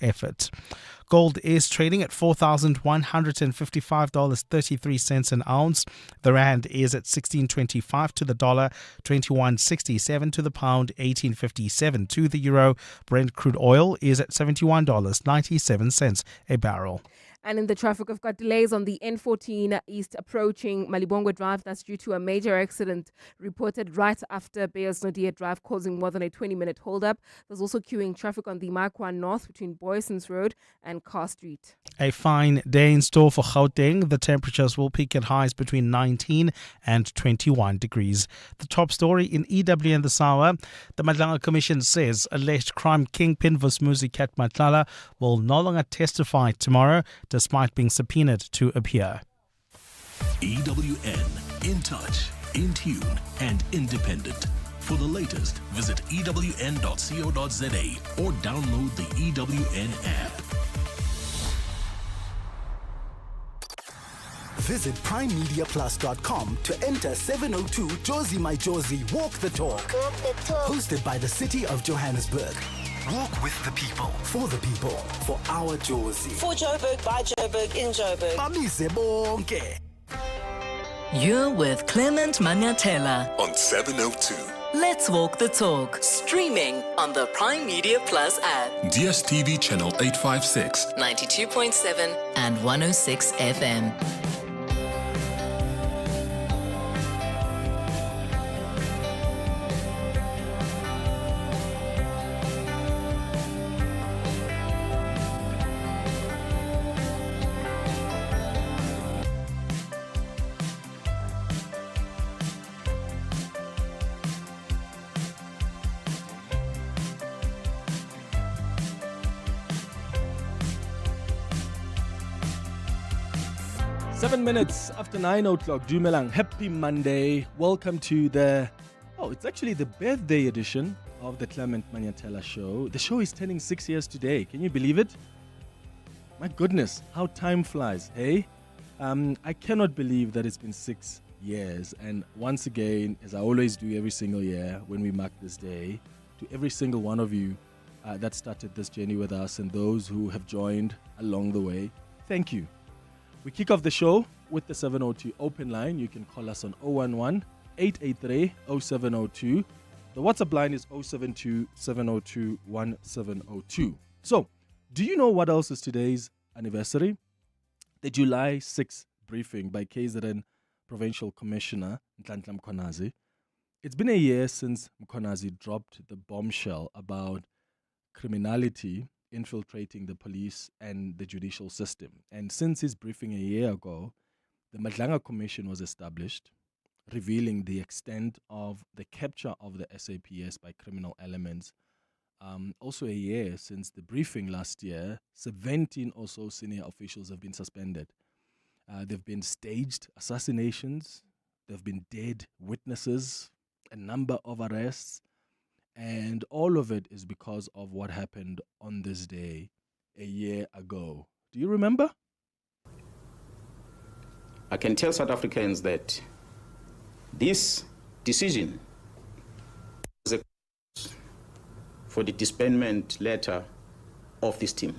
effort. Gold is trading at $4,155.33 an ounce. The rand is at 16.25 to the dollar, 21.67 to the pound, 18.57 to the euro. Brent crude oil is at $71.97 a barrel. And in the traffic, we've got delays on the N14 East approaching Malibongwe Drive. That's due to a major accident reported right after Bayers Nadia Drive, causing more than a 20-minute holdup. There's also queuing traffic on the Markwan North between Boyson's Road and Carr Street. A fine day in store for Gauteng. The temperatures will peak at highs between 19 and 21 degrees. The top story in EWN this hour. The Madlanga Commission says alleged crime kingpin Vusmuzi Kat Matlala will no longer testify tomorrow, despite being subpoenaed to appear. EWN, in touch, in tune, and independent. For the latest, visit ewn.co.za or download the EWN app. Visit primemediaplus.com to enter 702 Josie My Josie Walk the Talk. Hosted by the City of Johannesburg. Walk with the people, for our Josie. For Joburg, by Joburg, in Joburg. Babise bonke. You're with Clement Manyathela On 702. Let's Walk the Talk, streaming on the Prime Media Plus app, DSTV channel 856, 92.7 and 106 FM. Seven minutes after 9 o'clock, Dumelang, happy Monday. Welcome to it's actually the birthday edition of the Clement Manyathela Show. The show is turning 6 years today. Can you believe it? My goodness, how time flies, hey? I cannot believe that it's been 6 years. And once again, as I always do every single year when we mark this day, to every single one of you that started this journey with us and those who have joined along the way, thank you. We kick off the show with the 702 open line. You can call us on 011-883-0702. The WhatsApp line is 072-702-1702. So, do you know what else is today's anniversary? The July 6th briefing by KZN Provincial Commissioner Nhlanhla Mkhwanazi. It's been a year since Mkhwanazi dropped the bombshell about criminality infiltrating the police and the judicial system. And since his briefing a year ago, the Madlanga Commission was established, revealing the extent of the capture of the SAPS by criminal elements. Also a year since the briefing last year, 17 or so senior officials have been suspended. There have been staged assassinations, there have been dead witnesses, a number of arrests, and all of it is because of what happened on this day a year ago. Do you remember? I can tell South Africans that this decision is a for the disbandment letter of this team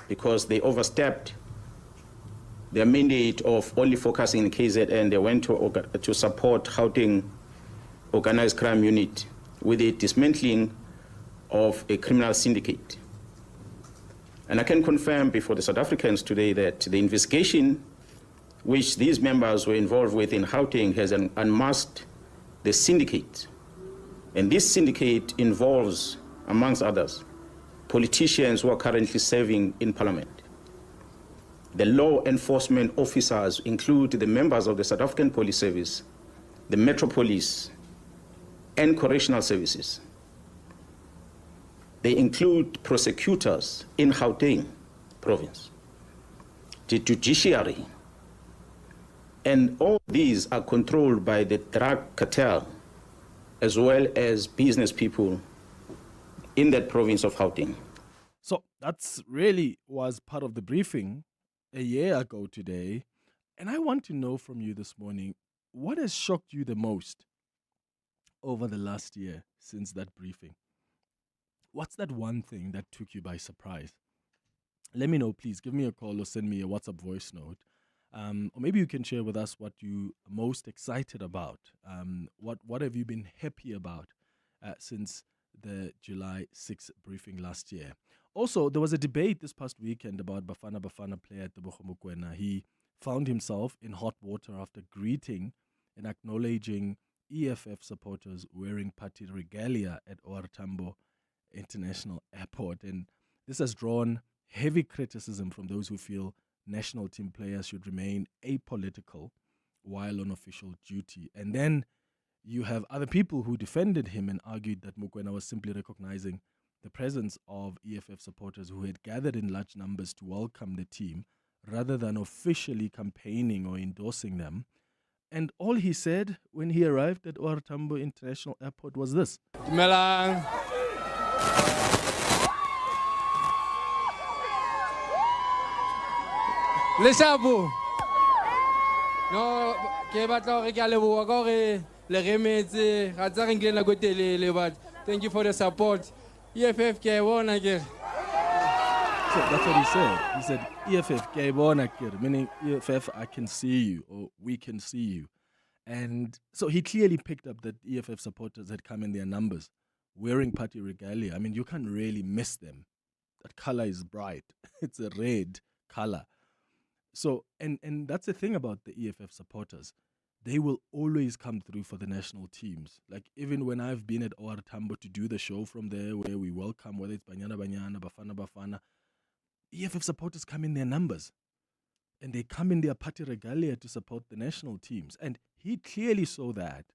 because they overstepped their mandate of only focusing in KZN. They went to support Gauteng organized crime unit with the dismantling of a criminal syndicate. And I can confirm before the South Africans today that the investigation which these members were involved with in Gauteng has unmasked the syndicate. And this syndicate involves, amongst others, politicians who are currently serving in Parliament. The law enforcement officers include the members of the South African Police Service, the Metro Police, and correctional services. They include prosecutors in Gauteng province, the judiciary, and all these are controlled by the drug cartel as well as business people in that province of Gauteng. So that's really was part of the briefing a year ago today. And I want to know from you this morning, what has shocked you the most over the last year since that briefing? what's that one thing that took you by surprise? Let me know, please. Give me a call or send me a WhatsApp voice note. Or maybe you can share with us what you're most excited about. What have you been happy about since the July 6th briefing last year? Also, there was a debate this past weekend about Bafana Bafana player at the Magwenya. He found himself in hot water after greeting and acknowledging EFF supporters wearing party regalia at OR Tambo International Airport. And this has drawn heavy criticism from those who feel national team players should remain apolitical while on official duty. And then you have other people who defended him and argued that Magwenya was simply recognizing the presence of EFF supporters who had gathered in large numbers to welcome the team rather than officially campaigning or endorsing them. And all he said when he arrived at OR Tambo International Airport was this. Dumelang. Leshabu. No, ke batla hore ke a leboha ka hore le remetse ga tsa re nkile nako telele, but thank you for the support. EFF ke bona ke. So that's what he said. He said, EFF, ke bona ke, meaning EFF, I can see you, or we can see you. And so he clearly picked up that EFF supporters had come in their numbers, wearing party regalia. I mean, you can't really miss them. That color is bright. It's a red color. So, and that's the thing about the EFF supporters. They will always come through for the national teams. Like, even when I've been at OR Tambo to do the show from there, where we welcome, whether it's Banyana Banyana, Bafana Bafana, EFF supporters come in their numbers. And they come in their party regalia to support the national teams. And he clearly saw that.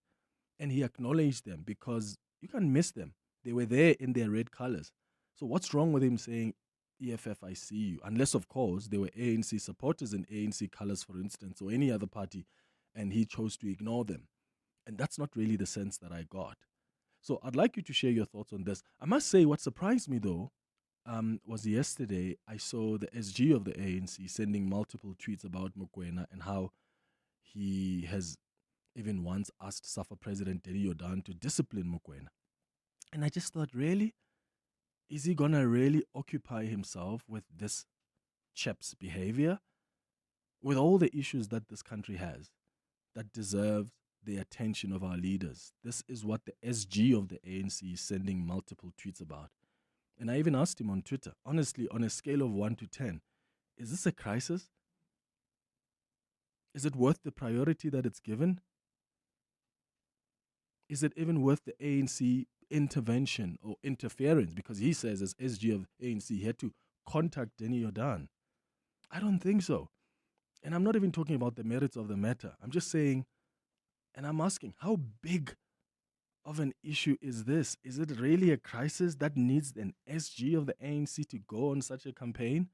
And he acknowledged them because you can't miss them. They were there in their red colors. So what's wrong with him saying, EFF, I see you? Unless, of course, they were ANC supporters in ANC colors, for instance, or any other party, and he chose to ignore them. And that's not really the sense that I got. So I'd like you to share your thoughts on this. I must say, what surprised me, though, was yesterday I saw the SG of the ANC sending multiple tweets about Magwenya and how he has even once asked SAFA President Denny Jordan to discipline Magwenya. And I just thought, really? Is he going to really occupy himself with this chap's behavior? With all the issues that this country has that deserve the attention of our leaders. This is what the SG of the ANC is sending multiple tweets about. And I even asked him on Twitter, honestly, on a scale of 1 to 10, is this a crisis? Is it worth the priority that it's given? Is it even worth the ANC intervention or interference? Because he says, as SG of ANC, he had to contact Denny Jordan. I don't think so. And I'm not even talking about the merits of the matter. I'm just saying, and I'm asking, how big of an issue is this? Is it really a crisis that needs an SG of the ANC to go on such a campaign?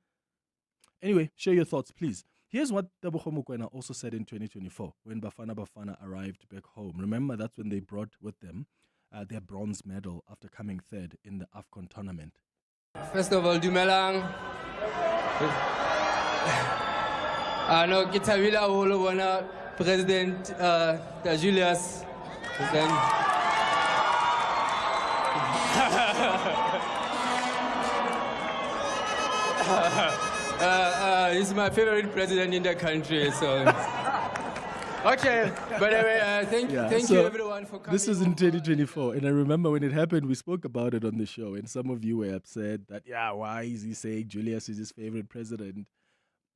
Anyway, share your thoughts, please. Here's what Tebogo Mokoena also said in 2024 when Bafana Bafana arrived back home. Remember, that's when they brought with them their bronze medal after coming third in the AFCON tournament. First of all, dumelang. No, ke thabile haholo bona President Julius. He's my favorite president in the country, so. Okay, but anyway, thank you everyone for coming. This is in 2024, and I remember when it happened, we spoke about it on the show, and some of you were upset that, why is he saying Julius is his favorite president?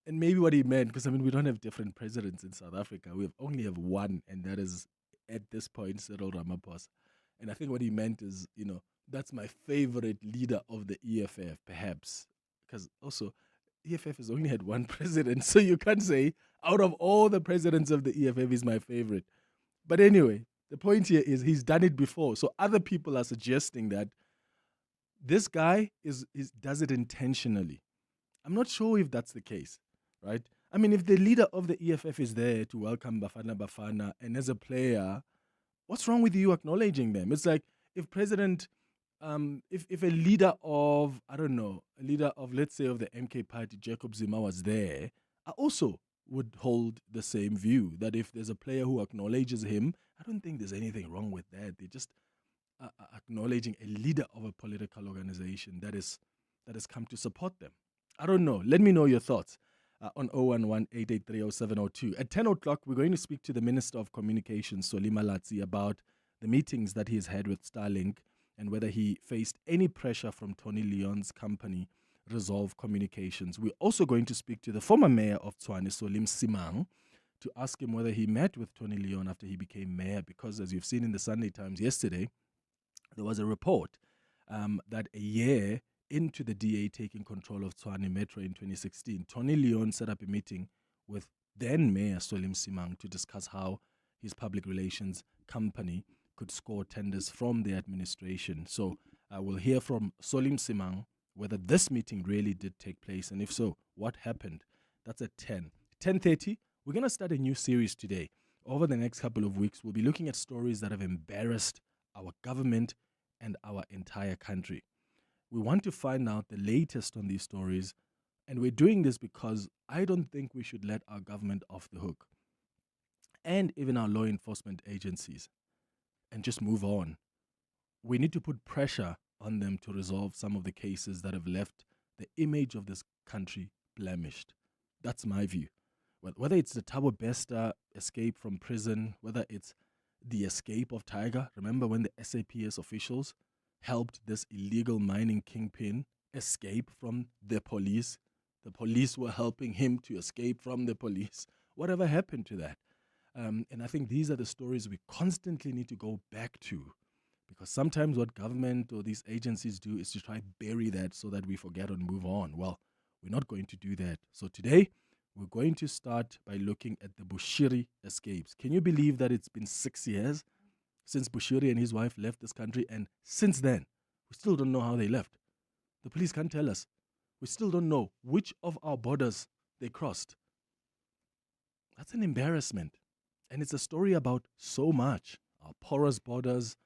And maybe what he meant, because I mean, we don't have different presidents in South Africa. We only have one, and that is, at this point, Cyril Ramaphosa. And I think what he meant is, that's my favorite leader of the EFF, perhaps. Because also, EFF has only had one president, so you can't say, out of all the presidents of the EFF, he's my favorite. But anyway, the point here is he's done it before. So other people are suggesting that this guy does it intentionally. I'm not sure if that's the case, right? I mean, if the leader of the EFF is there to welcome Bafana Bafana, and as a player, what's wrong with you acknowledging them? It's like if President... if a leader of, let's say, of the MK party, Jacob Zuma, was there, I also would hold the same view that if there's a player who acknowledges him, I don't think there's anything wrong with that. They just acknowledging a leader of a political organization that has come to support them. I don't know. Let me know your thoughts on 011-883-0702. At 10 o'clock, we're going to speak to the Minister of Communications, Solly Malatsi, about the meetings that he's had with Starlink and whether he faced any pressure from Tony Leon's company, Resolve Communications. We're also going to speak to the former mayor of Tshwane, Solim Simang, to ask him whether he met with Tony Leon after he became mayor, because as you've seen in the Sunday Times yesterday, there was a report that a year into the DA taking control of Tshwane Metro in 2016, Tony Leon set up a meeting with then Mayor Solim Simang to discuss how his public relations company could score tenders from the administration. So we'll hear from Solim Simang whether this meeting really did take place, and if so, what happened. That's at 10. 10:30, we're going to start a new series today. Over the next couple of weeks, we'll be looking at stories that have embarrassed our government and our entire country. We want to find out the latest on these stories, and we're doing this because I don't think we should let our government off the hook, and even our law enforcement agencies, and just move on. We need to put pressure on them to resolve some of the cases that have left the image of this country blemished. That's my view. Whether it's the Thabo Bester escape from prison, whether it's the escape of Tiger. Remember when the SAPS officials helped this illegal mining kingpin escape from the police? The police were helping him to escape from the police. Whatever happened to that? And I think these are the stories we constantly need to go back to, because sometimes what government or these agencies do is to try to bury that so that we forget and move on. Well, we're not going to do that. So today, we're going to start by looking at the Bushiri escapes. Can you believe that it's been 6 years since Bushiri and his wife left this country? And since then, we still don't know how they left. The police can't tell us. We still don't know which of our borders they crossed. That's an embarrassment. And it's a story about so much. Our porous borders,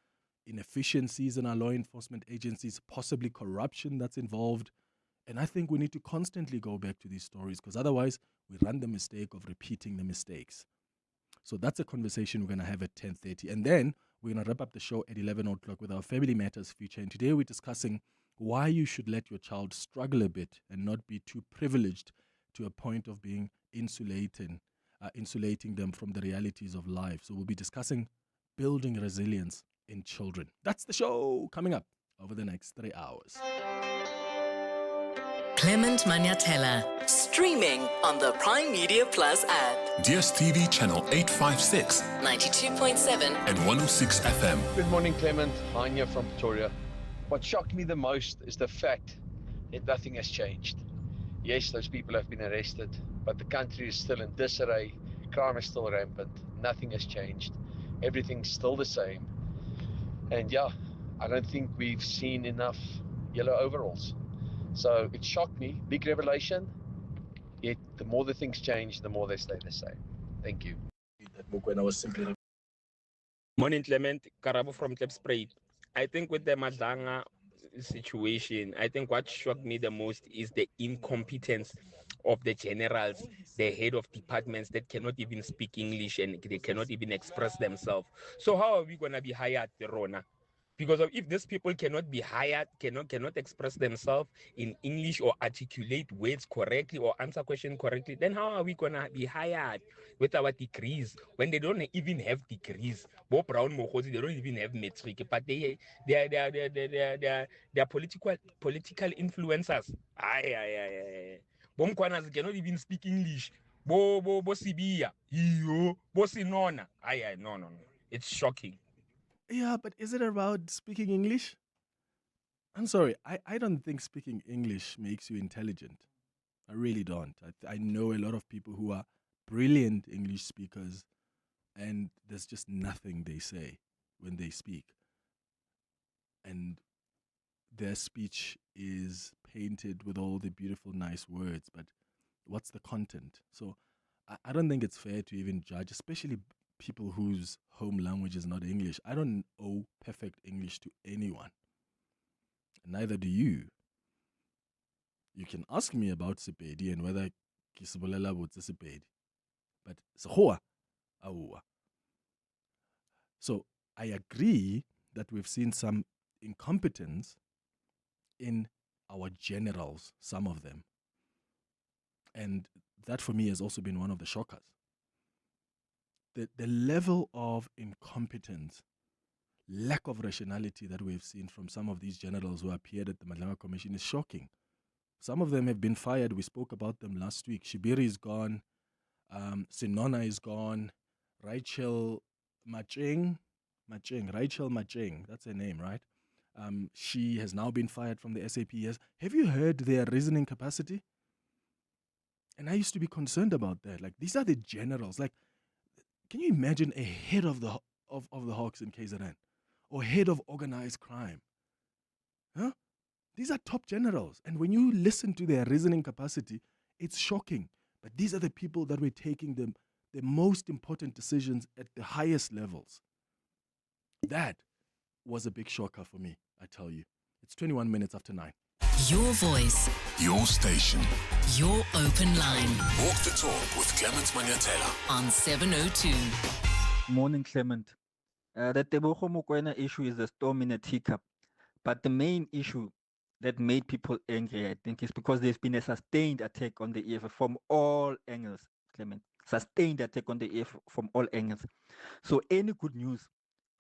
inefficiencies in our law enforcement agencies, possibly corruption that's involved. And I think we need to constantly go back to these stories, because otherwise we run the mistake of repeating the mistakes. So that's a conversation we're going to have at 10:30. And then we're going to wrap up the show at 11 o'clock with our Family Matters feature. And today we're discussing why you should let your child struggle a bit and not be too privileged to a point of being insulating them from the realities of life. So we'll be discussing building resilience in children. That's the show coming up over the next 3 hours. Clement Manyathela, streaming on the Prime Media Plus app. DSTV channel 856 92.7 and 106 FM. Good morning, Clement. Hanya from Pretoria. What shocked me the most is the fact that nothing has changed. Yes, those people have been arrested, but the country is still in disarray. Crime is still rampant. Nothing has changed. Everything's still the same. And yeah, I don't think we've seen enough yellow overalls. So it shocked me. Big revelation. Yet the more the things change, the more they stay the same. Thank you. Morning, Clement. Karabo from Klipspruit. I think with the Madanga situation, I think what shocked me the most is the incompetence of the generals, the head of departments that cannot even speak English and they cannot even express themselves. So how are we going to be hired, Rona? Because if these people cannot be hired, cannot express themselves in English or articulate words correctly or answer questions correctly, then how are we going to be hired with our degrees when they don't even have degrees? Bo Brown Mohozi, they don't even have metric, but they are political influencers. Bomkwanas cannot even speak English. Bo Sibia, Bo Sinona. No. It's shocking. Yeah, but is it about speaking English? I'm sorry, I don't think speaking English makes you intelligent. I really don't. I know a lot of people who are brilliant English speakers, and there's just nothing they say when they speak. And their speech is painted with all the beautiful, nice words, but what's the content? So I don't think it's fair to even judge, especially people whose home language is not English. I don't owe perfect English to anyone. Neither do you. You can ask me about Sepedi and whether Kisibolela would Sepedi. But so I agree that we've seen some incompetence in our generals, some of them. And that for me has also been one of the shockers. The level of incompetence, lack of rationality that we've seen from some of these generals who appeared at the Madlanga Commission is shocking. Some of them have been fired. We spoke about them last week. Shibiri is gone. Sinona is gone. Rachel Macheng, that's her name, right? She has now been fired from the SAPS. Have you heard their reasoning capacity? And I used to be concerned about that. Like, these are the generals. Like, can you imagine a head of the Hawks in KZN or head of organized crime? Huh? These are top generals. And when you listen to their reasoning capacity, it's shocking. But these are the people that were taking the most important decisions at the highest levels. That was a big shocker for me, I tell you. It's 21 minutes after 9. Your voice. Your station. Your open line. Walk the talk with Clement Manyathela on 702. Morning, Clement. The Tebogo Mokoena issue is a storm in a teacup. But the main issue that made people angry, I think, is because there's been a sustained attack on the EFF from all angles, Clement. Sustained attack on the EFF from all angles. So any good news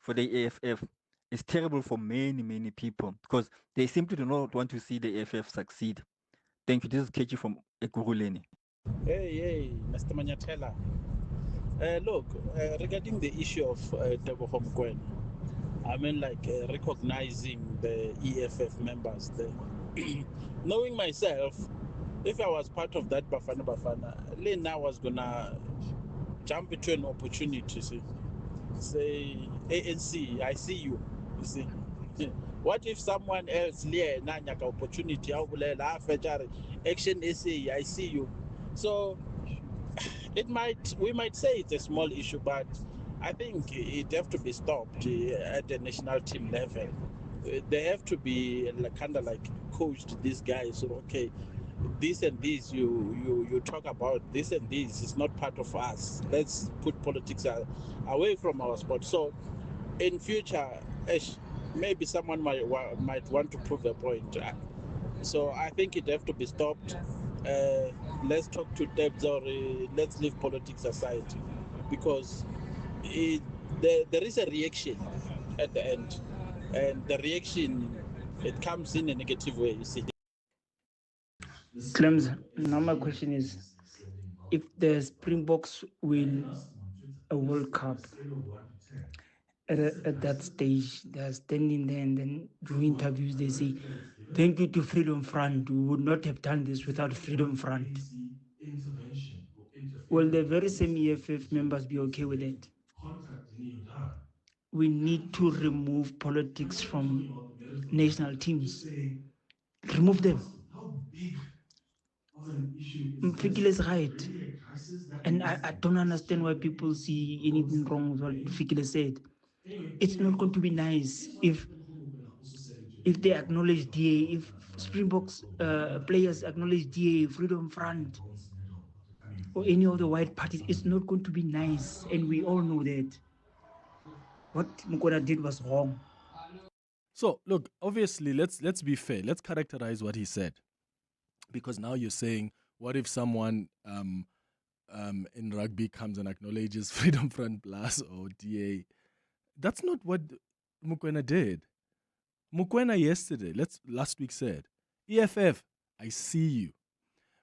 for the EFF is terrible for many, many people because they simply do not want to see the EFF succeed. Thank you. This is Kechi from Ekurhuleni. Hey, Mr. Manyathela. Look, regarding the issue of Tebogo Mokoena, I mean, recognizing the EFF members. Knowing myself, if I was part of that Bafana, Lena was gonna jump into an opportunity. Say, ANC, I see you. You see, what if someone else nanyaka opportunity? Action SA, I see you. So we might say it's a small issue, but I think it have to be stopped at the national team level. They have to be kind of coached, these guys. So, okay, this and this you talk about, this and this is not part of us. Let's put politics away from our sport. So in future, maybe someone might want to prove a point. So I think it have to be stopped. Let's talk to debts, or let's leave politics aside, because there is a reaction at the end, and the reaction, it comes in a negative way, you see. Clems, now my question is, if the Springboks win a World Cup, at that stage, they're standing there and then doing interviews, they say, thank you to Freedom Front. We would not have done this without Freedom Front. Will the very same EFF members be okay with it? We need to remove politics from national teams. Remove them. Fikile is right. And I don't understand why people see anything wrong with what Fikile said. It's not going to be nice if they acknowledge DA, if Springboks players acknowledge DA, Freedom Front, or any of the white parties. It's not going to be nice, and we all know that. What Mokoena did was wrong. So, look, obviously, let's be fair. Let's characterize what he said. Because now you're saying, what if someone in rugby comes and acknowledges Freedom Front Plus or DA? That's not what Mokoena did. Mokoena yesterday, last week said, EFF, I see you.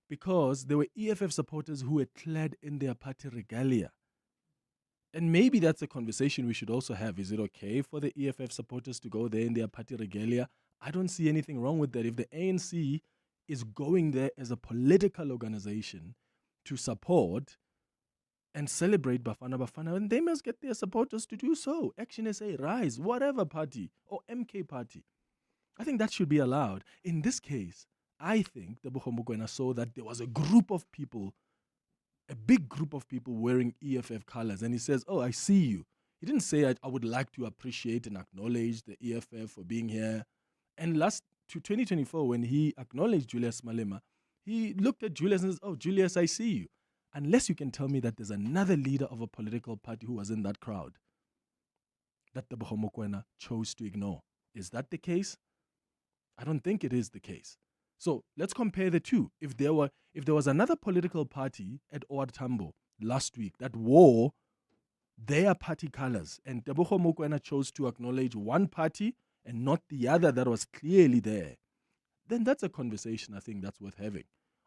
Because there were EFF supporters who were clad in their party regalia. And maybe that's a conversation we should also have. Is it okay for the EFF supporters to go there in their party regalia? I don't see anything wrong with that. If the ANC is going there as a political organization to support and celebrate Bafana, and they must get their supporters to do so. Action SA, Rise, whatever party, or MK party. I think that should be allowed. In this case, I think the Tebogo Mokoena saw that there was a group of people, a big group of people wearing EFF colors, and he says, oh, I see you. He didn't say, I would like to appreciate and acknowledge the EFF for being here. And last to 2024, when he acknowledged Julius Malema, he looked at Julius and says, oh, Julius, I see you. Unless you can tell me that there's another leader of a political party who was in that crowd. that Tebogo Mokoena chose to ignore. Is that the case? I don't think it is the case. So let's compare the two. If there was another political party at OR Tambo last week that wore their party colors, and Tebogo Mokoena chose to acknowledge one party and not the other that was clearly there, then that's a conversation I think that's worth having.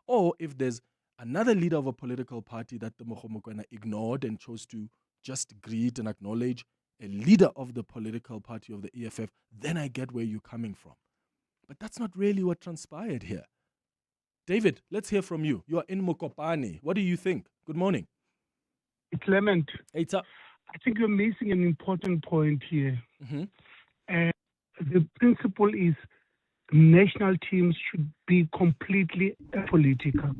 Or if there's another leader of a political party that Tebogo Mokoena ignored and chose to just greet and acknowledge a leader of the political party of the EFF, then I get where you're coming from. But that's not really what transpired here. David, let's hear from you. You are in Mokopane. What do you think? Good morning. Clement, hey, I think you're missing an important point here. Mm-hmm. The principle is national teams should be completely apolitical.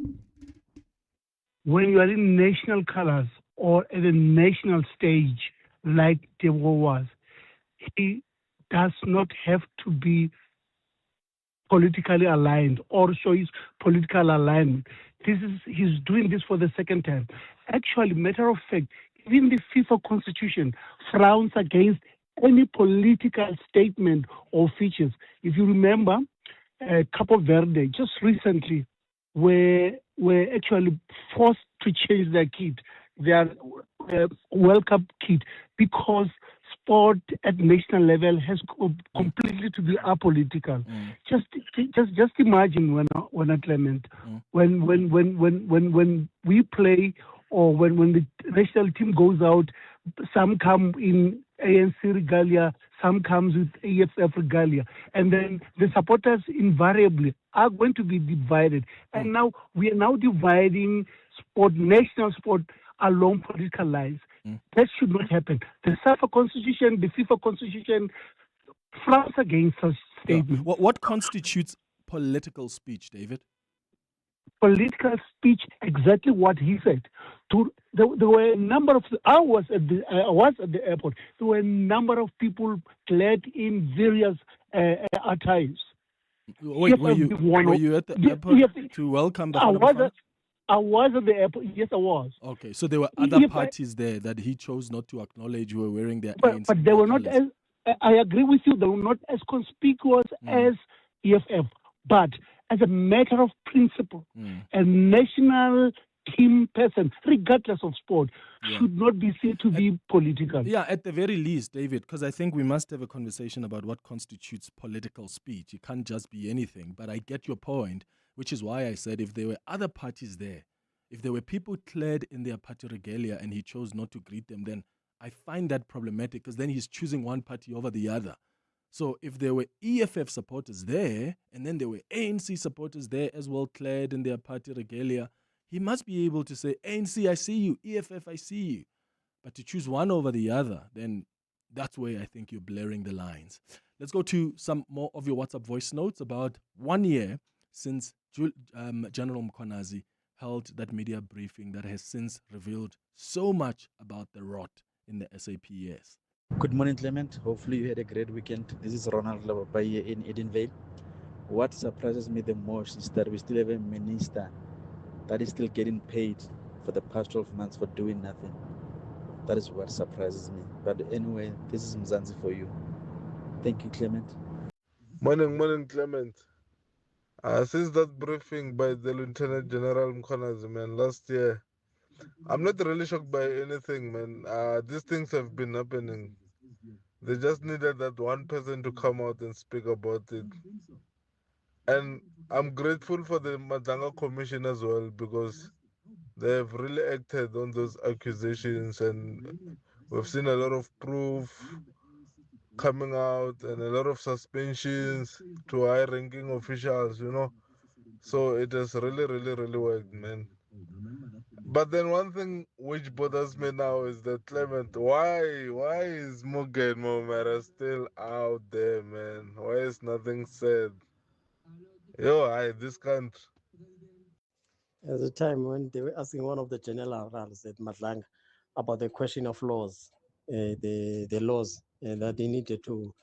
When you are in national colors or at a national stage like Tebogo was, he does not have to be politically aligned or show his political alignment. He's doing this for the second time. Actually, matter of fact, even the FIFA constitution frowns against any political statement or features. If you remember, Capo Verde just recently were actually forced to change their kit, their World Cup kit, because sport at national level has completely to be apolitical. Just imagine when Clement, when we play or when the national team goes out, some come in ANC regalia, some comes with AFF regalia, and then the supporters invariably are going to be divided. And now we are now dividing sport, national sport, along political lines. That should not happen. The SAFA constitution, the FIFA constitution frowns against such statements. Yeah. What constitutes political speech, David? Political speech, exactly what he said. There were a number of. I was at the airport. There were a number of people clad in various attires. Wait, were you at the airport to welcome the I was at the airport. Yes, I was. Okay, so there were other parties there that he chose not to acknowledge who were wearing their ANC. But they were not as. I agree with you. They were not as conspicuous as EFF. But as a matter of principle, a national team person, regardless of sport, should not be seen to be political. Yeah, at the very least, David, because I think we must have a conversation about what constitutes political speech. It can't just be anything. But I get your point, which is why I said if there were other parties there, if there were people clad in their party regalia and he chose not to greet them, then I find that problematic because then he's choosing one party over the other. So if there were EFF supporters there and then there were ANC supporters there as well clad in their party regalia, he must be able to say, ANC, I see you, EFF, I see you. But to choose one over the other, then that's where I think you're blurring the lines. Let's go to some more of your WhatsApp voice notes. About 1 year since General Mkhwanazi held that media briefing that has since revealed so much about the rot in the SAPS. Good morning, Clement. Hopefully you had a great weekend. This is Ronald Labaye in Edenvale. What surprises me the most is that we still have a minister that is still getting paid for the past 12 months for doing nothing. That is what surprises me. But anyway, this is Mzansi for you. Thank you, Clement. Morning, Clement. Since that briefing by the Lieutenant General Mkhwanazi, man, last year, I'm not really shocked by anything, man. These things have been happening. They just needed that one person to come out and speak about it. And I'm grateful for the Madanga Commission as well because they have really acted on those accusations and we've seen a lot of proof coming out and a lot of suspensions to high-ranking officials, you know. So it has really worked, man. But then one thing which bothers me now is that, Clement, why is Mugen Momera still out there, man? Why is nothing said? This country. At the time when they were asking one of the generals at Madlang about the question of laws, the laws that they needed to,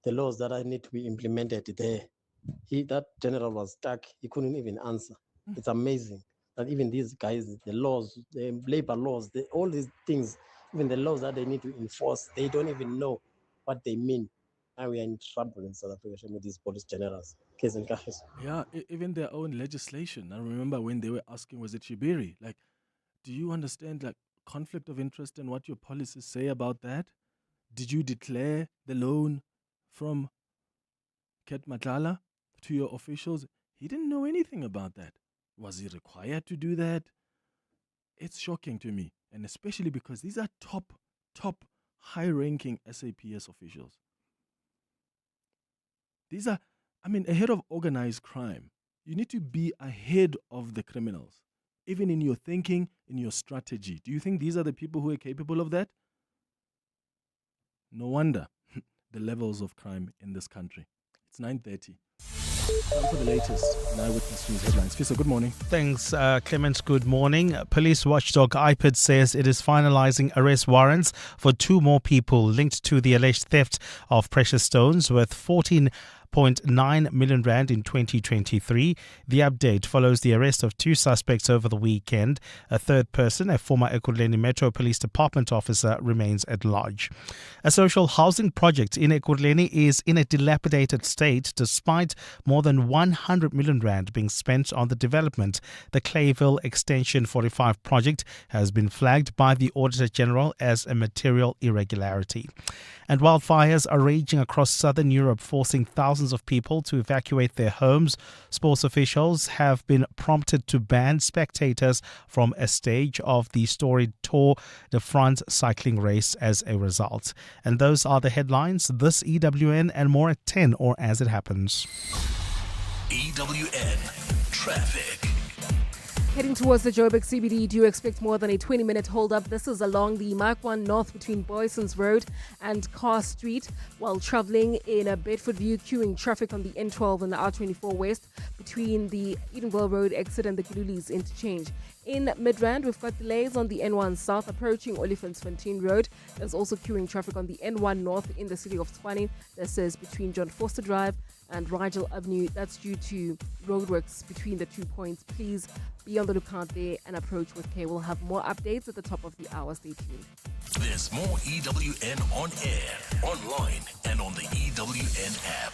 the laws that need to be implemented there. That general was stuck. He couldn't even answer. It's amazing that even these guys, the laws, the labor laws, all these things, even the laws that they need to enforce, they don't even know. what they mean. Now we are in trouble in South Africa with these police generals. Case and cases. Yeah, even their own legislation. I remember when they were asking, was it Shibiri? Like, do you understand like conflict of interest and what your policies say about that? Did you declare the loan from Ket Matlala to your officials? He didn't know anything about that. Was he required to do that? It's shocking to me, and especially because these are top, high-ranking SAPS officials. These are, ahead of organized crime. You need to be ahead of the criminals, even in your thinking, in your strategy. Do you think these are the people who are capable of that? No wonder the levels of crime in this country. It's 9:30. Time for the latest in Eyewitness News headlines. Fisa, good morning. Thanks, Clement. Good morning. Police watchdog IPID says it is finalizing arrest warrants for 2 more people linked to the alleged theft of precious stones worth 14.9 million rand in 2023. The update follows the arrest of 2 suspects over the weekend. A third person, a former Ekurhuleni Metro Police Department officer, remains at large. A social housing project in Ekurhuleni is in a dilapidated state despite more than 100 million rand being spent on the development. The Clayville Extension 45 project has been flagged by the Auditor General as a material irregularity. And wildfires are raging across southern Europe, forcing thousands of people to evacuate their homes. Sports officials have been prompted to ban spectators from a stage of the storied Tour de France cycling race as a result. And those are the headlines. This EWN and more at 10 or as it happens. EWN Traffic. Heading towards the Joburg CBD, do you expect more than a 20-minute hold-up? This is along the Mark 1 North between Boysons Road and Carr Street, while travelling in a Bedford View, queuing traffic on the N12 and the R24 West between the Edenville Road exit and the Gululis interchange. In Midrand, we've got delays on the N1 South approaching Olifantsfontein Road. There's also queuing traffic on the N1 North in the city of Tshwane. This is between John Foster Drive and Rigel Avenue. That's due to roadworks between the 2 points. Please be on the lookout there and approach with care. We'll have more updates at the top of the hour. Stay tuned. There's more EWN on air, online, and on the EWN app.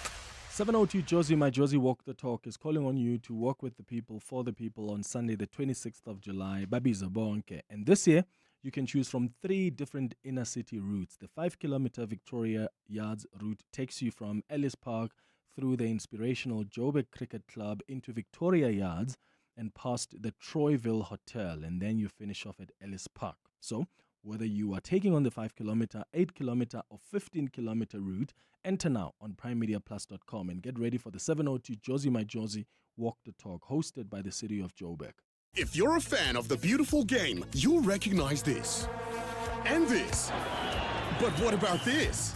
702 Josie, my Josie Walk the Talk is calling on you to walk with the people, for the people on Sunday, the 26th of July, Babiza Bonke. And this year, you can choose from 3 different inner city routes. The 5-kilometer Victoria Yards route takes you from Ellis Park through the inspirational Joburg Cricket Club into Victoria Yards and past the Troyville Hotel, and then you finish off at Ellis Park. So, whether you are taking on the 5-kilometer, 8-kilometer, or 15-kilometer route, enter now on primemediaplus.com and get ready for the 702 Josie My Josie Walk the Talk, hosted by the city of Joburg. If you're a fan of the beautiful game, you'll recognize this and this. But what about this?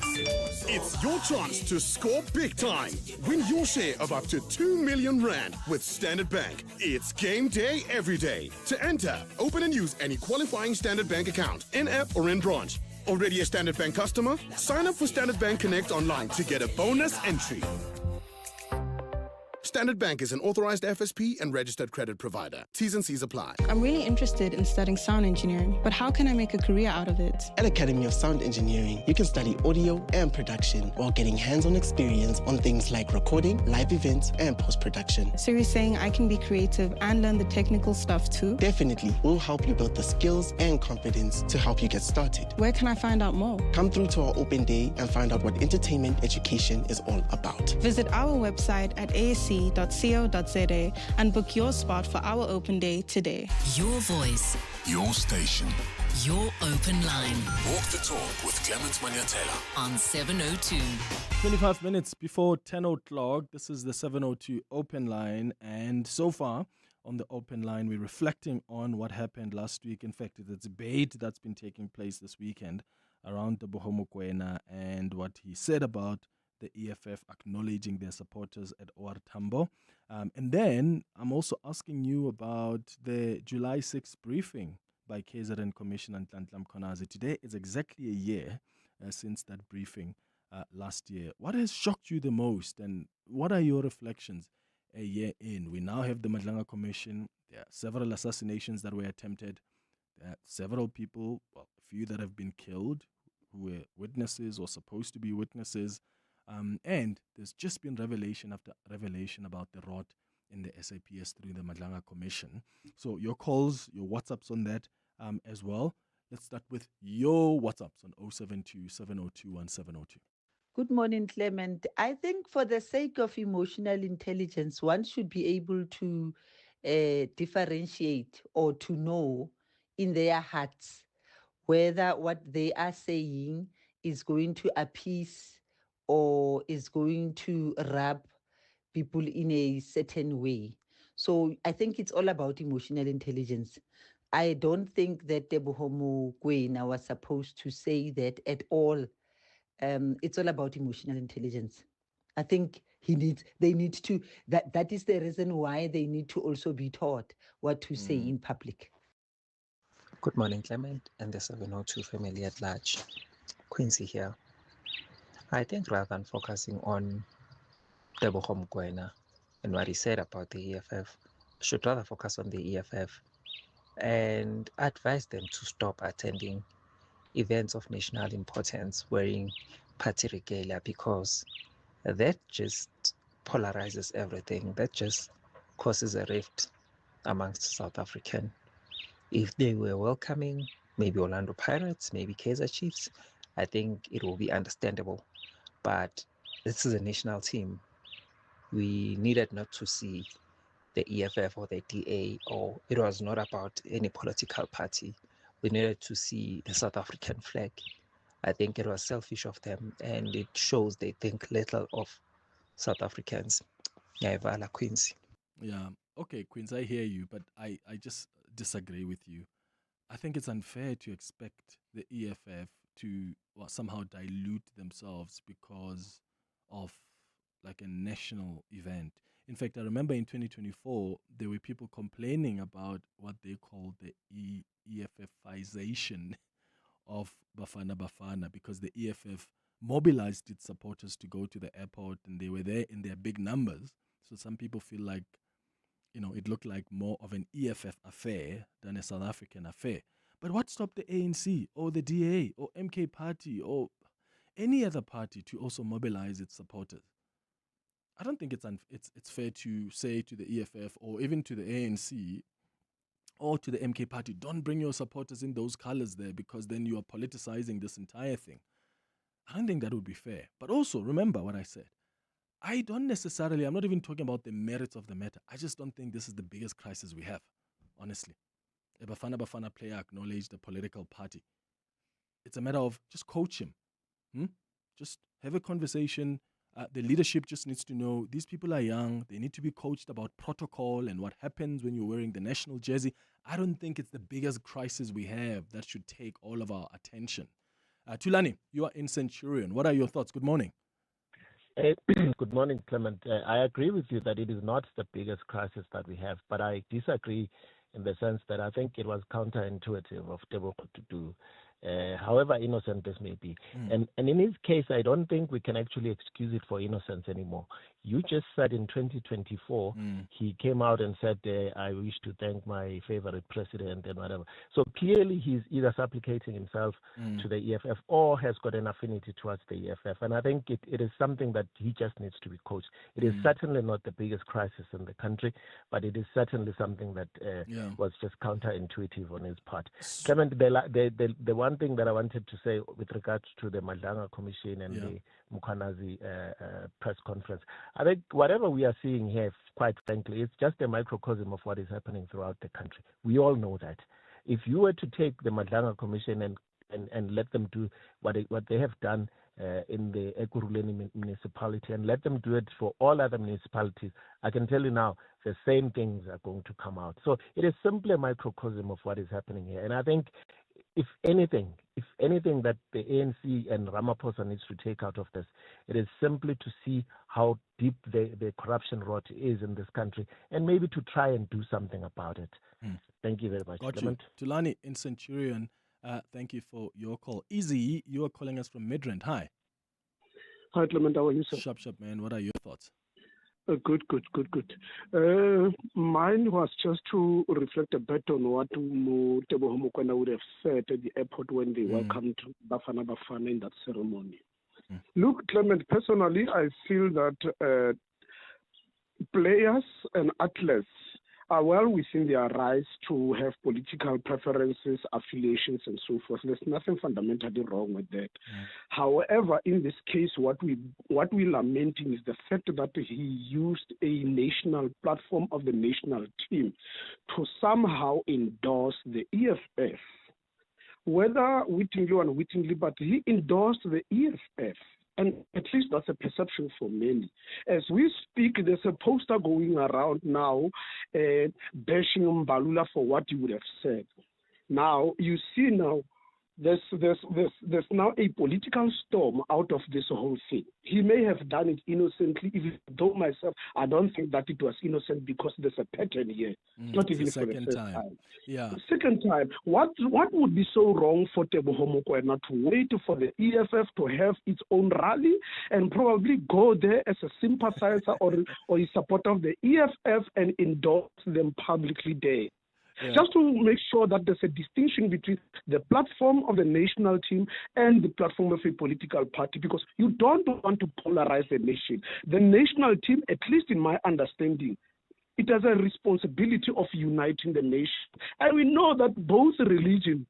It's your chance to score big time. Win your share of up to 2 million rand with Standard Bank. It's game day every day. To enter, open and use any qualifying Standard Bank account, in-app or in-branch. Already a Standard Bank customer? Sign up for Standard Bank Connect online to get a bonus entry. Standard Bank is an authorized FSP and registered credit provider. T's and C's apply. I'm really interested in studying sound engineering, but how can I make a career out of it? At Academy of Sound Engineering, you can study audio and production while getting hands-on experience on things like recording, live events, and post-production. So you're saying I can be creative and learn the technical stuff too? Definitely. We'll help you build the skills and confidence to help you get started. Where can I find out more? Come through to our open day and find out what entertainment education is all about. Visit our website at asc.co.za and book your spot for our open day today. Your voice, your station, your open line. Walk the Talk with Clement Manyathela on 702. 25 minutes before 10 o'clock, this is the 702 open line, and so far on the open line, we're reflecting on what happened last week. In fact, the debate that's been taking place this weekend around the Magwenya and what he said about the EFF acknowledging their supporters at OR Tambo. And then I'm also asking you about the July 6th briefing by KZN Commissioner Ntantlam Konazi. Today is exactly a year since that briefing last year. What has shocked you the most, and what are your reflections a year in? We now have the Madlanga Commission. There are several assassinations that were attempted. There are several people, well, a few that have been killed, who were witnesses or supposed to be witnesses. And there's just been revelation after revelation about the rot in the SAPS through the Madlanga Commission. So your calls, your WhatsApps on that as well. Let's start with your WhatsApps on 072 702 1702. Good morning, Clement. I think for the sake of emotional intelligence, one should be able to differentiate or to know in their hearts whether what they are saying is going to appease or is going to rub people in a certain way. So I think it's all about emotional intelligence. I don't think that Teboho Mokoena was supposed to say that at all. It's all about emotional intelligence. I think they need to, that is the reason why they need to also be taught what to say in public. Good morning, Clement, and the 702 family at large. Quincy here. I think rather than focusing on Teboho Mokoena and what he said about the EFF, should rather focus on the EFF and advise them to stop attending events of national importance wearing party regalia, because that just polarizes everything. That just causes a rift amongst South African. If they were welcoming maybe Orlando Pirates, maybe Kaizer Chiefs, I think it will be understandable. But this is a national team. We needed not to see the EFF or the DA, or it was not about any political party. We needed to see the South African flag. I think it was selfish of them, and it shows they think little of South Africans. Yavala Quincy. Yeah, okay, Queens, I hear you, but I just disagree with you. I think it's unfair to expect the EFF to somehow dilute themselves because of like a national event. In fact, I remember in 2024, there were people complaining about what they called the EFFization of Bafana Bafana, because the EFF mobilized its supporters to go to the airport and they were there in their big numbers. So some people feel like, it looked like more of an EFF affair than a South African affair. But what stopped the ANC or the DA or MK Party or any other party to also mobilize its supporters? I don't think it's fair to say to the EFF or even to the ANC or to the MK Party, don't bring your supporters in those colors there, because then you are politicizing this entire thing. I don't think that would be fair. But also, remember what I said. I'm not even talking about the merits of the matter. I just don't think this is the biggest crisis we have, honestly. A Bafana player acknowledged the political party. It's a matter of just coach him. Just have a conversation. The leadership just needs to know these people are young. They need to be coached about protocol and what happens when you're wearing the national jersey. I don't think it's the biggest crisis we have that should take all of our attention. Tulani, you are in Centurion. What are your thoughts? Good morning. Good morning, Clement. I agree with you that it is not the biggest crisis that we have, but I disagree in the sense that I think it was counterintuitive of Teboho to do. However innocent this may be. And in his case, I don't think we can actually excuse it for innocence anymore. You just said in 2024, he came out and said, I wish to thank my favorite president and whatever. So clearly he's either supplicating himself to the EFF or has got an affinity towards the EFF. And I think it is something that he just needs to be coached. It is certainly not the biggest crisis in the country, but it is certainly something that was just counterintuitive on his part. Clement, the one thing that I wanted to say with regards to the Madlanga Commission and the Mukhwanazi press conference, I think whatever we are seeing here, quite frankly, it's just a microcosm of what is happening throughout the country. We all know that. If you were to take the Madlanga Commission and let them do what they have done in the Ekurhuleni municipality and let them do it for all other municipalities, I can tell you now the same things are going to come out. So it is simply a microcosm of what is happening here. And I think if anything that the ANC and Ramaphosa needs to take out of this, it is simply to see how deep the corruption rot is in this country and maybe to try and do something about it. Thank you very much. Got Clement. you. Tulani in Centurion, thank you for your call. Easy, you are calling us from Midrand. Hi. Hi, Clement. How are you, sir? Shop, man. What are your thoughts? Good. Mine was just to reflect a bit on what Teboho Mokoena would have said at the airport when they welcomed Bafana Bafana in that ceremony. Look, Clement, personally, I feel that players and athletes are well within their rights to have political preferences, affiliations, and so forth. There's nothing fundamentally wrong with that. However, in this case, what we're lamenting is the fact that he used a national platform of the national team to somehow endorse the EFF. Whether wittingly or unwittingly, but he endorsed the EFF. And at least that's a perception for many. As we speak, there's a poster going around now bashing Mbalula for what he would have said. Now, you see now, there's now a political storm out of this whole thing. He may have done it innocently, even though myself, I don't think that it was innocent because there's a pattern here. Not even for the first time. Yeah. The second time, what would be so wrong for Teboho Mokoena to wait for the EFF to have its own rally and probably go there as a sympathizer or a supporter of the EFF and endorse them publicly there? Yeah. Just to make sure that there's a distinction between the platform of the national team and the platform of a political party, because you don't want to polarize the nation. The national team, at least in my understanding, it has a responsibility of uniting the nation. And we know that both religion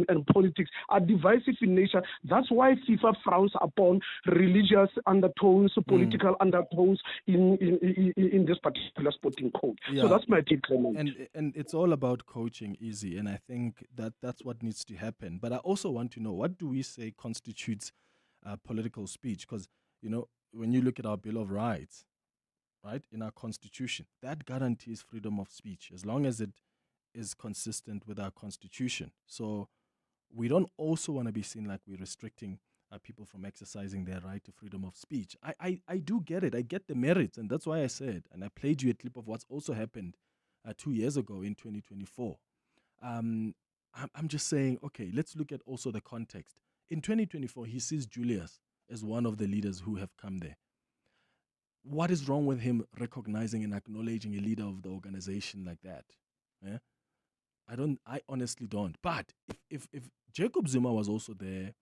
and politics are divisive in nature. That's why FIFA frowns upon religious undertones, political undertones in this particular sporting code. Yeah. So that's my take, Clement. And it's all about coaching, Easy, and I think that's what needs to happen. But I also want to know, what do we say constitutes political speech? Because, when you look at our Bill of Rights, right, in our Constitution, that guarantees freedom of speech as long as it is consistent with our Constitution. So we don't also want to be seen like we're restricting people from exercising their right to freedom of speech. I do get it. I get the merits, and that's why I said, and I played you a clip of what's also happened 2 years ago in 2024. I'm just saying, okay, let's look at also the context. In 2024, he sees Julius as one of the leaders who have come there. What is wrong with him recognizing and acknowledging a leader of the organization like that? Yeah? I honestly don't. But if Jacob Zuma was also there,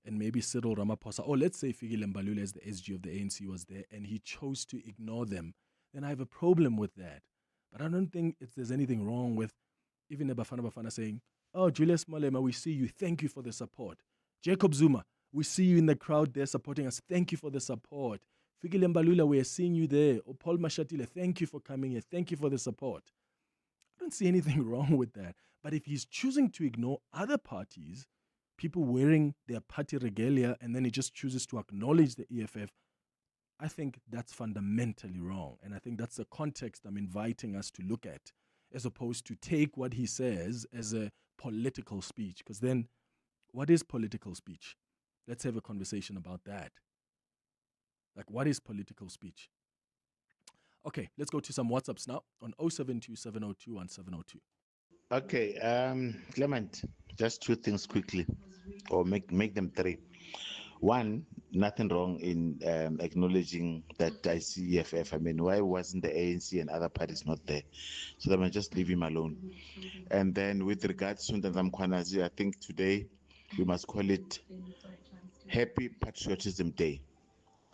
and maybe Cyril Ramaphosa, or let's say Fikile Mbalula as the SG of the ANC was there, and he chose to ignore them, then I have a problem with that. But I don't think there's anything wrong with even the Bafana saying, oh, Julius Malema, we see you. Thank you for the support. Jacob Zuma, we see you in the crowd there supporting us. Thank you for the support. Fikile Mbalula, we are seeing you there. Or Paul Mashatile, thank you for coming here. Thank you for the support. I don't see anything wrong with that. But if he's choosing to ignore other parties, people wearing their party regalia, and then he just chooses to acknowledge the EFF, I think that's fundamentally wrong. And I think that's the context I'm inviting us to look at, as opposed to take what he says as a political speech. Because then, what is political speech? Let's have a conversation about that. Like, what is political speech? Okay, let's go to some WhatsApps now on 072-702-1702. Okay, Clement, just two things quickly, or make them three. One, nothing wrong in acknowledging that I see EFF. I mean, why wasn't the ANC and other parties not there? So that I just leave him alone. And then with regards to Ndandam Kwanazi, I think today we must call it Happy Patriotism Day.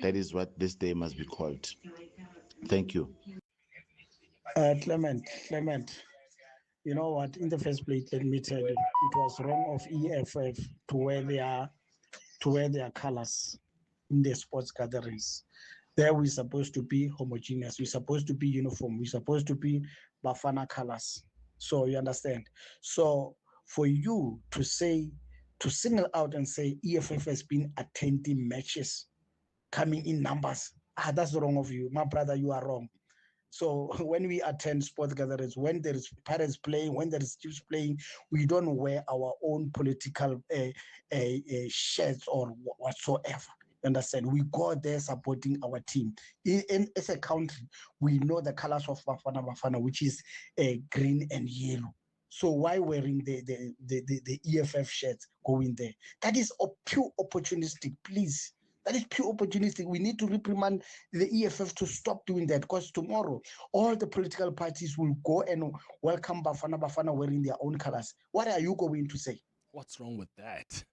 That is what this day must be called. Thank you. Clement, you know what? In the first place, let me tell you, it was wrong of EFF to wear their colors in the sports gatherings. There we're supposed to be homogeneous. We're supposed to be uniform. We're supposed to be Bafana colors. So you understand? So for you to single out and say EFF has been attending matches, coming in numbers, that's wrong of you. My brother, you are wrong. So when we attend sports gatherings, when there is parents playing, when there is chiefs playing, we don't wear our own political shirts or whatsoever. Understand? We go there supporting our team. As a country, we know the colors of Bafana, which is green and yellow. So why wearing the EFF shirts going there? That is pure opportunistic. Please That is pure opportunistic. We need to reprimand the EFF to stop doing that, because tomorrow all the political parties will go and welcome Bafana wearing their own colors. What are you going to say? What's wrong with that?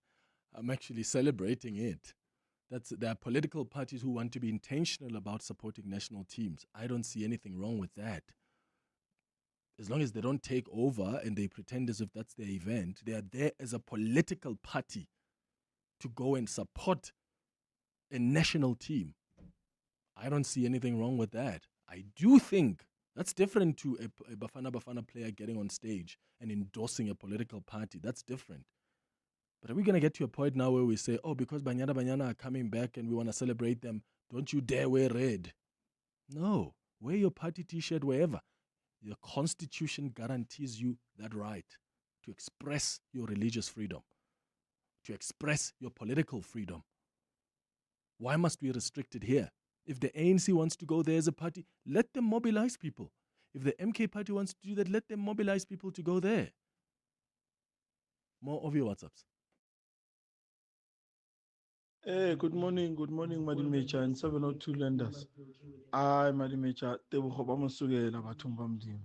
I'm actually celebrating it. There are political parties who want to be intentional about supporting national teams. I don't see anything wrong with that. As long as they don't take over and they pretend as if that's their event, they are there as a political party to go and support a national team. I don't see anything wrong with that. I do think that's different to a Bafana player getting on stage and endorsing a political party. That's different. But are we going to get to a point now where we say, oh, because Banyana are coming back and we want to celebrate them, don't you dare wear red? No, wear your party t-shirt wherever. The Constitution guarantees you that right to express your religious freedom, to express your political freedom. Why must we restrict it here? If the ANC wants to go there as a party, let them mobilize people. If the MK party wants to do that, let them mobilize people to go there. More of your WhatsApps. Hey, good morning, Madimecha and 702 lenders. I, Madimecha, Tebogo Bamasugela Batumbamdim.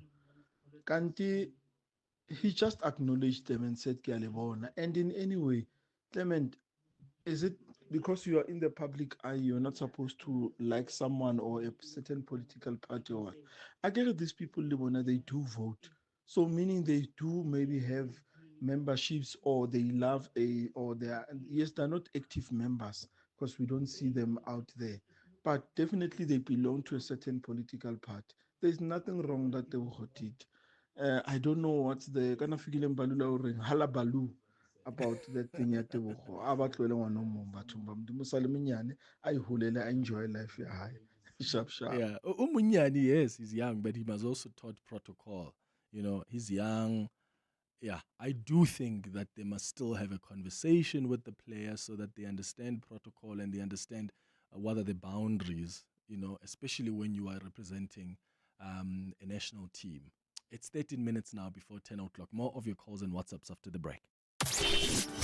Kanti, he just acknowledged them and said, Kialebona. And in any way, Clement, is it because you are in the public eye, you're not supposed to like someone or a certain political party or what? I get it, these people, Lebona, they do vote. So meaning they do maybe have memberships or they love or they are, yes, they're not active members because we don't see them out there. But definitely they belong to a certain political party. There's nothing wrong that they did. I don't know what's the kind of halabalu about that thing at the I enjoy life. Sharp. Yeah, Umunyani, yes, he's young, but he must also taught protocol. You know, he's young. Yeah, I do think that they must still have a conversation with the players so that they understand protocol and they understand what are the boundaries, you know, especially when you are representing a national team. It's 13 minutes now before 10 o'clock. More of your calls and WhatsApps after the break.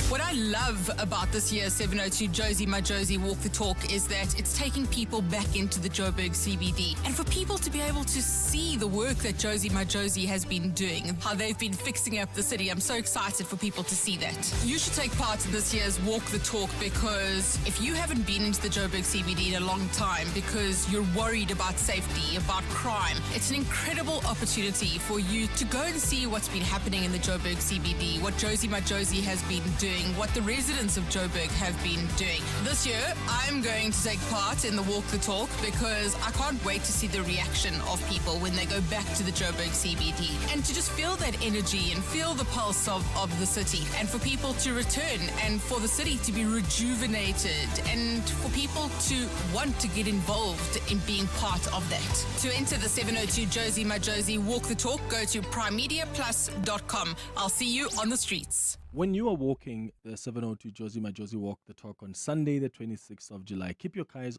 What I love about this year's 702 Josie My Josie Walk the Talk is that it's taking people back into the Joburg CBD, and for people to be able to see the work that Josie My Josie has been doing, how they've been fixing up the city. I'm so excited for people to see that. You should take part in this year's Walk the Talk, because if you haven't been into the Joburg CBD in a long time because you're worried about safety, about crime, it's an incredible opportunity for you to go and see what's been happening in the Joburg CBD, what Josie My Josie has been doing, what the residents of Joburg have been doing. This year, I'm going to take part in the Walk the Talk because I can't wait to see the reaction of people when they go back to the Joburg CBD and to just feel that energy and feel the pulse of the city, and for people to return and for the city to be rejuvenated and for people to want to get involved in being part of that. To enter the 702 Josie My Josie Walk the Talk, go to primemediaplus.com. I'll see you on the streets. When you are walking the 702 Josie My Josie Walk the Talk on Sunday, the 26th of July, keep your eyes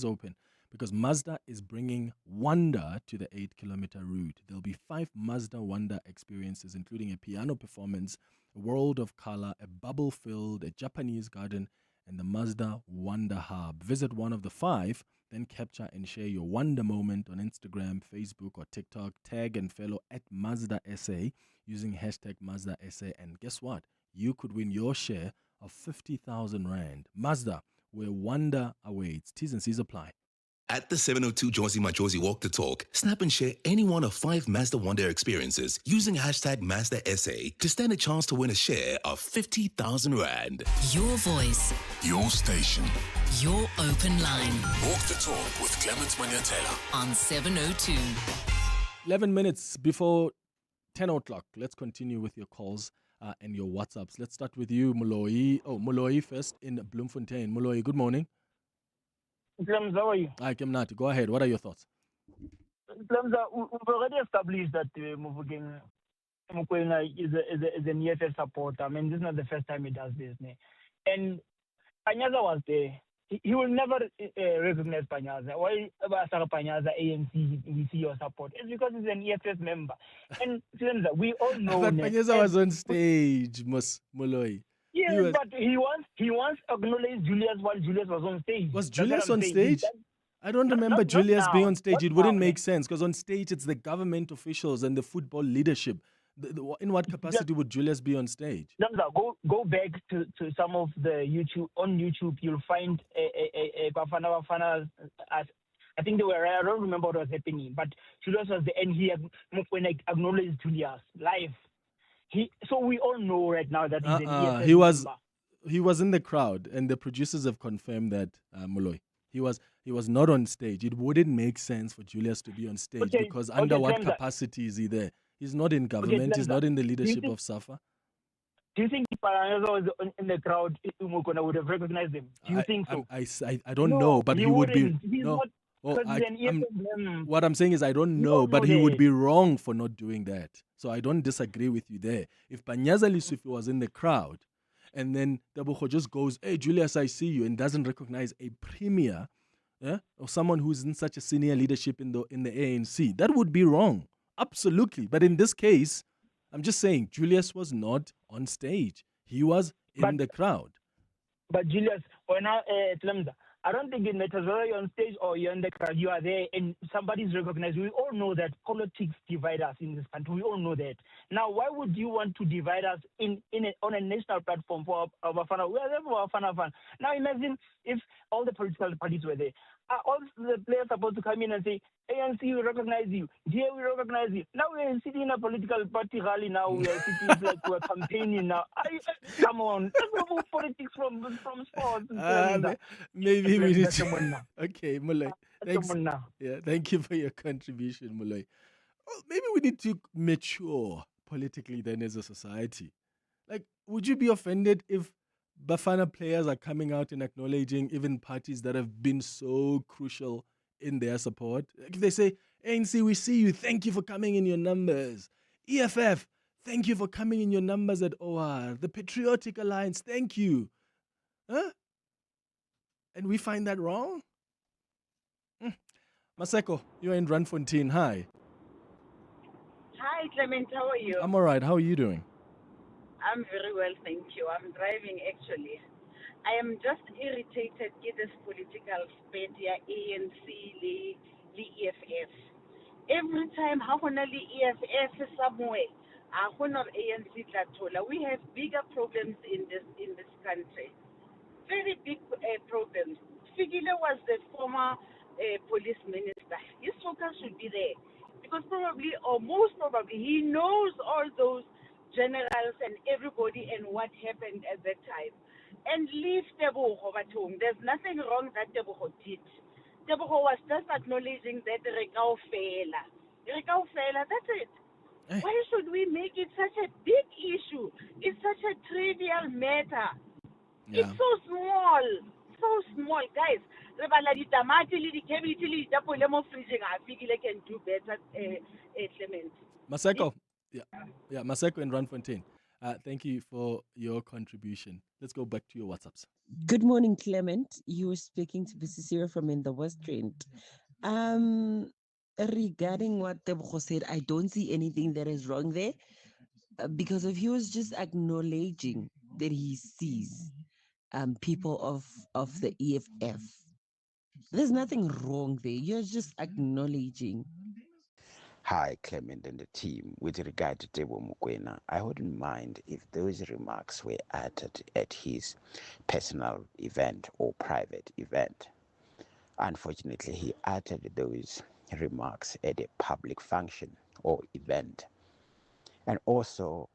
open, because Mazda is bringing wonder to the 8-kilometer route. There'll be 5 Mazda Wonder experiences, including a piano performance, a world of color, a bubble field, a Japanese garden, and the Mazda Wonder Hub. Visit one of the 5, then capture and share your wonder moment on Instagram, Facebook, or TikTok. Tag and follow at Mazda SA using hashtag Mazda SA. And guess what? You could win your share of 50,000 Rand. Mazda, where wonder awaits. T's and C's apply. At the 702 Josie My Josie Walk the Talk, snap and share any one of 5 Mazda Wonder experiences using hashtag Mazda SA to stand a chance to win a share of 50,000 Rand. Your voice. Your station. Your open line. Walk the Talk with Clement Manyathela on 702. 11 minutes before 10 o'clock. Let's continue with your calls and your WhatsApps. Let's start with you, Moloi. Moloi first in Bloemfontein. Moloi, good morning. Clemza, how are you? Hi, Kemnati. Go ahead. What are your thoughts? Clemza, we've already established that Mufokeng Mokoena is an EFF supporter. I mean, this is not the first time he does this. And Panyaza was there. He will never recognize Panyaza. Why Panyaza, ANC, we see your support? It's because he's an EFF member. And Clemza, we all know... But Panyaza was on stage, Moloi. Yes, but he once acknowledged Julius while Julius was on stage. Was That's what Julius I'm on saying. stage? I don't remember not Julius being now. on stage. Not It wouldn't now, make sense because on stage it's the government officials and the football leadership. In what capacity would Julius be on stage? Go back to some of the YouTube. On YouTube, you'll find a Bafana. I think they were. I don't remember what was happening, but Julius was there, and when I acknowledged Julius live. So we all know right now that he's an EFF member. He was in the crowd, and the producers have confirmed that, Moloi. He was not on stage. It wouldn't make sense for Julius to be on stage because under what capacity is he there? He's not in government. He's not in the leadership of SAFA. Do you think if Paranyoza was in the crowd, Umukona would have recognized him? Do you think so? I don't know, but he would be. He's No. not, What I'm saying is I don't know, but he would be wrong for not doing that. So I don't disagree with you there. If Panyaza Lesufi was in the crowd and then Tebogo just goes, "Hey, Julius, I see you," and doesn't recognize a premier or someone who's in such a senior leadership in the ANC, that would be wrong. Absolutely. But in this case, I'm just saying Julius was not on stage. He was in the crowd. But Julius, I don't think it matters whether you're on stage or you're in the crowd. You are there and somebody's recognized. We all know that politics divide us in this country. We all know that. Now, why would you want to divide us on a national platform for our Bafana? We are there for our Bafana. Now, imagine if all the political parties were there. Are all the players supposed to come in and say, ANC, we recognize you. DA, we recognize you. Now we're sitting in a political party rally now. We are sitting like we're campaigning now. Come on. Let's remove politics from sports. Maybe we need to... Okay, Mulay. Thanks. Yeah, thank you for your contribution, Mulay. Well, maybe we need to mature politically then as a society. Like, would you be offended if Bafana players are coming out and acknowledging even parties that have been so crucial in their support? If they say, ANC, we see you, thank you for coming in your numbers. EFF, thank you for coming in your numbers at OR. The Patriotic Alliance, thank you. Huh? And we find that wrong? Maseko, you're in Randfontein. Hi. Hi, Clement. How are you? I'm all right. How are you doing? I'm very well, thank you. I'm driving, actually. I am just irritated with this political spate here, ANC, the EFF. Every time, how can the EFF somewhere? ANC we have bigger problems in this country. Very big problems. Fikile was the former police minister. His focus should be there. Because probably, or most probably, he knows all those generals and everybody and what happened at that time. And leave Tebogo at home. There's nothing wrong that Tebogo did. Tebogo was just acknowledging that Rekao fela, that's it. Why should we make it such a big issue? It's such a trivial matter. Yeah. It's so small, guys. Can do better, Clement. Maseko. Yeah, Maseko and Randfontein. Thank you for your contribution. Let's go back to your WhatsApps. Good morning, Clement. You were speaking to Bisisira from In the West Trend. Regarding what Tebogo said, I don't see anything that is wrong there because he was just acknowledging that he sees people of the EFF. There's nothing wrong there. You're just acknowledging. Hi, Clement and the team. With regard to Tebogo Magwenya, I wouldn't mind if those remarks were uttered at his personal event or private event. Unfortunately, he uttered those remarks at a public function or event. And also,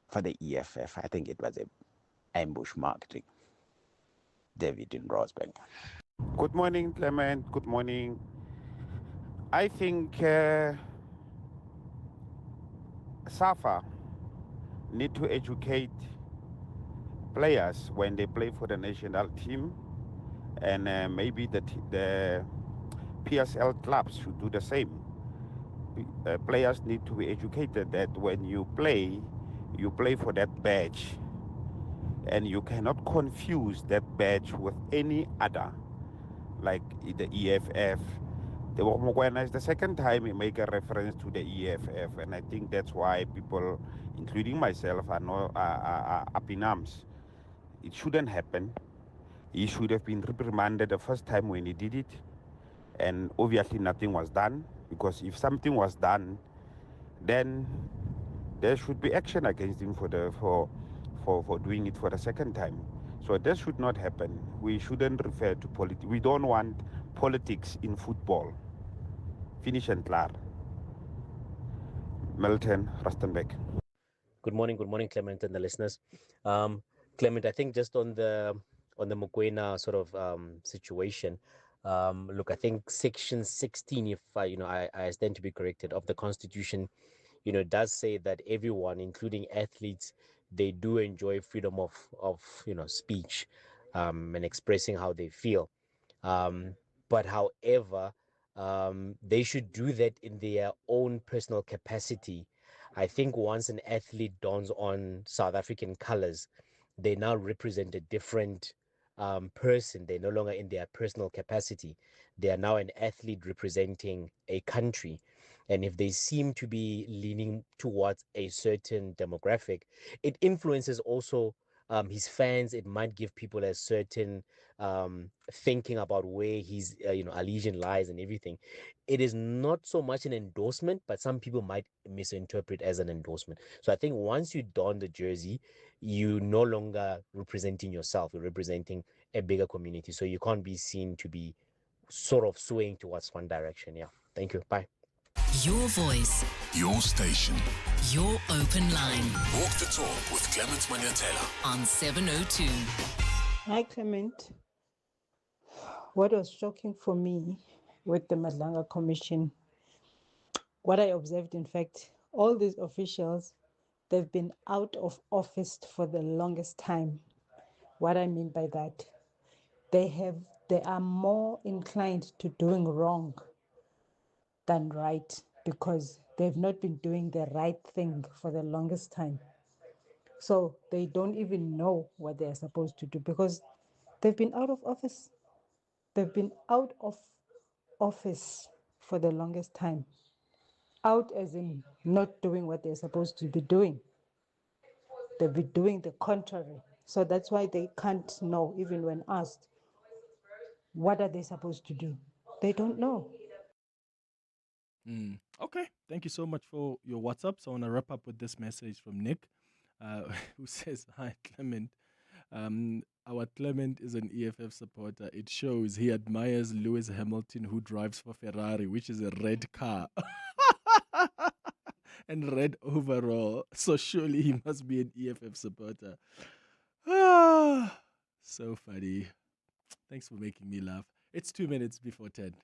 for the EFF, I think it was an ambush marketing. David in Rosebank. Good morning, Clement. Good morning. I think SAFA need to educate players when they play for the national team, and maybe the PSL clubs should do the same. Players need to be educated that when you play for that badge, and you cannot confuse that badge with any other, like the EFF. The Magwenya is the second time he make a reference to the EFF, and I think that's why people, including myself, are up in arms. It shouldn't happen. He should have been reprimanded the first time when he did it, and obviously nothing was done, because if something was done, then there should be action against him for doing it for the second time. So that should not happen. We shouldn't refer to politics. We don't want politics in football. Finish and clear. Milton Rustenbeck. Good morning, Clement and the listeners. Clement, I think just on the Magwenya sort of situation, look, I think Section 16, if I stand to be corrected, of the Constitution, does say that everyone, including athletes, they do enjoy freedom of speech and expressing how they feel. But however, they should do that in their own personal capacity. I think once an athlete dons on South African colors, they now represent a different person. They're no longer in their personal capacity. They are now an athlete representing a country. And if they seem to be leaning towards a certain demographic, it influences also his fans. It might give people a certain thinking about where his allegiance lies and everything. It is not so much an endorsement, but some people might misinterpret as an endorsement. So I think once you don the jersey, you no longer representing yourself. You're representing a bigger community. So you can't be seen to be sort of swaying towards one direction. Yeah. Thank you. Bye. Your voice, your station, Your open line. Walk the talk with Clement Manyathela on 702. Hi, Clement. What was shocking for me with the Madlanga Commission, what I observed, in fact, all these officials, they've been out of office for the longest time. What I mean by that, they are more inclined to doing wrong than right, because they've not been doing the right thing for the longest time. So they don't even know what they're supposed to do, because they've been out of office. They've been out of office for the longest time. Out as in not doing what they're supposed to be doing. They'll be doing the contrary. So that's why they can't know, even when asked, what are they supposed to do? They don't know. Okay, thank you so much for your WhatsApp. So I want to wrap up with this message from Nick, who says, "Hi, Clement. Our Clement is an EFF supporter. It shows he admires Lewis Hamilton, who drives for Ferrari, which is a red car and red overall. So surely he must be an EFF supporter." So funny. Thanks for making me laugh. It's 2 minutes before 10.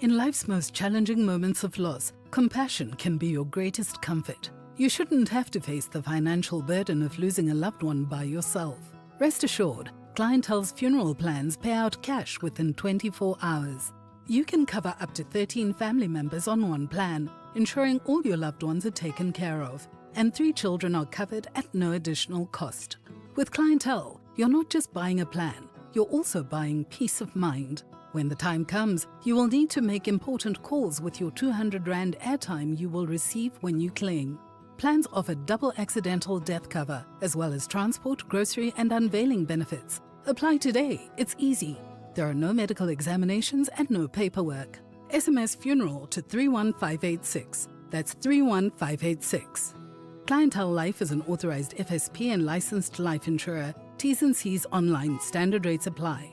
In life's most challenging moments of loss, compassion can be your greatest comfort. You shouldn't have to face the financial burden of losing a loved one by yourself. Rest assured, Clientele's funeral plans pay out cash within 24 hours. You can cover up to 13 family members on one plan, ensuring all your loved ones are taken care of, and 3 children are covered at no additional cost. With Clientele, you're not just buying a plan, you're also buying peace of mind. When the time comes, you will need to make important calls with your 200 Rand airtime you will receive when you claim. Plans offer double accidental death cover, as well as transport, grocery, and unveiling benefits. Apply today. It's easy. There are no medical examinations and no paperwork. SMS funeral to 31586. That's 31586. Clientele Life is an authorized FSP and licensed life insurer. T's and C's online. Standard rates apply.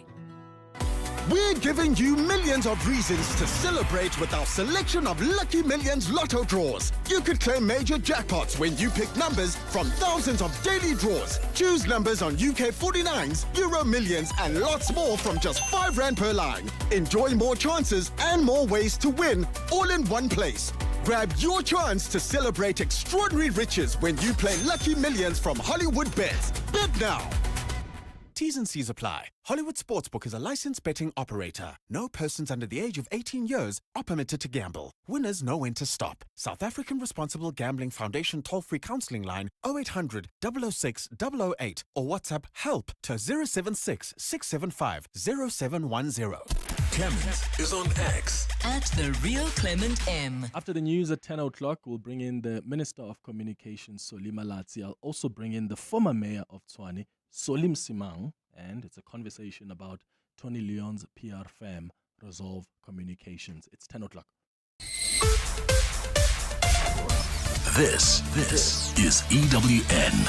We're giving you millions of reasons to celebrate with our selection of Lucky Millions Lotto draws. You could claim major jackpots when you pick numbers from thousands of daily draws. Choose numbers on UK 49s, Euro Millions, and lots more from just R5 per line. Enjoy more chances and more ways to win, all in one place. Grab your chance to celebrate extraordinary riches when you play Lucky Millions from Hollywood Bets. Bet now. T's and C's apply. Hollywood Sportsbook is a licensed betting operator. No persons under the age of 18 years are permitted to gamble. Winners know when to stop. South African Responsible Gambling Foundation toll-free counselling line 0800 006 008 or WhatsApp help to 076 675 0710. Clement is on X at The Real Clement M. After the news at 10 o'clock, we'll bring in the Minister of Communications, Solly Malatsi. I'll also bring in the former mayor of Tshwane, Solim Simang, and it's a conversation about Tony Leon's PR firm, Resolve Communications. It's 10 o'clock. This is EWN.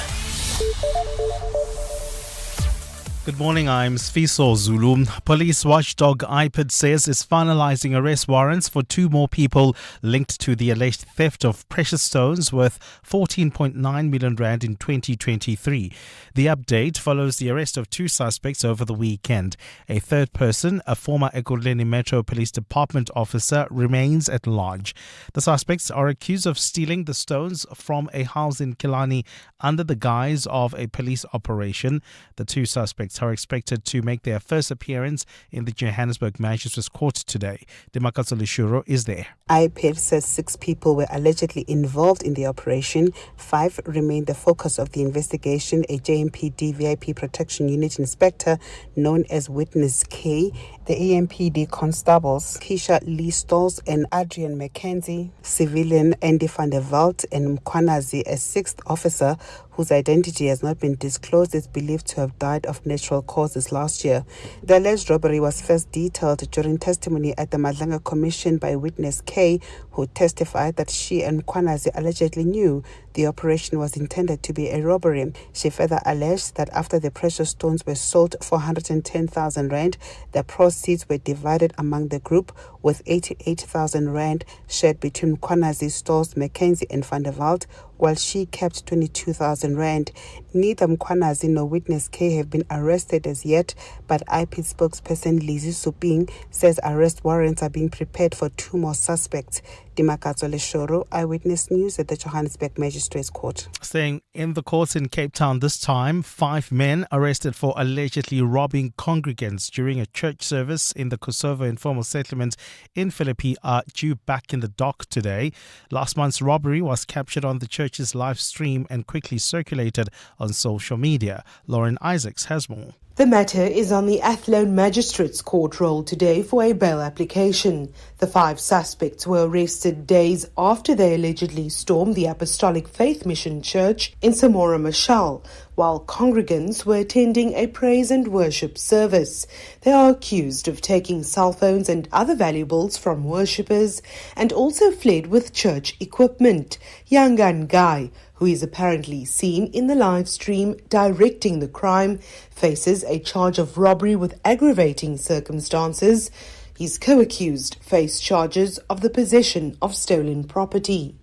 Good morning, I'm Sfiso Zulu. Police watchdog IPID says it's finalizing arrest warrants for 2 more people linked to the alleged theft of precious stones worth 14.9 million rand in 2023. The update follows the arrest of 2 suspects over the weekend. A third person, a former Ekurhuleni Metro Police Department officer, remains at large. The suspects are accused of stealing the stones from a house in Killarney under the guise of a police operation. The 2 suspects are expected to make their first appearance in the Johannesburg Magistrates Court today. Demakatso Lishuro is there. IPID says 6 people were allegedly involved in the operation. 5 remain the focus of the investigation. A JMPD VIP Protection Unit Inspector known as Witness K, the AMPD constables Keisha Lee Stolz and Adrian McKenzie, civilian Andy van der Walt, and Mkwanazi, a 6th officer whose identity has not been disclosed, is believed to have died of natural causes last year. The alleged robbery was first detailed during testimony at the Madlanga Commission by Witness K, who testified that she and Mkwanazi allegedly knew the operation was intended to be a robbery. She further alleged that after the precious stones were sold for 110,000 rand, the proceeds were divided among the group, with 88,000 rand shared between Mkwanazi, Stolz, McKenzie and Van der Walt, while she kept 22,000 rand. Neither Mkwanazi nor Witness K have been arrested as yet, but IPID spokesperson Lizzie Suping says arrest warrants are being prepared for 2 more suspects. Dimakatso Leshoro, Eyewitness News at the Johannesburg Magistrates Court. Staying in the courts in Cape Town this time, 5 men arrested for allegedly robbing congregants during a church service in the Kosovo informal settlement in Philippi are due back in the dock today. Last month's robbery was captured on the church's live stream and quickly circulated on social media. Lauren Isaacs has more. The matter is on the Athlone Magistrates Court roll today for a bail application. The 5 suspects were arrested days after they allegedly stormed the Apostolic Faith Mission Church in Samora Machel, while congregants were attending a praise and worship service. They are accused of taking cell phones and other valuables from worshippers and also fled with church equipment. Yangan Guy, who is apparently seen in the live stream directing the crime, faces a charge of robbery with aggravating circumstances. His co-accused face charges of the possession of stolen property.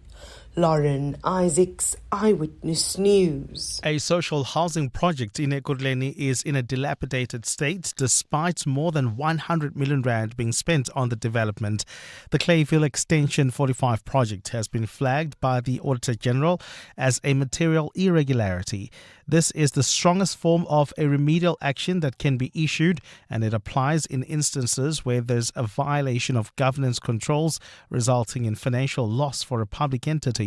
Lauren Isaacs, Eyewitness News. A social housing project in Ekurhuleni is in a dilapidated state despite more than 100 million rand being spent on the development. The Clayville Extension 45 project has been flagged by the Auditor General as a material irregularity. This is the strongest form of a remedial action that can be issued, and it applies in instances where there's a violation of governance controls resulting in financial loss for a public entity.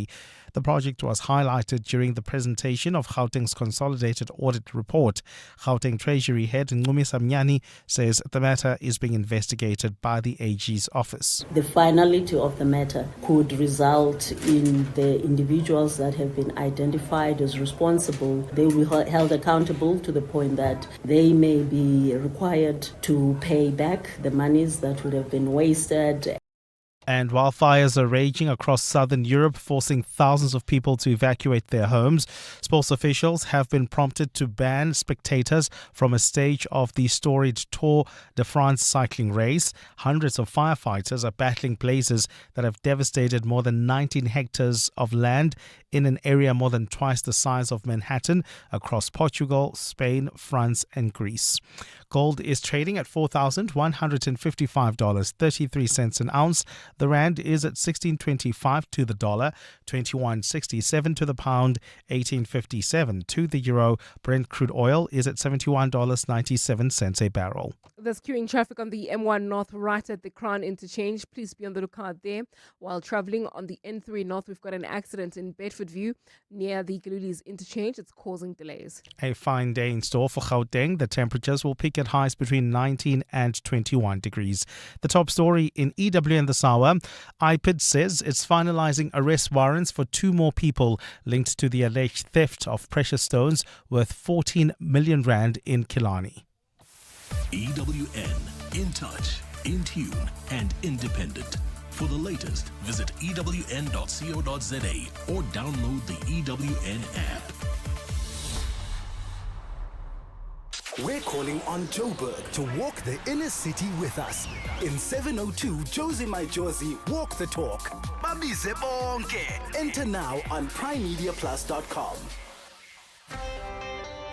The project was highlighted during the presentation of Gauteng's Consolidated Audit Report. Gauteng Treasury Head Ncumi Samnyani says the matter is being investigated by the AG's office. The finality of the matter could result in the individuals that have been identified as responsible. They will be held accountable to the point that they may be required to pay back the monies that would have been wasted. And wildfires are raging across southern Europe, forcing thousands of people to evacuate their homes. Sports officials have been prompted to ban spectators from a stage of the storied Tour de France cycling race. Hundreds of firefighters are battling blazes that have devastated more than 19 hectares of land in an area more than twice the size of Manhattan across Portugal, Spain, France and Greece. Gold is trading at $4,155.33 an ounce. The rand is at 16.25 to the dollar, 21.67 to the pound, 18.57 to the euro. Brent crude oil is at $71.97 a barrel. There's queuing traffic on the M1 North right at the Crown Interchange. Please be on the lookout there. While traveling on the N3 North, we've got an accident in Bedfordview near the Galuli's Interchange. It's causing delays. A fine day in store for Gauteng. The temperatures will peak at highs between 19 and 21 degrees. The top story in EWN this hour. IPID says it's finalizing arrest warrants for 2 more people linked to the alleged theft of precious stones worth 14 million rand in Killarney. EWN, in touch, in tune, and independent. For the latest, visit ewn.co.za or download the EWN app. We're calling on Joburg to walk the inner city with us. In 702 Josie My Josie Walk the Talk. Babize bonke. Enter now on primemediaplus.com.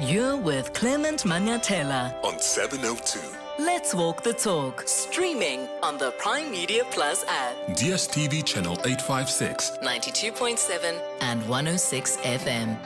You're with Clement Manyathela On 702. Let's walk the talk. Streaming on the Prime Media Plus app. DSTV channel 856. 92.7 and 106 FM.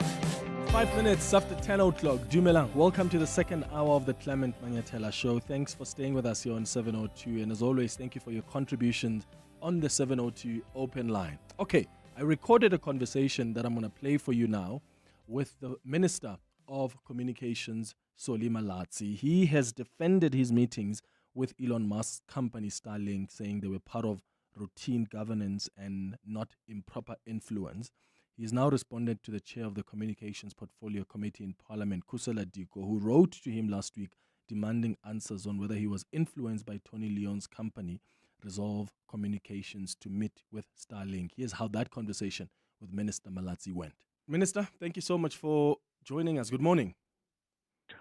5 minutes after 10 o'clock. Dumelang, welcome to the second hour of the Clement Manyathela Show. Thanks for staying with us here on 702. And as always, thank you for your contributions on the 702 open line. Okay, I recorded a conversation that I'm going to play for you now with the Minister of Communications, Solly Malatsi. He has defended his meetings with Elon Musk's company Starlink, saying they were part of routine governance and not improper influence. He has now responded to the chair of the Communications Portfolio Committee in Parliament, Kusela Diko, who wrote to him last week demanding answers on whether he was influenced by Tony Leon's company, Resolve Communications, to meet with Starlink. Here's how that conversation with Minister Malatsi went. Minister, thank you so much for joining us. Good morning.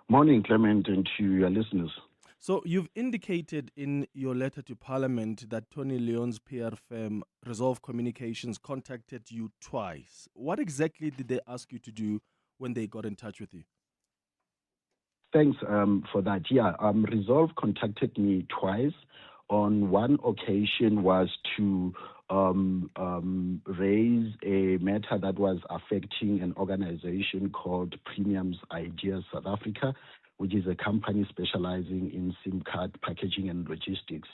Morning, Clement, and to your listeners. So you've indicated in your letter to Parliament that Tony Leon's PR firm, Resolve Communications, contacted you twice. What exactly did they ask you to do when they got in touch with you? Thanks for that. Yeah, Resolve contacted me twice. On one occasion was to raise a matter that was affecting an organization called Premiums Ideas South Africa, which is a company specializing in SIM card packaging and logistics.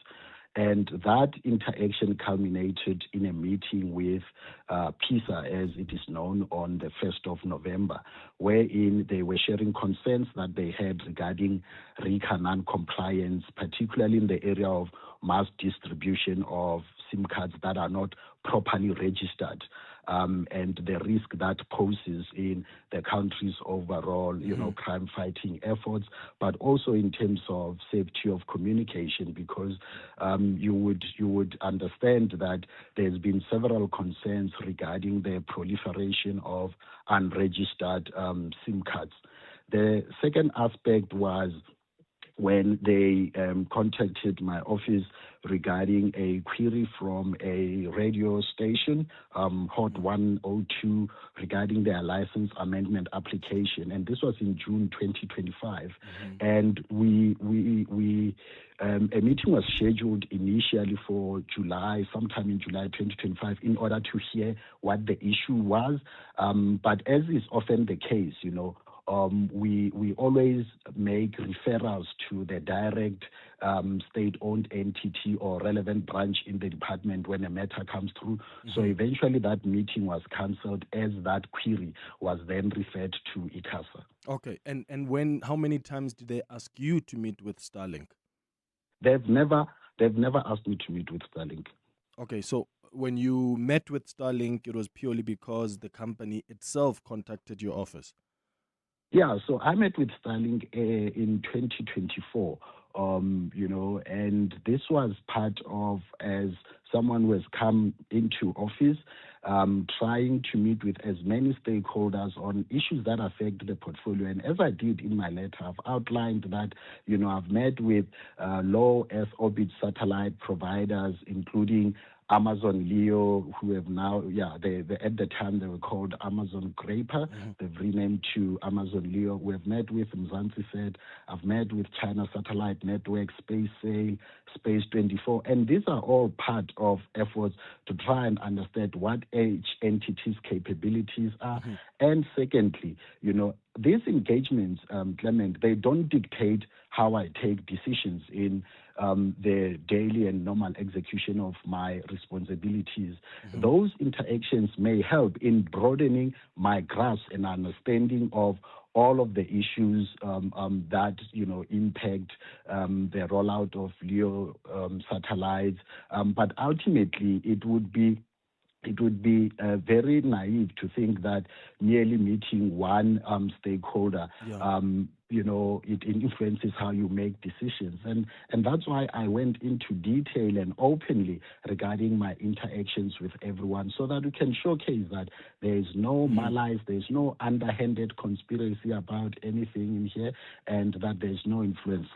And that interaction culminated in a meeting with PISA, as it is known, on the 1st of November, wherein they were sharing concerns that they had regarding RICA non-compliance, particularly in the area of mass distribution of SIM cards that are not properly registered, and the risk that poses in the country's overall, crime-fighting efforts, but also in terms of safety of communication, because you would understand that there's been several concerns regarding the proliferation of unregistered SIM cards. The second aspect was when they contacted my office regarding a query from a radio station, Hot 102, regarding their license amendment application. And this was in June 2025. And a meeting was scheduled initially for sometime in July 2025, in order to hear what the issue was. But as is often the case, we always make referrals to the direct state-owned entity or relevant branch in the department when a matter comes through. So eventually that meeting was cancelled, as that query was then referred to ICASA. Okay, and how many times did they ask you to meet with Starlink? They've never asked me to meet with Starlink. Okay, so when you met with Starlink, it was purely because the company itself contacted your office? Yeah, so I met with Starlink in 2024, and this was part of, as someone who has come into office, trying to meet with as many stakeholders on issues that affect the portfolio. And as I did in my letter, I've outlined that, I've met with low Earth orbit satellite providers, including Amazon Leo, who have now, at the time they were called Amazon Graper. They've renamed to Amazon Leo. We have met with Mzansi Fed. I've met with China Satellite Network, Space Sail, Space 24. And these are all part of efforts to try and understand what each entity's capabilities are. And secondly, these engagements, Clement, they don't dictate how I take decisions in the daily and normal execution of my responsibilities. Those interactions may help in broadening my grasp and understanding of all of the issues that impact the rollout of LEO satellites. But ultimately, it would be very naive to think that merely meeting one stakeholder, it influences how you make decisions. And that's why I went into detail and openly regarding my interactions with everyone, so that we can showcase that there is no malice, there's no underhanded conspiracy about anything in here, and that there's no influence.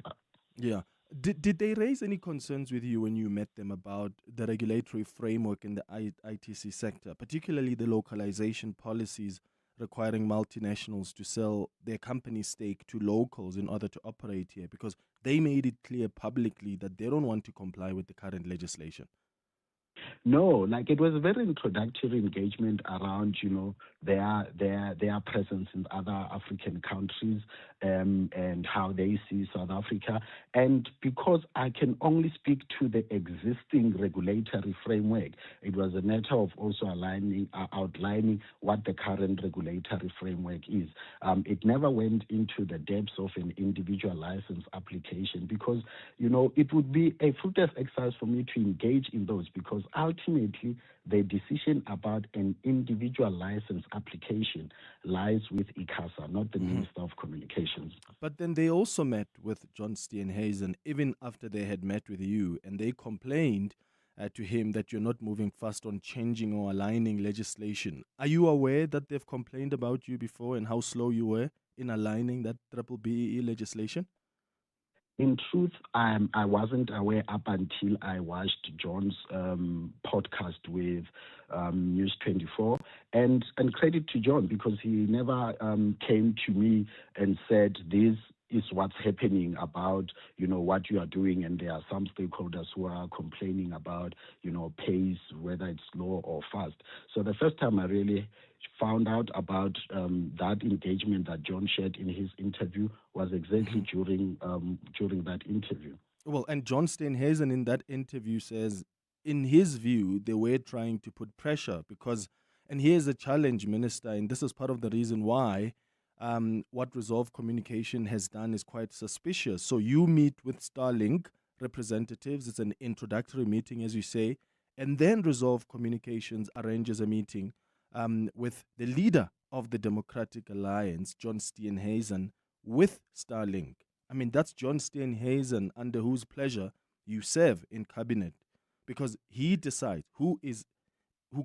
Yeah. Did they raise any concerns with you when you met them about the regulatory framework in the ITC sector, particularly the localization policies requiring multinationals to sell their company stake to locals in order to operate here? Because they made it clear publicly that they don't want to comply with the current legislation. No, it was a very introductory engagement around, their presence in other African countries and how they see South Africa. And because I can only speak to the existing regulatory framework, it was a matter of also outlining what the current regulatory framework is. It never went into the depths of an individual license application because, it would be a fruitless exercise for me to engage in those, because ultimately the decision about an individual license application lies with ICASA, not the Minister of Communications. But then they also met with John Steenhuisen, even after they had met with you, and they complained to him that you're not moving fast on changing or aligning legislation. Are you aware that they've complained about you before and how slow you were in aligning that BEE legislation? In truth, I wasn't aware up until I watched John's podcast with News 24, and credit to John, because he never came to me and said, this is what's happening about, what you are doing, and there are some stakeholders who are complaining about, pace, whether it's slow or fast. So the first time I really found out about that engagement that John shared in his interview was exactly during that interview. Well, and John Steenhuisen in that interview says, in his view, they were trying to put pressure because, and here's a challenge, Minister, and this is part of the reason why what Resolve Communication has done is quite suspicious. So you meet with Starlink representatives, it's an introductory meeting, as you say, and then Resolve Communications arranges a meeting with the leader of the Democratic Alliance, John Steenhuisen, with Starlink. I mean, that's John Steenhuisen under whose pleasure you serve in cabinet, because he decides who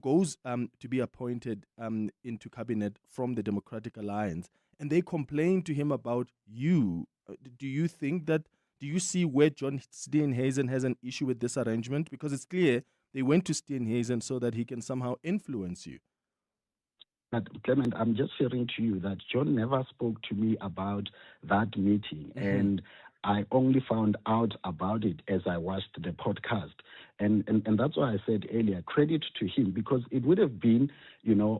goes to be appointed into cabinet from the Democratic Alliance, and they complain to him about you. Do you see where John Steenhuisen has an issue with this arrangement? Because it's clear they went to Steenhuisen so that he can somehow influence you. But Clement, I'm just sharing to you that John never spoke to me about that meeting, and I only found out about it as I watched the podcast. And that's why I said earlier, credit to him, because it would have been,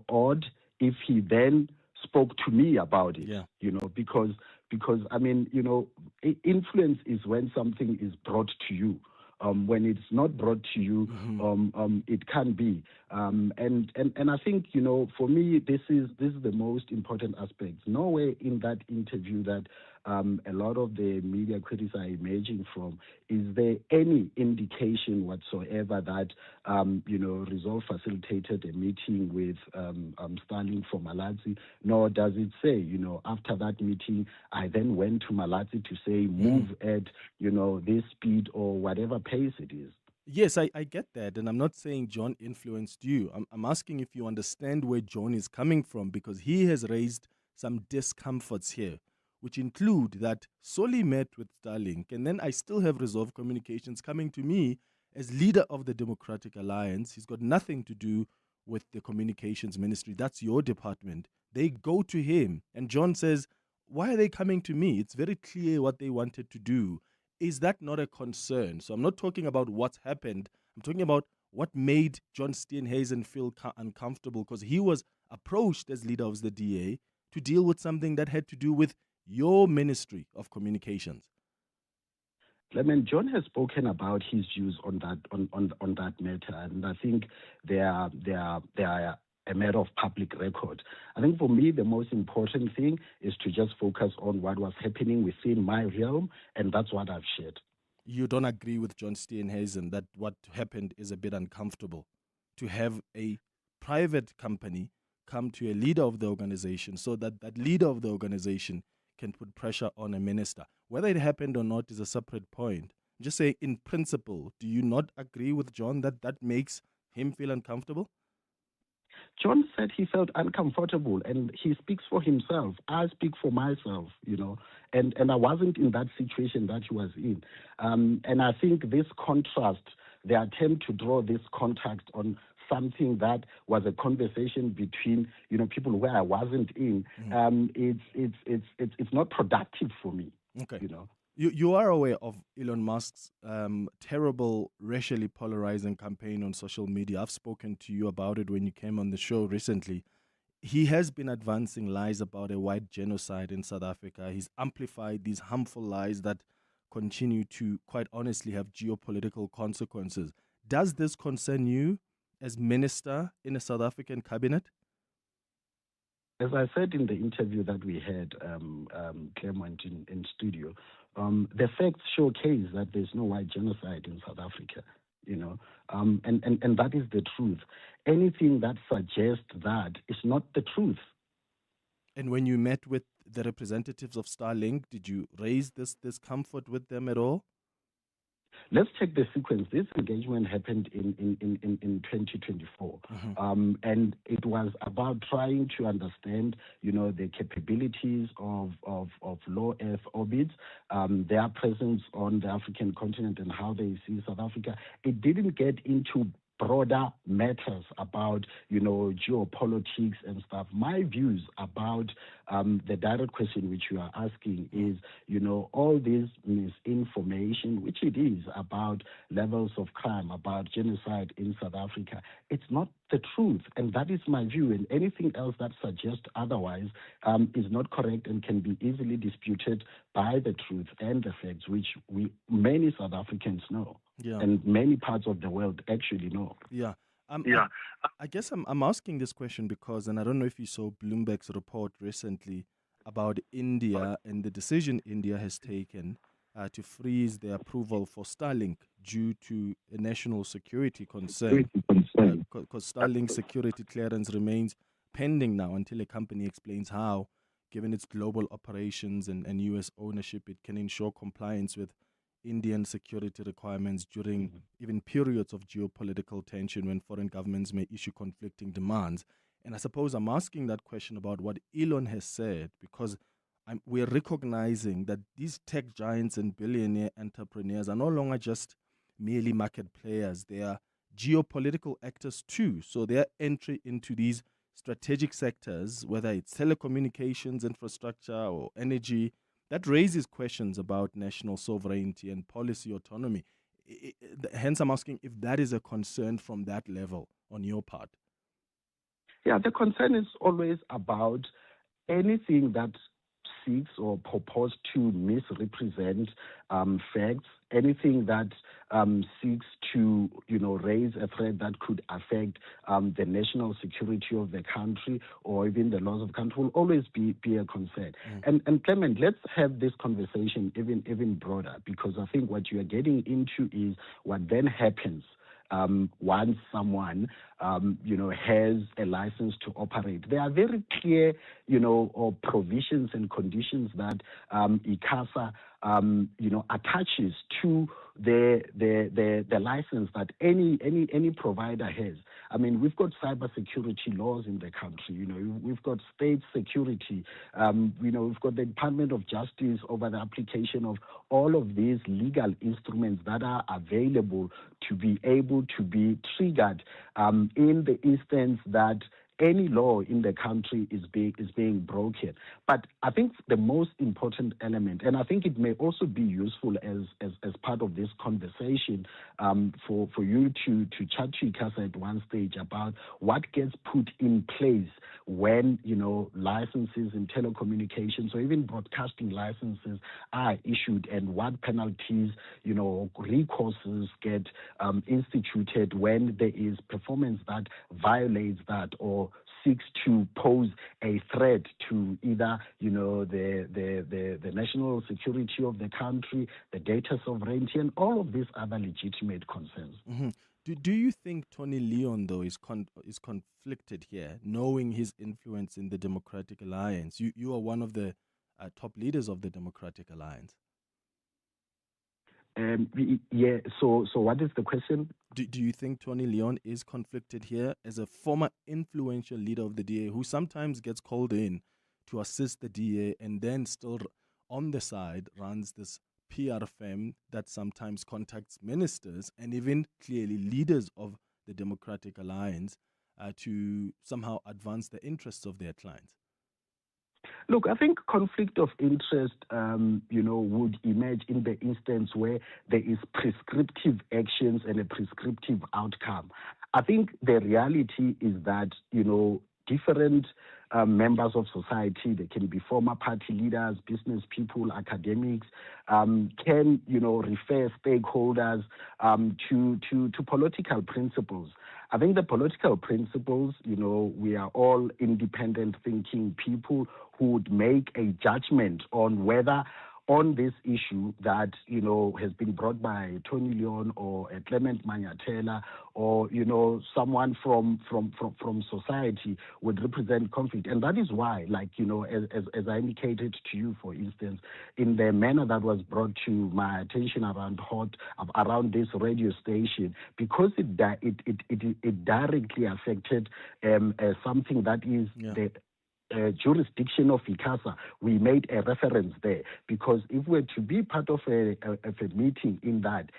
odd if he then spoke to me about it, because I mean, influence is when something is brought to you. When it's not brought to you, it can be. And I think, for me, this is the most important aspect. Nowhere in that interview that a lot of the media critics are emerging from is there any indication whatsoever that, Resolve facilitated a meeting with Starlink for Malatsi, nor does it say, after that meeting, I then went to Malatsi to say, move at, this speed or whatever pace it is. Yes, I get that. And I'm not saying John influenced you. I'm asking if you understand where John is coming from, because he has raised some discomforts here, which include that Solly met with Starlink, and then I still have Resolve Communications coming to me as leader of the Democratic Alliance. He's got nothing to do with the communications ministry. That's your department. They go to him, and John says, why are they coming to me? It's very clear what they wanted to do. Is that not a concern? So I'm not talking about what's happened. I'm talking about what made John Steenhuisen feel uncomfortable, because he was approached as leader of the DA to deal with something that had to do with your Ministry of Communications. Clement, John has spoken about his views on that matter, and I think they are a matter of public record. I think for me, the most important thing is to just focus on what was happening within my realm, and that's what I've shared. You don't agree with John Steenhuisen that what happened is a bit uncomfortable to have a private company come to a leader of the organization so that that leader of the organization can put pressure on a minister. Whether it happened or not is a separate point. Just say, in principle, do you not agree with John that that makes him feel uncomfortable? John said he felt uncomfortable, and he speaks for himself. I speak for myself, and I wasn't in that situation that he was in. And I think this contrast, the attempt to draw this context on something that was a conversation between, people where I wasn't in, it's not productive for me. Okay. You are aware of Elon Musk's terrible racially polarizing campaign on social media. I've spoken to you about it when you came on the show recently. He has been advancing lies about a white genocide in South Africa. He's amplified these harmful lies that continue to, quite honestly, have geopolitical consequences. Does this concern you as minister in a South African cabinet? As I said in the interview that we had, Clement, in studio, the facts showcase that there's no white genocide in South Africa, and that is the truth. Anything that suggests that is not the truth. And when you met with the representatives of Starlink, did you raise this discomfort with them at all? Let's check the sequence. This engagement happened in 2024, and it was about trying to understand, the capabilities of low Earth orbits, their presence on the African continent, and how they see South Africa. It didn't get into broader matters about, geopolitics and stuff. My views about the direct question which you are asking is, all this misinformation, which it is about levels of crime, about genocide in South Africa, it's not the truth. And that is my view. And anything else that suggests otherwise is not correct and can be easily disputed by the truth and the facts, which many South Africans know. Yeah. And many parts of the world actually know. Yeah. I guess I'm asking this question because, and I don't know if you saw Bloomberg's report recently about India and the decision India has taken to freeze the approval for Starlink due to a national security concern. Because Starlink security clearance remains pending now until a company explains how, given its global operations and U.S. ownership, it can ensure compliance with Indian security requirements during even periods of geopolitical tension when foreign governments may issue conflicting demands. And I suppose I'm asking that question about what Elon has said because we're recognizing that these tech giants and billionaire entrepreneurs are no longer just merely market players. They are geopolitical actors too. So their entry into these strategic sectors, whether it's telecommunications, infrastructure, or energy, that raises questions about national sovereignty and policy autonomy. Hence, I'm asking if that is a concern from that level on your part. Yeah, the concern is always about anything that seeks or purports to misrepresent facts, anything that seeks to, raise a threat that could affect the national security of the country or even the laws of the country will always be a concern. And Clement, let's have this conversation even broader, because I think what you are getting into is what then happens once someone, has a license to operate. There are very clear, provisions and conditions that ICASA, attaches to the license that any provider has. I mean, we've got cybersecurity laws in the country. We've got state security. We've got the Department of Justice over the application of all of these legal instruments that are available to be able to be triggered in the instance that any law in the country is being broken. But I think the most important element, and I think it may also be useful as part of this conversation, for you to chat to Ikasa at one stage about what gets put in place when, licenses in telecommunications or even broadcasting licenses are issued, and what penalties, recourses get instituted when there is performance that violates that or seeks to pose a threat to either, the national security of the country, the data sovereignty, and all of these other legitimate concerns. Mm-hmm. Do you think Tony Leon, though, is conflicted here, knowing his influence in the Democratic Alliance? You are one of the top leaders of the Democratic Alliance. Yeah. So what is the question? Do you think Tony Leon is conflicted here as a former influential leader of the DA who sometimes gets called in to assist the DA and then still on the side runs this PR firm that sometimes contacts ministers and even clearly leaders of the Democratic Alliance to somehow advance the interests of their clients? Look, I think conflict of interest, would emerge in the instance where there is prescriptive actions and a prescriptive outcome. I think the reality is that, different members of society, they can be former party leaders, business people, academics, can, refer stakeholders to political principles. I think the political principles, we are all independent thinking people who would make a judgment on whether on this issue that, has been brought by Tony Leon or Clement Manyathela or, someone from society would represent conflict. And that is why, as I indicated to you, for instance, in the manner that was brought to my attention around this radio station, because it directly affected something that is the jurisdiction of ICASA, we made a reference there, because if we're to be part of a meeting in that,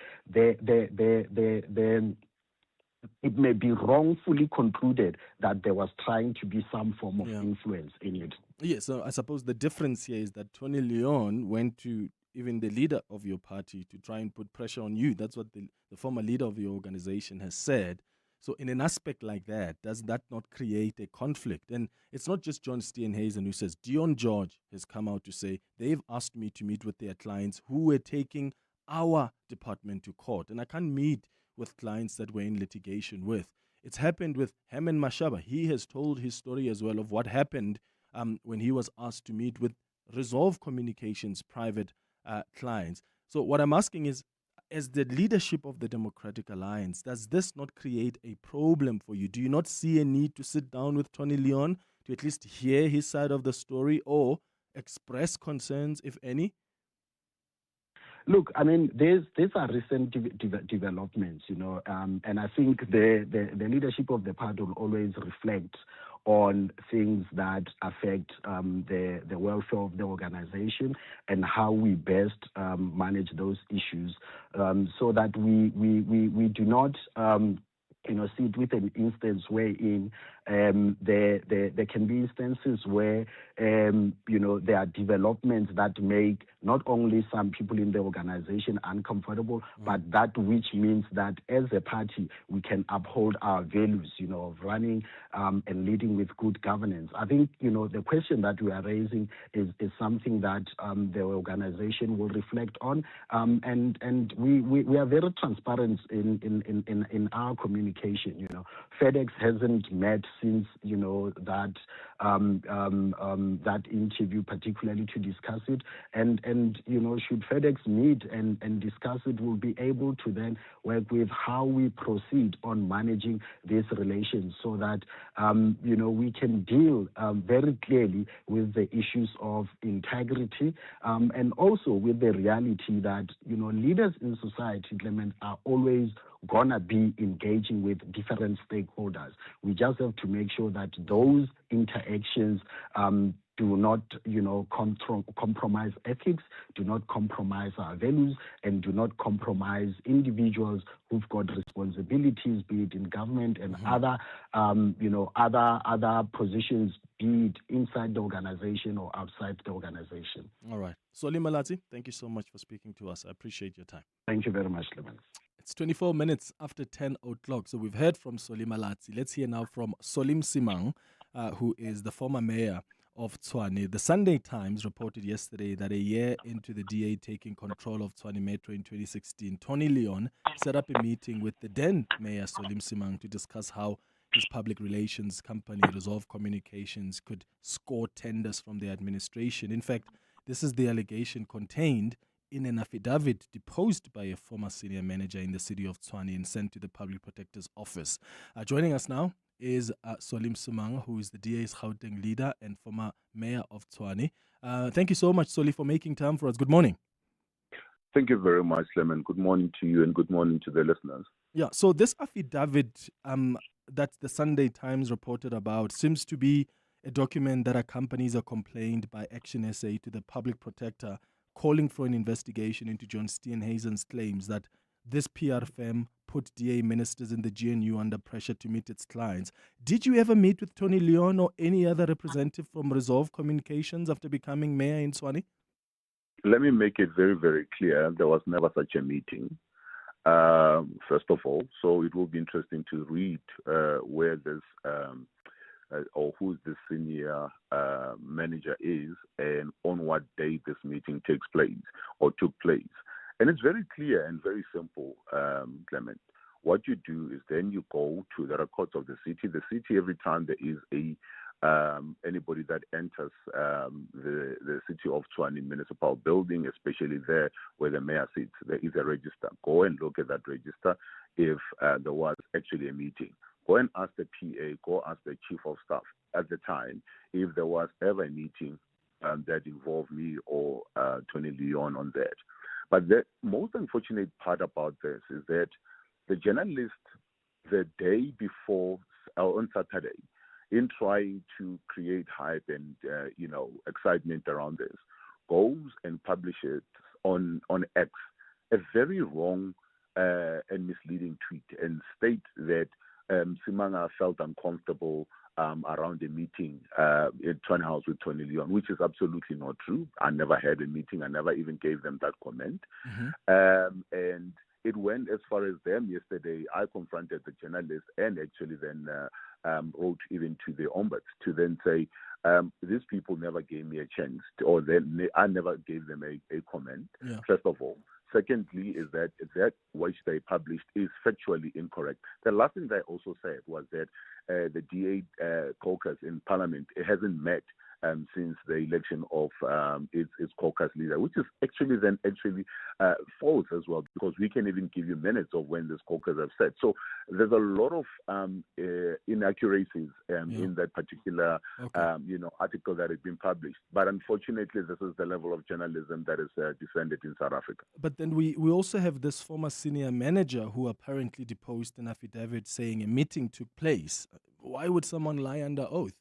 it may be wrongfully concluded that there was trying to be some form of influence in it. Yeah, so I suppose the difference here is that Tony Leon went to even the leader of your party to try and put pressure on you. That's what the former leader of your organization has said. So in an aspect like that, does that not create a conflict? And it's not just John Steenhuisen who says, Dion George has come out to say, they've asked me to meet with their clients who were taking our department to court. And I can't meet with clients that we're in litigation with. It's happened with Herman Mashaba. He has told his story as well of what happened when he was asked to meet with Resolve Communications private clients. So what I'm asking is, as the leadership of the Democratic Alliance, does this not create a problem for you? Do you not see a need to sit down with Tony Leon to at least hear his side of the story or express concerns, if any? Look, I mean, these are recent developments, and I think the leadership of the party will always reflect on things that affect the welfare of the organization and how we best manage those issues, so that we do not sit with an instance wherein there can be instances where there are developments that make not only some people in the organization uncomfortable, but that which means that as a party we can uphold our values, of running and leading with good governance. I think the question that we are raising is something that the organization will reflect on, and we are very transparent in our communication. FedEx hasn't met since that interview, particularly to discuss it, and should FedEx meet and discuss it, we'll be able to then work with how we proceed on managing these relations, so that we can deal very clearly with the issues of integrity, and also with the reality that leaders in society, Clement, are always gonna be engaging with different stakeholders. We just have to make sure that those interactions do not, compromise ethics, do not compromise our values, and do not compromise individuals who've got responsibilities, be it in government and other positions, be it inside the organization or outside the organization. All right. Soli Malati, thank you so much for speaking to us. I appreciate your time. Thank you very much, Clement. It's 24 minutes after 10 o'clock. So we've heard from Soli Malati. Let's hear now from Solim Simang, who is the former mayor of Tshwane. The Sunday Times reported yesterday that a year into the DA taking control of Tshwane Metro in 2016, Tony Leon set up a meeting with the then mayor Solim Simang to discuss how his public relations company Resolve Communications could score tenders from the administration. In fact, this is the allegation contained in an affidavit deposed by a former senior manager in the city of Tshwane and sent to the Public Protector's Office. Joining us now is Solim Simang, who is the DA's Gauteng leader and former mayor of Tshwane. Thank you so much, Soli, for making time for us. Good morning. Thank you very much, Clement. Good morning to you and good morning to the listeners. Yeah, so this affidavit that the Sunday Times reported about seems to be a document that accompanies a complaint by Action SA to the Public Protector calling for an investigation into John Steenhuisen's claims that this PR firm put DA ministers in the GNU under pressure to meet its clients. Did you ever meet with Tony Leon or any other representative from Resolve Communications after becoming mayor in Tshwane? Let me make it very, very clear. There was never such a meeting, first of all. So it will be interesting to read where this or who the senior manager is and on what day this meeting takes place or took place. And it's very clear and very simple, Clement. What you do is then you go to the records of the city. The city, every time there is anybody that enters the city of Tshwane municipal building, especially there where the mayor sits, there is a register. Go and look at that register if there was actually a meeting. Go and ask the PA, go ask the chief of staff at the time if there was ever a meeting that involved me or Tony Leon on that. But the most unfortunate part about this is that the journalist, the day before, on Saturday, in trying to create hype and excitement around this, goes and publishes on X a very wrong and misleading tweet and states that Simanga felt uncomfortable around a meeting in Tshwane House with Tony Leon, which is absolutely not true. I never had a meeting. I never even gave them that comment. And it went as far as them yesterday. I confronted the journalist and actually then wrote even to the ombuds to then say, these people never gave me a chance, I never gave them a comment, first of all. Secondly, is that which they published is factually incorrect. The last thing they also said was that the DA caucus in Parliament, it hasn't met since the election of its caucus leader, which is actually false as well, because we can even give you minutes of when this caucus have said. So there's a lot of inaccuracies in that particular article that has been published. But unfortunately, this is the level of journalism that is descended in South Africa. But then we also have this former senior manager who apparently deposed an affidavit saying a meeting took place. Why would someone lie under oath?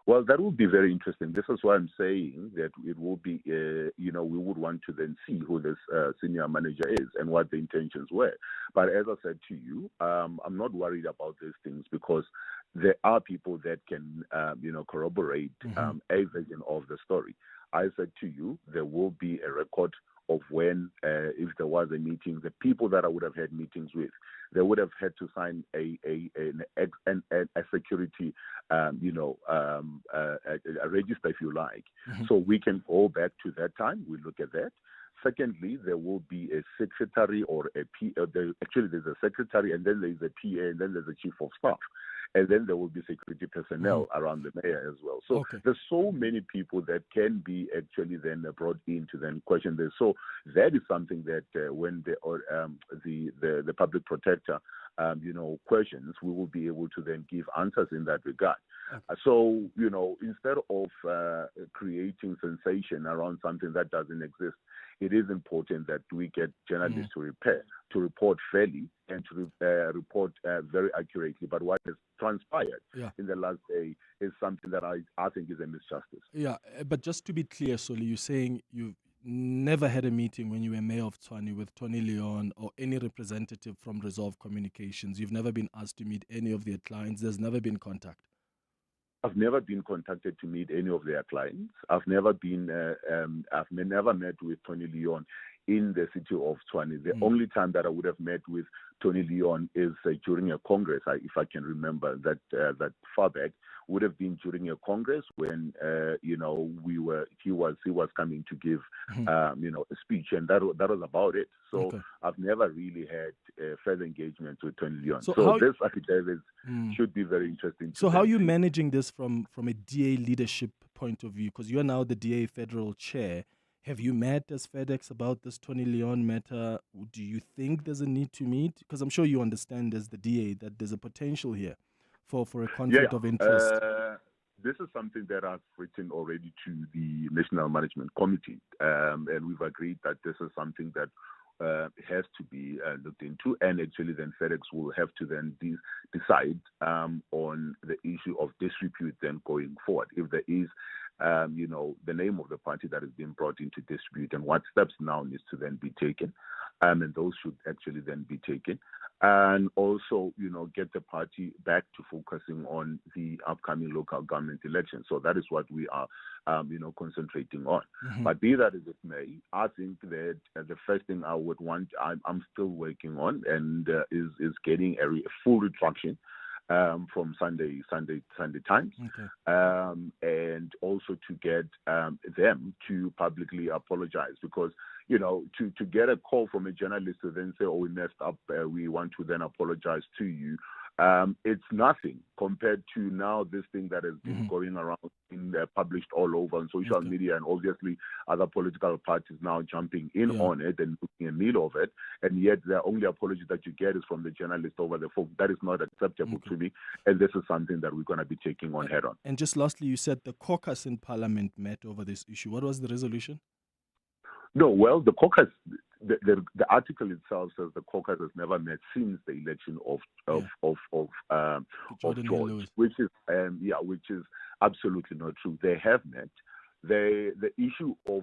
Well, that would be very interesting. This is why I'm saying that it will be, we would want to then see who this senior manager is and what the intentions were. But as I said to you, I'm not worried about these things because there are people that can, corroborate a version of the story. I said to you, there will be a record of when, if there was a meeting, the people that I would have had meetings with, they would have had to sign a security, a register, if you like. So we can go back to that time. We look at that. Secondly, there will be a secretary or a PA. Actually, there's a secretary, and then there's a PA, and then there's a chief of staff. And then there will be security personnel around the mayor as well. So there's so many people that can be actually then brought in to then question this. So that is something that when the public protector, questions, we will be able to then give answers in that regard. So, instead of creating sensation around something that doesn't exist, it is important that we get journalists to report fairly and to report very accurately. But what has transpired in the last day is something that I think is a misjustice. Yeah, but just to be clear, Soli, you're saying you've never had a meeting when you were mayor of Tshwane with Tony Leon or any representative from Resolve Communications. You've never been asked to meet any of their clients. There's never been contact. I've never been contacted to meet any of their clients. I've never met with Tony Leon in the city of Tshwane. The only time that I would have met with Tony Leon is during a congress, if I can remember that far back. Would have been during a congress when he was coming to give a speech, and that was about it. So I've never really had further engagement with Tony Leon. So this affidavit should be very interesting. So how are you managing this from a DA leadership point of view? Because you are now the DA federal chair. Have you met as FedEx about this Tony Leon matter? Do you think there's a need to meet? Because I'm sure you understand as the DA that there's a potential here for a conflict of interest. This is something that I've written already to the National Management Committee, and we've agreed that this is something that has to be looked into, and actually then FedEx will have to then decide on the issue of disrepute then going forward. If there is the name of the party that is being brought into dispute and what steps now needs to then be taken, and those should actually then be taken. And also, get the party back to focusing on the upcoming local government elections. So that is what we are, concentrating on. But be that as it may, I think that the first thing I would want, I'm still working on, and is getting a full retraction from Sunday Times, and also to get them to publicly apologize, because to get a call from a journalist to then say, "Oh, we messed up, we want to then apologize to you," it's nothing compared to now this thing that has been going around, published all over on social media, and obviously other political parties now jumping in on it and looking in the middle of it, and yet the only apology that you get is from the journalist over the phone. That is not acceptable to me, and this is something that we're going to be taking on head on. And just lastly, you said the caucus in Parliament met over this issue. What was the resolution? No, well, the caucus, the article itself says the caucus has never met since the election of George, which is absolutely not true. They have met. The issue of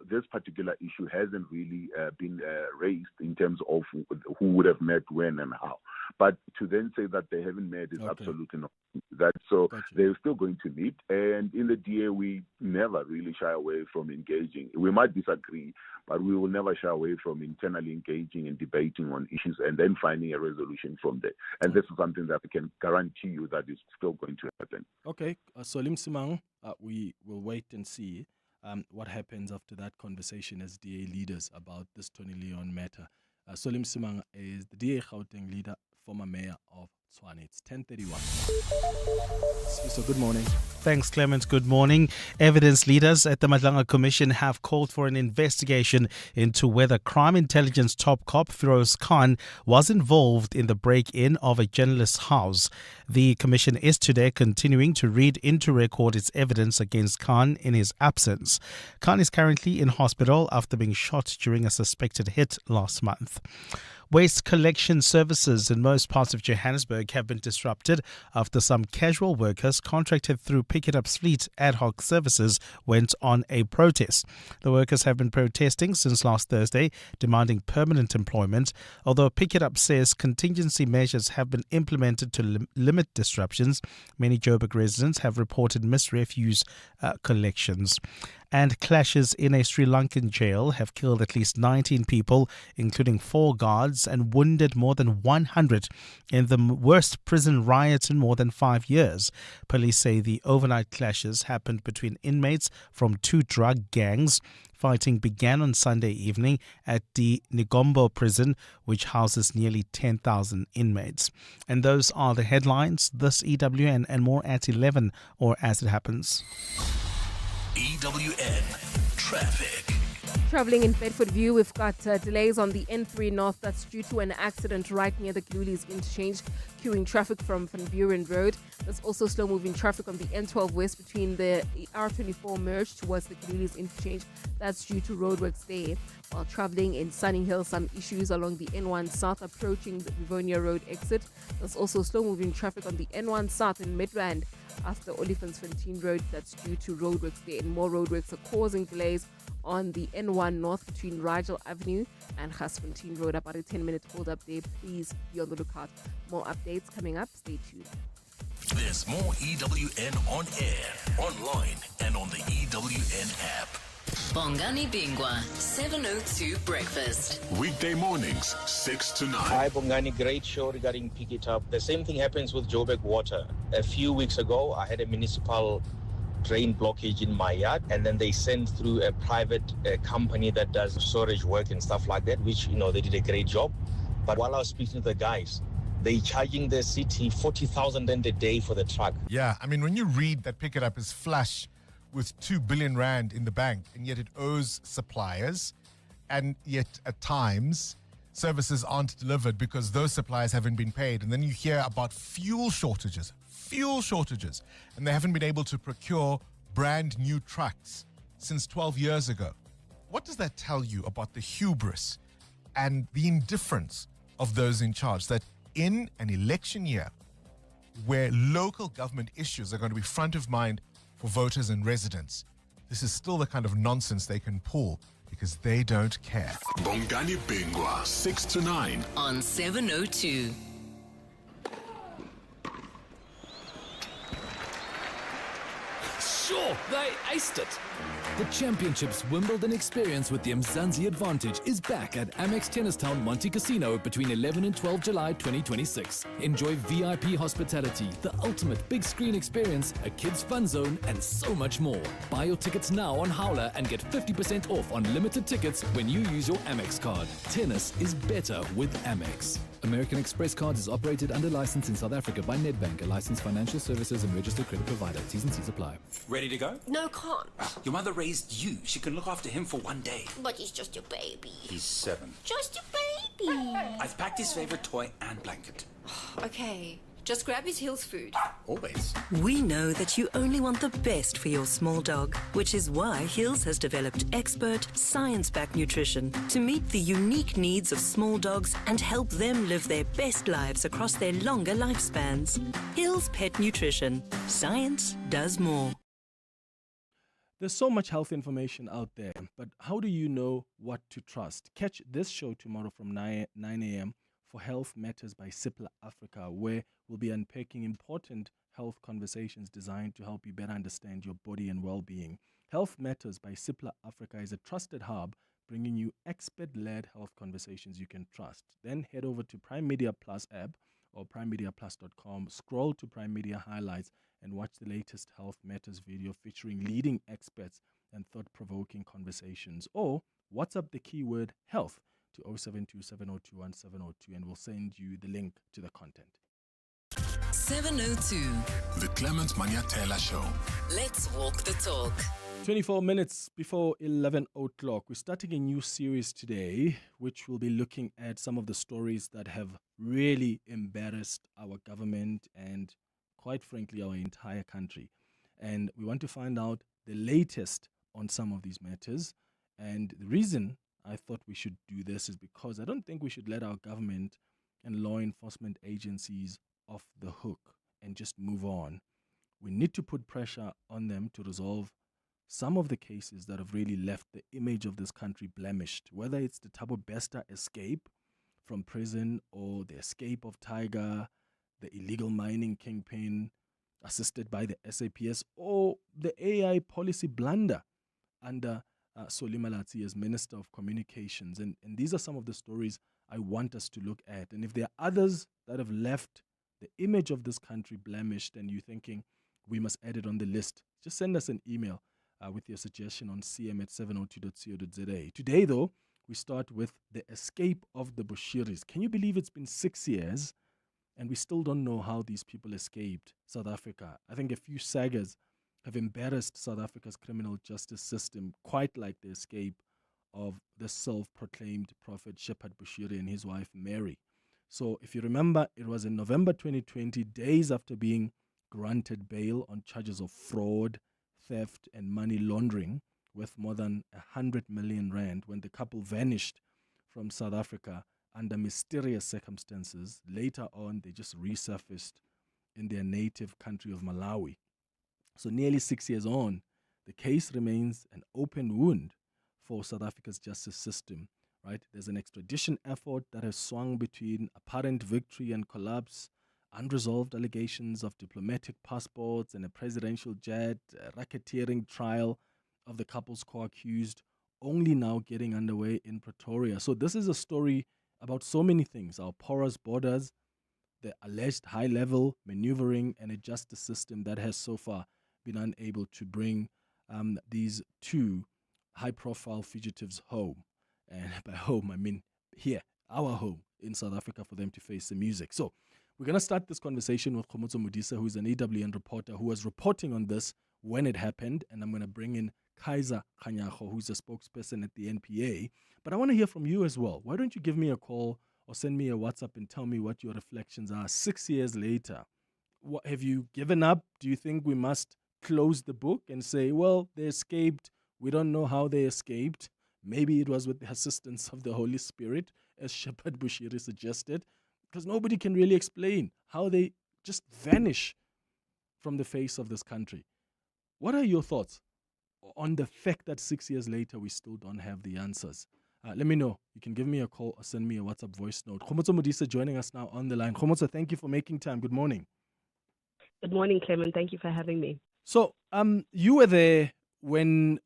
this particular issue hasn't really been raised in terms of who would have met when and how. But to then say that they haven't met is absolutely not that. So they're still going to meet. And in the DA, we never really shy away from engaging. We might disagree, but we will never shy away from internally engaging and debating on issues and then finding a resolution from there. And this is something that I can guarantee you that is still going to happen. Okay. Solim Simang, we will wait and see what happens after that conversation as DA leaders about this Tony Leon matter. Solim Simang is the DA Gauteng leader, former mayor of Tshwane. It's 10:31. So good morning. Thanks, Clement. Good morning. Evidence leaders at the Madlanga Commission have called for an investigation into whether crime intelligence top cop Firoz Khan was involved in the break-in of a journalist's house. The commission is today continuing to read into record its evidence against Khan in his absence. Khan is currently in hospital after being shot during a suspected hit last month. Waste collection services in most parts of Johannesburg have been disrupted after some casual workers contracted through Pick It Up's fleet ad hoc services went on a protest. The workers have been protesting since last Thursday, demanding permanent employment, although Pick It Up says contingency measures have been implemented to limit disruptions. Many Joburg residents have reported missed refuse collections. And clashes in a Sri Lankan jail have killed at least 19 people, including 4 guards, and wounded more than 100 in the worst prison riot in more than 5 years. Police say the overnight clashes happened between inmates from 2 drug gangs. Fighting began on Sunday evening at the Negombo prison, which houses nearly 10,000 inmates. And those are the headlines. This EWN and more at 11 or as it happens. EWN Traffic. Traveling in Bedfordview, we've got delays on the N3 North. That's due to an accident right near the Gululi's interchange, queuing traffic from Van Buren Road. There's also slow-moving traffic on the N12 West between the R24 merge towards the Gululi's interchange. That's due to roadworks there. While traveling in Sunny Hill, some issues along the N1 South approaching the Rivonia Road exit. There's also slow-moving traffic on the N1 South in Midrand after Olifantsfontein Road. That's due to roadworks there, and more roadworks are causing delays on the N1 North between Rigel Avenue and Gasfontein Road. About a 10-minute hold up there. Please be on the lookout. More updates coming up. Stay tuned. There's more EWN on air, online, and on the EWN app. Bongani Bingwa, 702 Breakfast. Weekday mornings, 6 to 9. Hi, Bongani. Great show regarding Pick It Up. The same thing happens with Joburg Water. A few weeks ago, I had a municipal drain blockage in my yard, and then they sent through a private company that does storage work and stuff like that, which, they did a great job. But while I was speaking to the guys, they charging the city 40,000 a day for the truck. Yeah, I mean, when you read that Pick It Up is flush with 2 billion rand in the bank, and yet it owes suppliers, and yet at times services aren't delivered because those suppliers haven't been paid. And then you hear about fuel shortages, and they haven't been able to procure brand new trucks since 12 years ago. What does that tell you about the hubris and the indifference of those in charge, that in an election year where local government issues are going to be front of mind for voters and residents, this is still the kind of nonsense they can pull because they don't care? Bongani Bingwa, 6 to 9. On 702. Sure, they aced it. The Championships Wimbledon experience with the Mzansi Advantage is back at Amex Tennistown Monte Casino between 11 and 12 July 2026. Enjoy VIP hospitality, the ultimate big screen experience, a kids fun zone, and so much more. Buy your tickets now on Howler and get 50% off on limited tickets when you use your Amex card. Tennis is better with Amex. American Express Cards is operated under license in South Africa by Nedbank, a licensed financial services and registered credit provider. T's and C's apply. Ready to go? No, can't. Your mother raised you. She can look after him for one day. But he's just a baby. He's 7. Just a baby. I've packed his favorite toy and blanket. Okay, just grab his Hills food. Always. We know that you only want the best for your small dog, which is why Hills has developed expert, science-backed nutrition to meet the unique needs of small dogs and help them live their best lives across their longer lifespans. Hills Pet Nutrition. Science does more. There's so much health information out there, but how do you know what to trust? Catch this show tomorrow from 9 a.m. for Health Matters by Cipla Africa, where we'll be unpacking important health conversations designed to help you better understand your body and well-being. Health Matters by Cipla Africa is a trusted hub bringing you expert-led health conversations you can trust. Then head over to Prime Media Plus app or primemediaplus.com, scroll to Prime Media Highlights, and watch the latest Health Matters video featuring leading experts and thought-provoking conversations. Or WhatsApp the keyword health to 072-702-1702 and we'll send you the link to the content. 702. The Clement Manyathela Show. Let's walk the talk. 24 minutes before 11 o'clock. We're starting a new series today, which will be looking at some of the stories that have really embarrassed our government and, quite frankly, our entire country. And we want to find out the latest on some of these matters. And the reason I thought we should do this is because I don't think we should let our government and law enforcement agencies off the hook and just move on. We need to put pressure on them to resolve some of the cases that have really left the image of this country blemished, whether it's the Thabo Bester escape from prison or the escape of Tiger, the illegal mining kingpin assisted by the SAPS, or the AI policy blunder under Solly Malatsi as Minister of Communications. And these are some of the stories I want us to look at. And if there are others that have left the image of this country blemished and you're thinking we must add it on the list, just send us an email with your suggestion on cm@702.co.za. Today, though, we start with the escape of the Bushiris. Can you believe it's been 6 years and we still don't know how these people escaped South Africa? I think a few sagas have embarrassed South Africa's criminal justice system, quite like the escape of the self-proclaimed prophet Shepherd Bushiri and his wife Mary. So if you remember, it was in November 2020, days after being granted bail on charges of fraud, theft, and money laundering worth more than 100 million rand, when the couple vanished from South Africa under mysterious circumstances. Later on, they just resurfaced in their native country of Malawi. So nearly 6 years on, the case remains an open wound for South Africa's justice system, right? There's an extradition effort that has swung between apparent victory and collapse, unresolved allegations of diplomatic passports and a presidential jet, a racketeering trial of the couple's co-accused, only now getting underway in Pretoria. So this is a story about so many things: our porous borders, the alleged high-level maneuvering, and a justice system that has so far been unable to bring these two high-profile fugitives home. And by home, I mean here, our home in South Africa, for them to face the music. So we're going to start this conversation with Khomotso Modise, who is an EWN reporter who was reporting on this when it happened. And I'm going to bring in Kaiser Khanyago, who's a spokesperson at the NPA. But I want to hear from you as well. Why don't you give me a call or send me a WhatsApp and tell me what your reflections are 6 years later? What, have you given up? Do you think we must close the book and say, well, they escaped, we don't know how they escaped? Maybe it was with the assistance of the Holy Spirit, as Shepherd Bushiri suggested, because nobody can really explain how they just vanish from the face of this country. What are your thoughts on the fact that 6 years later we still don't have the answers? Let me know. You can give me a call or send me a WhatsApp voice note. Khomotso Modise joining us now on the line. Khomotso, thank you for making time. Good morning. Good morning, Clement. Thank you for having me. So, you were there when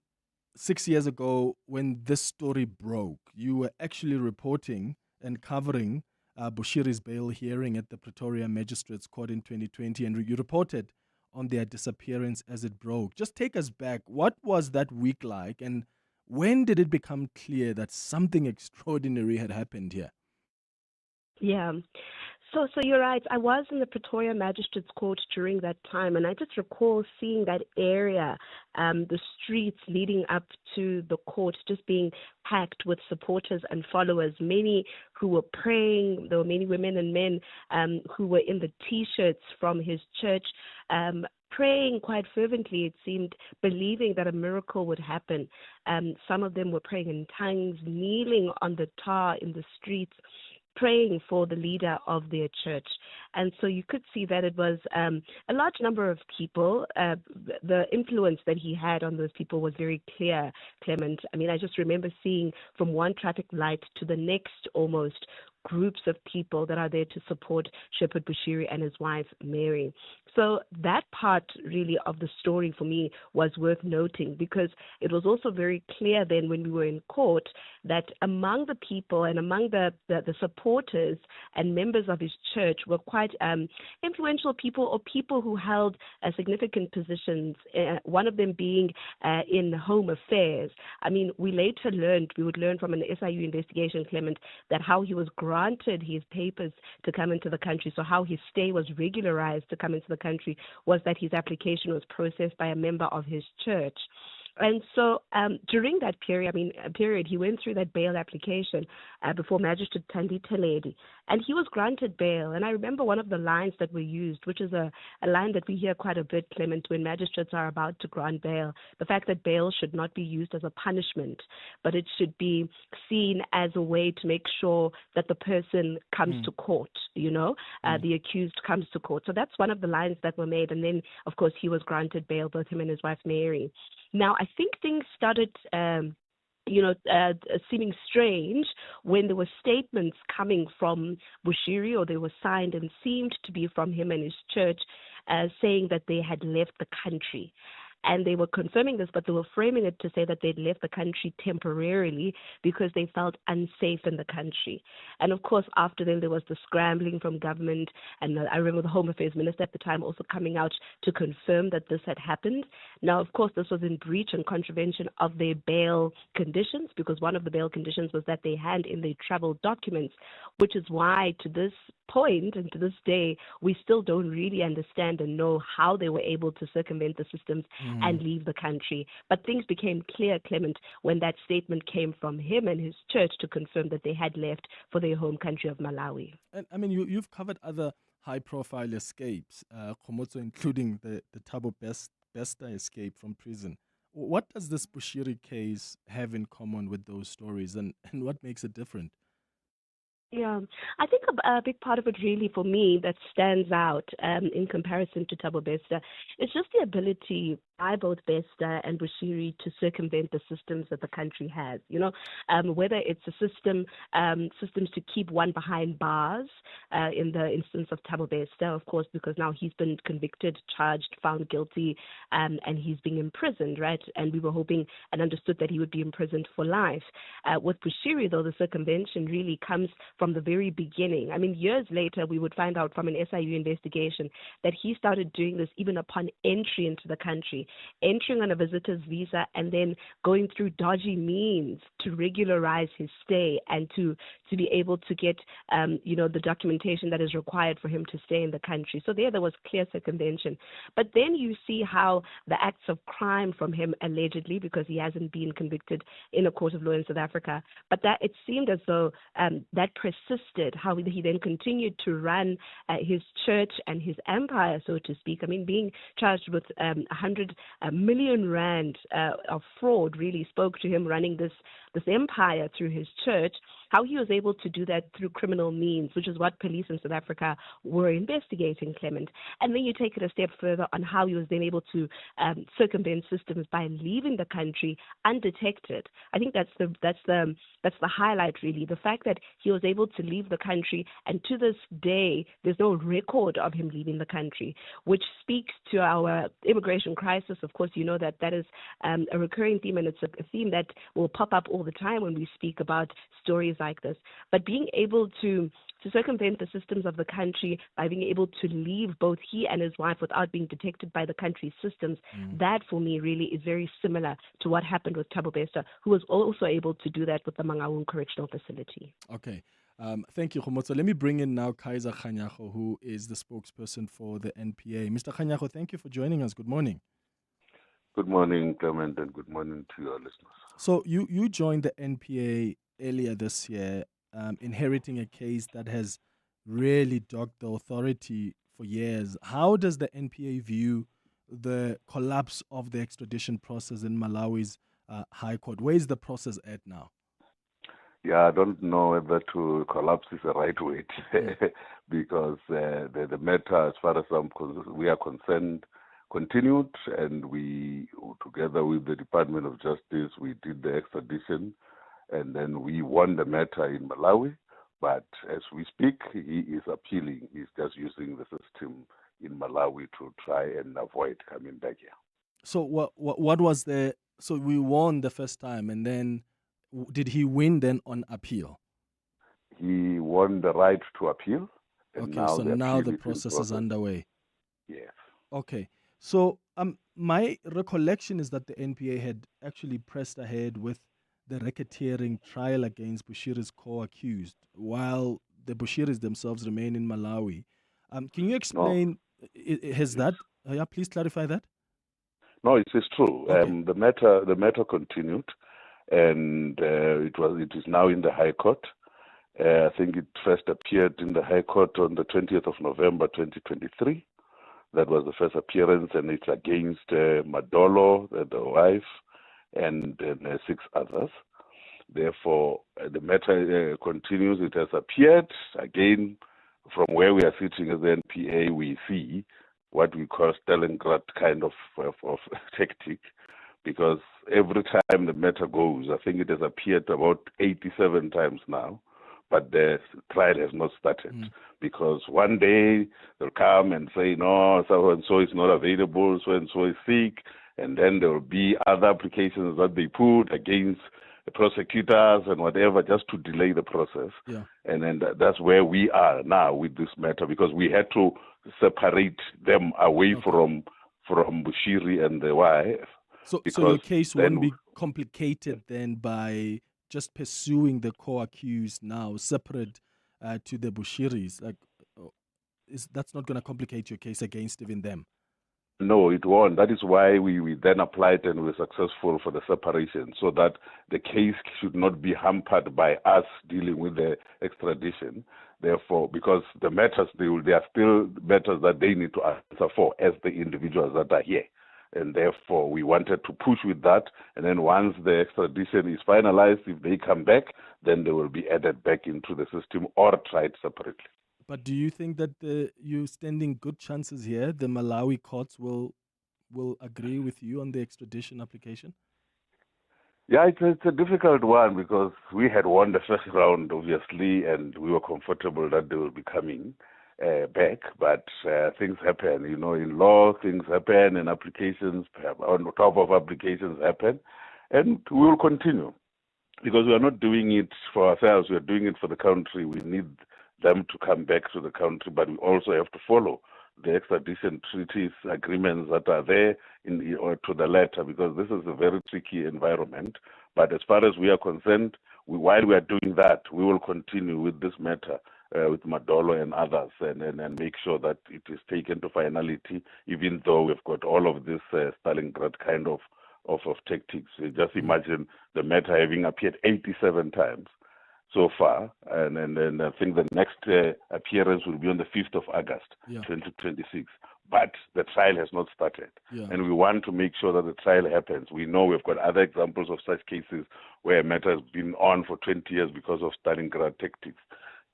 6 years ago, when this story broke. You were actually reporting and covering Bushiri's bail hearing at the Pretoria Magistrates Court in 2020, and you reported on their disappearance as it broke. Just take us back. What was that week like, and when did it become clear that something extraordinary had happened here? Yeah. So you're right. I was in the Pretoria Magistrates Court during that time, and I just recall seeing that area, the streets leading up to the court just being packed with supporters and followers, many who were praying. There were many women and men who were in the T-shirts from his church, praying quite fervently, it seemed, believing that a miracle would happen. Some of them were praying in tongues, kneeling on the tar in the streets, praying for the leader of their church. And so you could see that it was a large number of people. The influence that he had on those people was very clear, Clement. I mean, I just remember seeing from one traffic light to the next almost groups of people that are there to support Shepherd Bushiri and his wife, Mary. So that part really of the story for me was worth noting, because it was also very clear then when we were in court that among the people and among the supporters and members of his church were quite influential people, or people who held significant positions, one of them being in home affairs. I mean, we would learn from an SIU investigation, Clement, that how he was granted his papers to come into the country, so how his stay was regularized to come into the country, was that his application was processed by a member of his church. And so during that period, he went through that bail application before Magistrate Thandi Teledi, and he was granted bail. And I remember one of the lines that were used, which is a line that we hear quite a bit, Clement, when magistrates are about to grant bail, the fact that bail should not be used as a punishment, but it should be seen as a way to make sure that the person comes to court, the accused comes to court. So that's one of the lines that were made. And then, of course, he was granted bail, both him and his wife, Mary. Now, I think things started seeming strange when there were statements coming from Bushiri, or they were signed and seemed to be from him and his church, saying that they had left the country. And they were confirming this, but they were framing it to say that they'd left the country temporarily because they felt unsafe in the country. And of course, after then, there was the scrambling from government. And I remember the Home Affairs Minister at the time also coming out to confirm that this had happened. Now, of course, this was in breach and contravention of their bail conditions, because one of the bail conditions was that they hand in their travel documents, which is why to this point and to this day, we still don't really understand and know how they were able to circumvent the systems and leave the country. But things became clear, Clement, when that statement came from him and his church to confirm that they had left for their home country of Malawi. And I mean, you've covered other high-profile escapes, Khomotso, including the Thabo Bester escape from prison. What does this Bushiri case have in common with those stories, and what makes it different? Yeah, I think a big part of it really for me that stands out in comparison to Thabo Bester is just the ability by both Bester and Bushiri to circumvent the systems that the country has. You know, whether it's a systems to keep one behind bars in the instance of Thabo Bester, of course, because now he's been convicted, charged, found guilty, and he's being imprisoned, right? And we were hoping and understood that he would be imprisoned for life. With Bushiri, though, the circumvention really comes from the very beginning. I mean, years later, we would find out from an SIU investigation that he started doing this even upon entry into the country, entering on a visitor's visa and then going through dodgy means to regularize his stay and to be able to get, the documentation that is required for him to stay in the country. So there was clear circumvention. But then you see how the acts of crime from him, allegedly, because he hasn't been convicted in a court of law in South Africa, but that it seemed as though that persisted, how he then continued to run his church and his empire, so to speak. I mean, being charged with 100 million rand of fraud really spoke to him running this empire through his church, how he was able to do that through criminal means, which is what police in South Africa were investigating, Clement. And then you take it a step further on how he was then able to circumvent systems by leaving the country undetected. I think that's the highlight, really, the fact that he was able to leave the country, and to this day there's no record of him leaving the country, which speaks to our immigration crisis. Of course, you know that is a recurring theme, and it's a theme that will pop up all the time when we speak about stories like this. But being able to circumvent the systems of the country by being able to leave both he and his wife without being detected by the country's systems, that for me really is very similar to what happened with Thabo Bester, who was also able to do that with the Mangaung Correctional Facility. Okay. Thank you, Khomotso. Let me bring in now Kaiser Kganyago, who is the spokesperson for the NPA. Mr. Kganyago, thank you for joining us. Good morning. Good morning, Clement, and good morning to your listeners. So you joined the NPA earlier this year, inheriting a case that has really dogged the authority for years. How does the NPA view the collapse of the extradition process in Malawi's High Court? Where is the process at now? Yeah, I don't know whether to collapse is the right word because the matter, as far as we are concerned, continued, and we, together with the Department of Justice, we did the extradition, and then we won the matter in Malawi. But as we speak, he is appealing. He's just using the system in Malawi to try and avoid coming back here. So what was the? So we won the first time, and then did he win then on appeal? He won the right to appeal. And okay, now the process is underway. Yes. Okay. So my recollection is that the NPA had actually pressed ahead with the racketeering trial against Bushiri's co-accused, while the Bushiris themselves remain in Malawi. Can you explain? No. Has that? Please clarify that. No, it is true. Okay. The matter continued, and it is now in the High Court. I think it first appeared in the High Court on the 20th of November, 2023. That was the first appearance, and it's against Madolo, the wife, and 6 others. Therefore, the matter continues. It has appeared again. From where we are sitting as the NPA, we see what we call Stalingrad kind of tactic, because every time the matter goes, I think it has appeared about 87 times now, but the trial has not started. Because one day they'll come and say, no, so-and-so is not available, so-and-so is sick, and then there will be other applications that they put against the prosecutors and whatever, just to delay the process. Yeah. And then that's where we are now with this matter, because we had to separate them away from Bushiri and the wife. So your case won't be complicated then by just pursuing the co-accused now, separate to the Bushiris. That's not going to complicate your case against even them? No, it won't. That is why we then applied and were successful for the separation, so that the case should not be hampered by us dealing with the extradition. Therefore, because the matters, they are still matters that they need to answer for as the individuals that are here. And therefore, we wanted to push with that. And then once the extradition is finalized, if they come back, then they will be added back into the system or tried separately. But do you think that you're standing good chances here? The Malawi courts will agree with you on the extradition application? Yeah, it's a difficult one because we had won the first round, obviously, and we were comfortable that they will be coming back. But things happen, in law, things happen, and applications, on top of applications happen. And we will continue because we are not doing it for ourselves. We are doing it for the country. We need them to come back to the country, but we also have to follow the extradition treaties, agreements that are there or to the letter, because this is a very tricky environment. But as far as we are concerned, while we are doing that, we will continue with this matter with Madolo and others and make sure that it is taken to finality, even though we've got all of this Stalingrad kind of tactics. Just imagine the matter having appeared 87 times so far, and I think the next appearance will be on the 5th of August, 2026. But the trial has not started, and we want to make sure that the trial happens. We know we've got other examples of such cases where a matter has been on for 20 years because of Stalingrad tactics,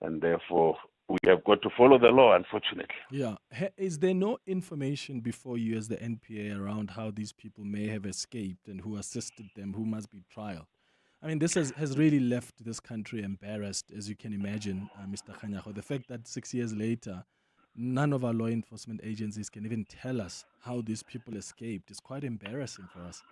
and therefore we have got to follow the law, unfortunately. Yeah. Is there no information before you as the NPA around how these people may have escaped and who assisted them, who must be trialed? I mean, this has really left this country embarrassed, as you can imagine, Mr. Khanyago. The fact that 6 years later, none of our law enforcement agencies can even tell us how these people escaped is quite embarrassing for us.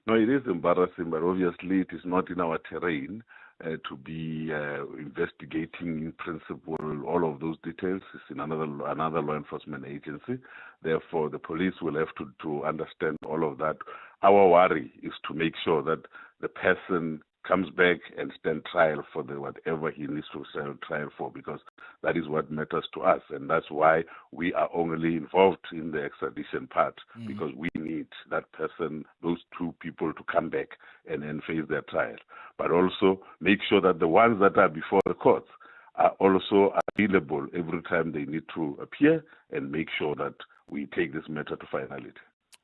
No, it is embarrassing, but obviously it is not in our terrain to be investigating in principle all of those details. It's in another law enforcement agency. Therefore, the police will have to understand all of that. Our worry is to make sure that the person comes back and stand trial for whatever he needs to stand trial for, because that is what matters to us, and that's why we are only involved in the extradition part, because we need that person, those two people, to come back and face their trial, but also make sure that the ones that are before the courts are also available every time they need to appear, and make sure that we take this matter to finality.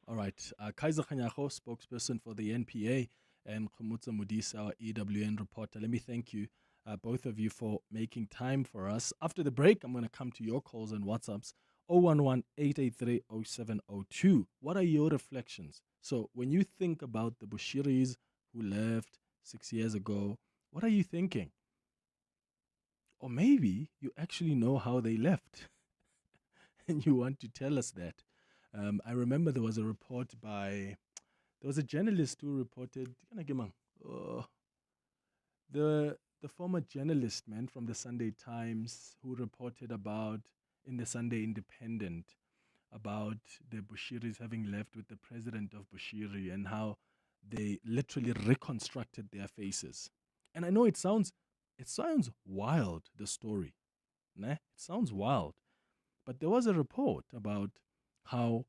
All right. Kaiser Khanyago, spokesperson for the NPA, and Khomutsa Modisa, our EWN reporter. Let me thank you, both of you, for making time for us. After the break, I'm going to come to your calls and WhatsApps, 011-883-0702. What are your reflections? So when you think about the Bushiris who left 6 years ago, what are you thinking? Or maybe you actually know how they left and you want to tell us that. I remember there was a report there was a journalist who reported, the former journalist, man, from the Sunday Times, who reported in the Sunday Independent about the Bushiris having left with the president of Bushiri and how they literally reconstructed their faces. And I know it sounds wild, the story. It sounds wild. But there was a report about how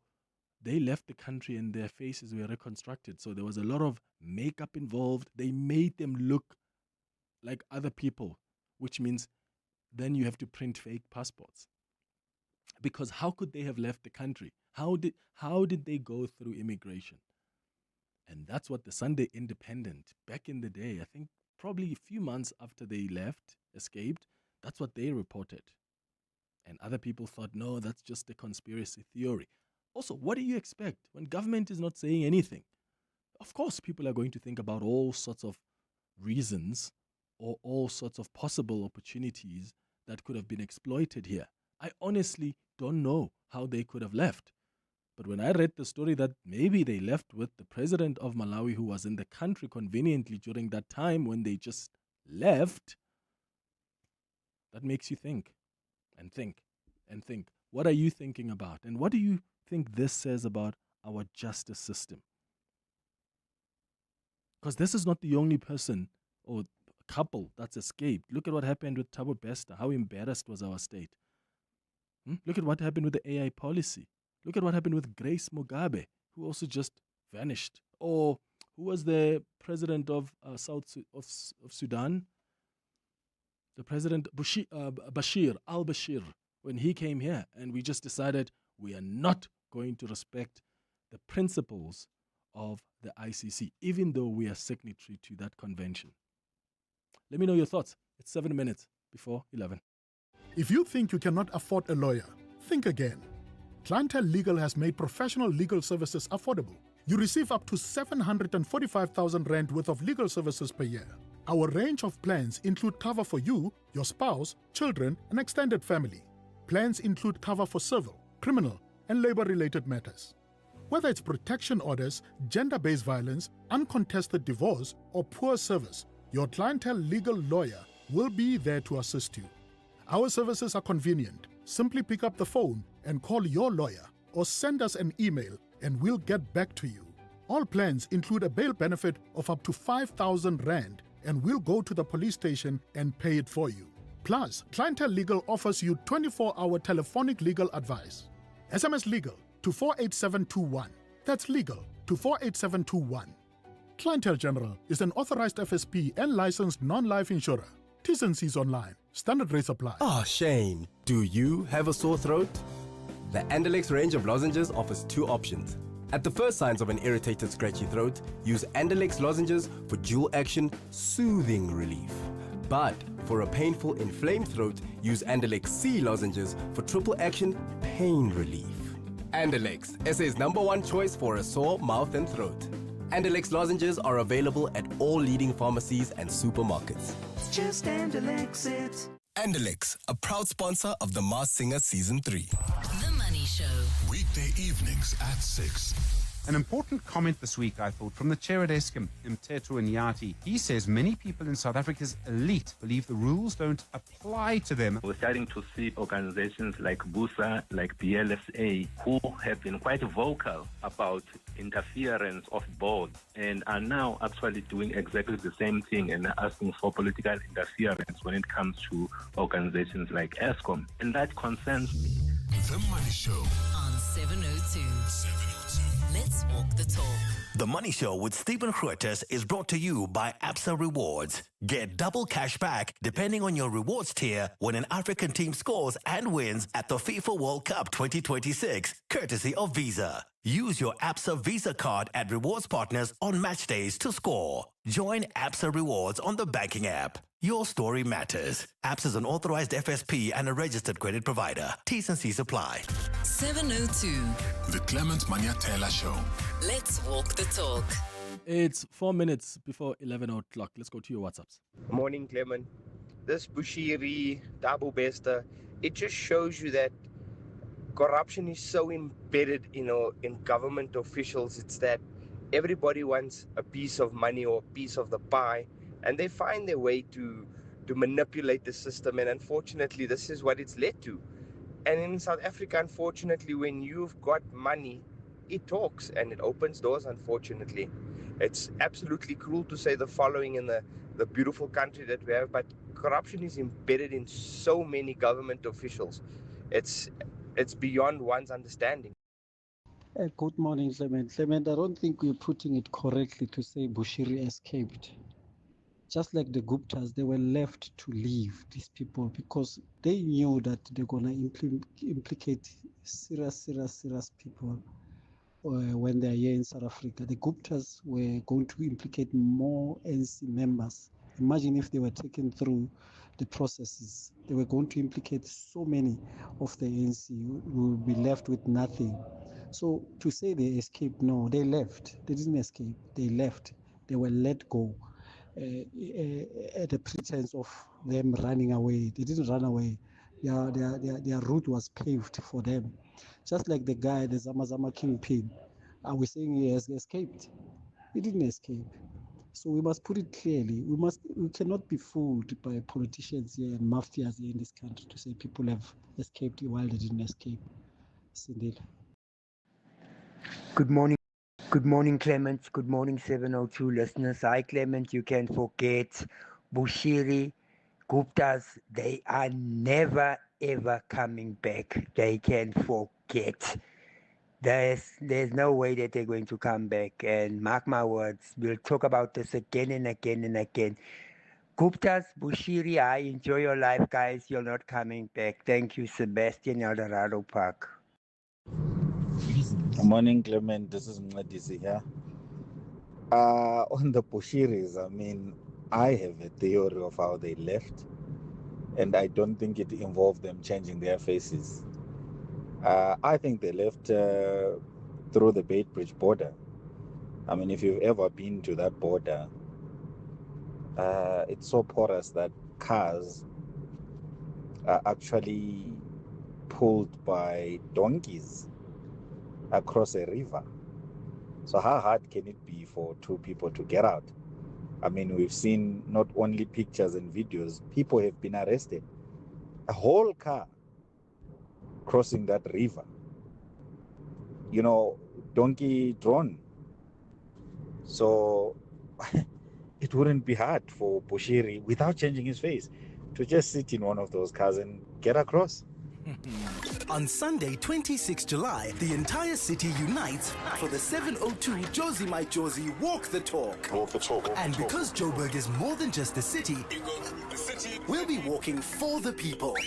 they left the country and their faces were reconstructed. So there was a lot of makeup involved. They made them look like other people, which means then you have to print fake passports. Because how could they have left the country? How did they go through immigration? And that's what the Sunday Independent, back in the day, I think probably a few months after they escaped, that's what they reported. And other people thought, no, that's just a conspiracy theory. Also, what do you expect when government is not saying anything? Of course, people are going to think about all sorts of reasons or all sorts of possible opportunities that could have been exploited here. I honestly don't know how they could have left. But when I read the story that maybe they left with the president of Malawi, who was in the country conveniently during that time when they just left, that makes you think and think and think. What are you thinking about? And what do you think this says about our justice system? Because this is not the only person or couple that's escaped. Look at what happened with Thabo Bester. How embarrassed was our state? Look at what happened with the AI policy. Look at what happened with Grace Mugabe, who also just vanished. Or who was the president of Sudan? The president Bashir al-Bashir, when he came here, and we just decided we are not going to respect the principles of the ICC, even though we are signatory to that convention. Let me know your thoughts. It's 7 minutes before 11. If you think you cannot afford a lawyer, think again. Clientele Legal has made professional legal services affordable. You receive up to 745,000 rand worth of legal services per year. Our range of plans include cover for you, your spouse, children, and extended family. Plans include cover for civil, criminal, and labor-related matters. Whether it's protection orders, gender-based violence, uncontested divorce, or poor service, your Clientele Legal lawyer will be there to assist you. Our services are convenient. Simply pick up the phone and call your lawyer or send us an email and we'll get back to you. All plans include a bail benefit of up to 5,000 rand and we'll go to the police station and pay it for you. Plus, Clientele Legal offers you 24-hour telephonic legal advice. SMS Legal to 48721. That's legal to 48721. Clientele General is an authorized FSP and licensed non-life insurer. T's and C's online. Standard rates apply. Oh, Shane, do you have a sore throat? The Andalex range of lozenges offers two options. At the first signs of an irritated, scratchy throat, use Andalex lozenges for dual-action, soothing relief. But for a painful, inflamed throat, use Andalex C lozenges for triple-action, pain relief. Andalex, SA's #1 choice for a sore mouth and throat. Andalex lozenges are available at all leading pharmacies and supermarkets. Just Andalex it. Andalex, a proud sponsor of The Masked Singer Season 3. The Money Show. Weekday evenings at 6. An important comment this week, I thought, from the chair at Eskom, Mteto Nyati. He says many people in South Africa's elite believe the rules don't apply to them. We're starting to see organizations like BUSA, like BLSA, who have been quite vocal about interference of boards and are now actually doing exactly the same thing and asking for political interference when it comes to organizations like Eskom. And that concerns me. The Money Show on 702. Let's walk the talk. The Money Show with Stephen Grootes is brought to you by Absa Rewards. Get double cash back depending on your rewards tier when an African team scores and wins at the FIFA World Cup 2026, courtesy of Visa. Use your Absa Visa card at rewards partners on match days to score. Join Absa Rewards on the banking app. Your story matters. Absa is an authorized FSP and a registered credit provider. T's and C's apply. 702. The Clement Manyathela Show. Let's walk the talk. It's 4 minutes before 11 o'clock. Let's go to your WhatsApps. Morning, Clement. This Bushiri, Dabu Bester, it just shows you that corruption is so embedded, in government officials. It's that everybody wants a piece of money or a piece of the pie, and they find their way to manipulate the system. And unfortunately, this is what it's led to. And in South Africa, unfortunately, when you've got money, it talks and it opens doors, unfortunately. It's absolutely cruel to say the following in the beautiful country that we have, but corruption is embedded in so many government officials. It's beyond one's understanding. Good morning, Clement. Clement, I don't think we're putting it correctly to say Bushiri escaped. Just like the Guptas, they were left to leave, these people, because they knew that they're going to implicate serious people when they're here in South Africa. The Guptas were going to implicate more ANC members. Imagine if they were taken through the processes. They were going to implicate so many of the ANC who will be left with nothing. So to say they escaped, no, they left. They didn't escape. They left. They were let go. At the pretense of them running away. They didn't run away. Their route was paved for them. Just like the guy, the Zamazama kingpin. Are we saying he has escaped? He didn't escape. So we must put it clearly. We cannot be fooled by politicians here and mafias here in this country to say people have escaped while they didn't escape. Cindy. Good morning. Good morning, Clement. Good morning, 702 listeners. Hi, Clement. You can forget Bushiri, Guptas. They are never, ever coming back. They can forget. There's no way that they're going to come back. And mark my words, we'll talk about this again and again and again. Guptas, Bushiri, I enjoy your life, guys. You're not coming back. Thank you, Sebastian, Eldorado Park. Good morning, Clement. This is Mnadisi here. On the Bushiris, I mean, I have a theory of how they left, and I don't think it involved them changing their faces. I think they left through the Beitbridge border. I mean, if you've ever been to that border, it's so porous that cars are actually pulled by donkeys across a river. So how hard can it be for two people to get out? I mean, we've seen not only pictures and videos, people have been arrested. A whole car crossing that river. You know, donkey drawn. So it wouldn't be hard for Bushiri, without changing his face, to just sit in one of those cars and get across. On Sunday, 26 July, the entire city unites for the 702 Josie My Josie Walk the Talk. And because Joburg is more than just a city, we'll be walking for the people.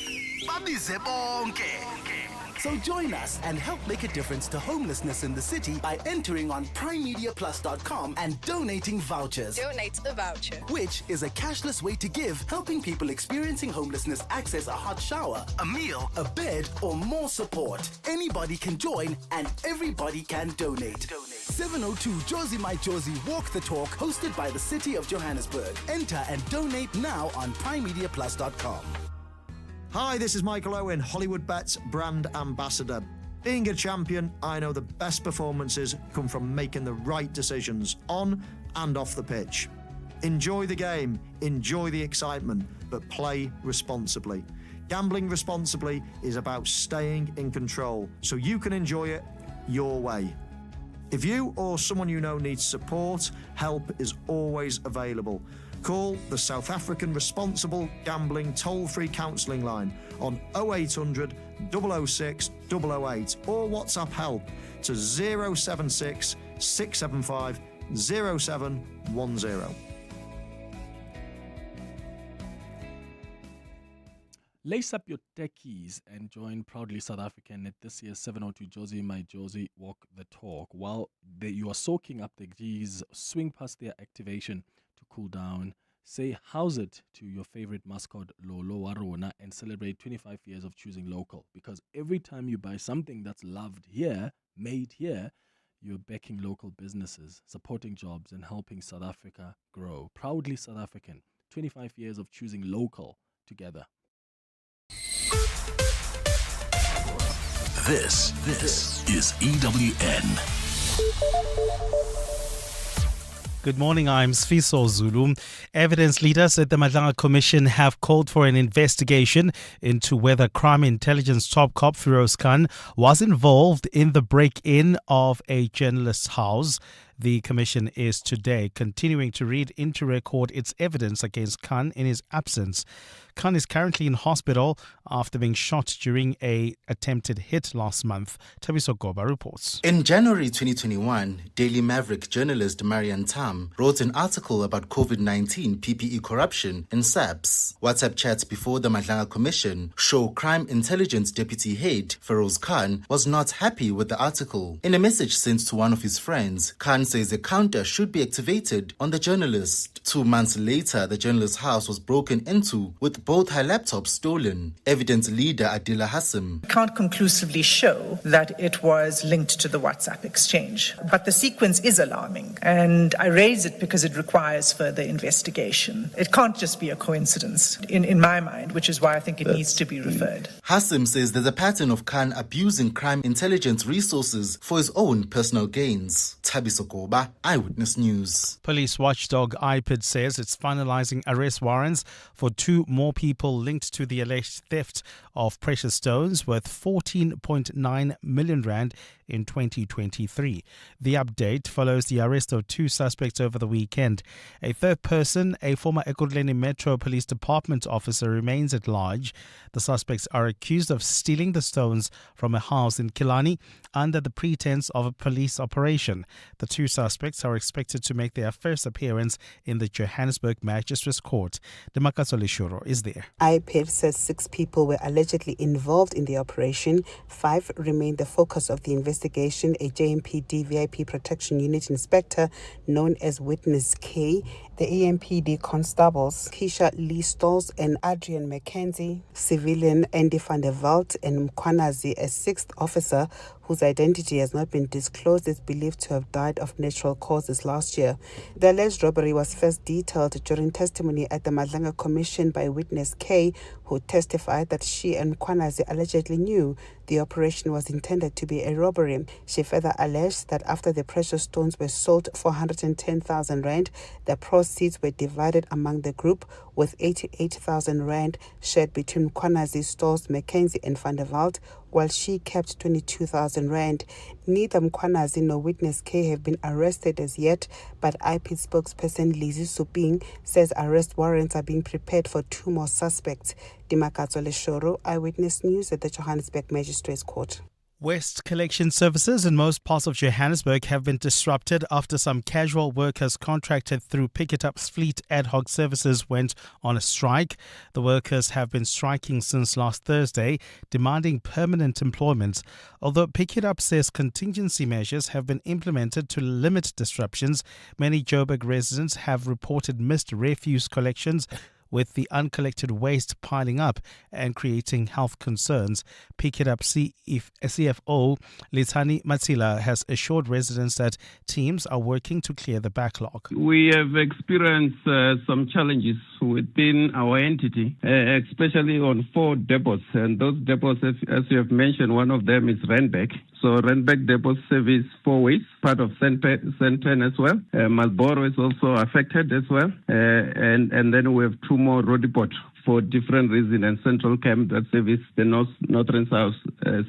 So join us and help make a difference to homelessness in the city by entering on primemediaplus.com and donating vouchers. Donate a voucher. Which is a cashless way to give, helping people experiencing homelessness access a hot shower, a meal, a bed, or more support. Anybody can join and everybody can donate. 702 Josie My Josie Walk the Talk, hosted by the City of Johannesburg. Enter and donate now on primemediaplus.com. Hi, this is Michael Owen, Hollywood Bets brand ambassador. Being a champion, I know the best performances come from making the right decisions on and off the pitch. Enjoy the game, enjoy the excitement, but play responsibly. Gambling responsibly is about staying in control so you can enjoy it your way. If you or someone you know needs support, help is always available. Call the South African Responsible Gambling toll-free counselling line on 0800 006 008 or WhatsApp help to 076 675 0710. Lace up your techies and join Proudly South African at this year's 702 Josie My Josie Walk the Talk. While you are soaking up the G's, swing past their activation to cool down. Say how's it to your favorite mascot Lolo Warona and celebrate 25 years of choosing local, because every time you buy something that's loved here, made here, you're backing local businesses, supporting jobs and helping South Africa grow. Proudly South African, 25 years of choosing local together. This is EWN. Good morning, I'm Sfiso Zulu. Evidence leaders at the Madlanga Commission have called for an investigation into whether crime intelligence top cop Feroz Khan was involved in the break-in of a journalist's house. The commission is today continuing to read into record its evidence against Khan in his absence. Khan is currently in hospital after being shot during an attempted hit last month. Tabiso Goba reports. In January 2021, Daily Maverick journalist Marian Tam wrote an article about COVID-19 PPE corruption in SAPS. WhatsApp chats before the Madlanga Commission show Crime Intelligence Deputy Head Feroz Khan was not happy with the article. In a message sent to one of his friends, Khan says a counter should be activated on the journalist. 2 months later, the journalist's house was broken into with both her laptops stolen. Evidence leader Adila Hassim can't conclusively show that it was linked to the WhatsApp exchange, but the sequence is alarming, and I raise it because it requires further investigation. It can't just be a coincidence in my mind, which is why I think it needs to be referred. Hassim says there's a pattern of Khan abusing crime intelligence resources for his own personal gains. Tabisokoba, Eyewitness News. Police watchdog IPID says it's finalizing arrest warrants for 2 more people linked to the alleged theft of precious stones worth 14.9 million rand in 2023. The update follows the arrest of 2 suspects over the weekend. A third person, a former Ekurhuleni Metro Police Department officer, remains at large. The suspects are accused of stealing the stones from a house in Killarney under the pretense of a police operation. The 2 suspects are expected to make their first appearance in the Johannesburg Magistrates Court. Demakatso Leshuro is there. IPID says 6 people were allegedly involved in the operation. 5 remain the focus of the investigation. A JMPD VIP Protection Unit inspector known as Witness K, the AMPD constables Keisha Lee Stolz and Adrian McKenzie, civilian Andy van der Walt, and Mkwanazi, a 6th officer whose identity has not been disclosed, is believed to have died of natural causes last year. The alleged robbery was first detailed during testimony at the Madlanga Commission by Witness K, who testified that she and Mkwanazi allegedly knew the operation was intended to be a robbery. She further alleged that after the precious stones were sold for 110,000 rand, the proceeds were divided among the group, with 88,000 rand shared between Mkwanazi, Stolz, McKenzie and Van der Walt, while she kept 22,000 rand. Neither Mkwanazi nor Witness K have been arrested as yet, but IPID spokesperson Lizzie Suping says arrest warrants are being prepared for 2 more suspects. Demakatso Leshuro, Eyewitness News at the Johannesburg Magistrates Court. Waste collection services in most parts of Johannesburg have been disrupted after some casual workers contracted through Pick It Up's fleet ad hoc services went on a strike. The workers have been striking since last Thursday, demanding permanent employment. Although Pick It Up says contingency measures have been implemented to limit disruptions, many Joburg residents have reported missed refuse collections, with the uncollected waste piling up and creating health concerns. Pick It Up CFO Lithani Matsila has assured residents that teams are working to clear the backlog. We have experienced some challenges within our entity, especially on 4 depots. And those depots, as you have mentioned, one of them is Randbeck. So Randbeck depot service 4 ways, part of St. Pen as well. Marlborough is also affected as well. And then we have 2 more road depot for different reasons, and Central Camp that service the northern south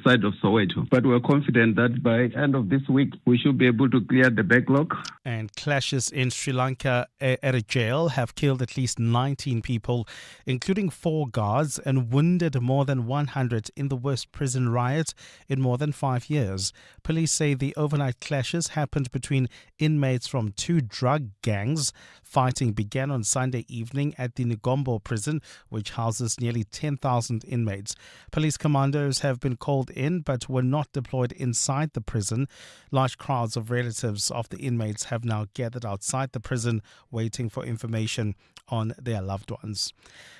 side of Soweto. But we're confident that by end of this week, we should be able to clear the backlog. And clashes in Sri Lanka at a jail have killed at least 19 people, including 4 guards, and wounded more than 100 in the worst prison riot in more than 5 years. Police say the overnight clashes happened between inmates from 2 drug gangs. Fighting began on Sunday evening at the Negombo prison, which houses nearly 10,000 inmates. Police commandos have been called in but were not deployed inside the prison. Large crowds of relatives of the inmates have now gathered outside the prison waiting for information on their loved ones.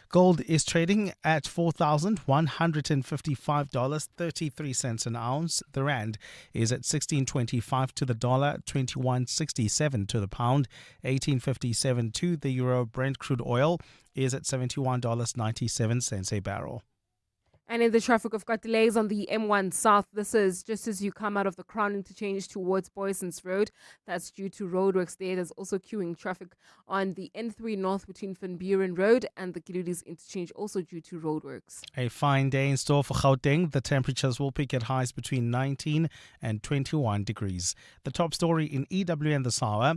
Gold is trading at $4,155.33 an ounce. The rand is at 16.25 to the dollar, 21.67 to the pound, 18.57 to the euro. Brent crude oil is at $71.97 a barrel. And in the traffic, we've got delays on the M1 South. This is just as you come out of the Crown interchange towards Boyson's Road. That's due to roadworks there. There's also queuing traffic on the N3 North between Van Buren Road and the Giludis interchange, also due to roadworks. A fine day in store for Gauteng. The temperatures will peak at highs between 19 and 21 degrees. The top story in EWN this hour.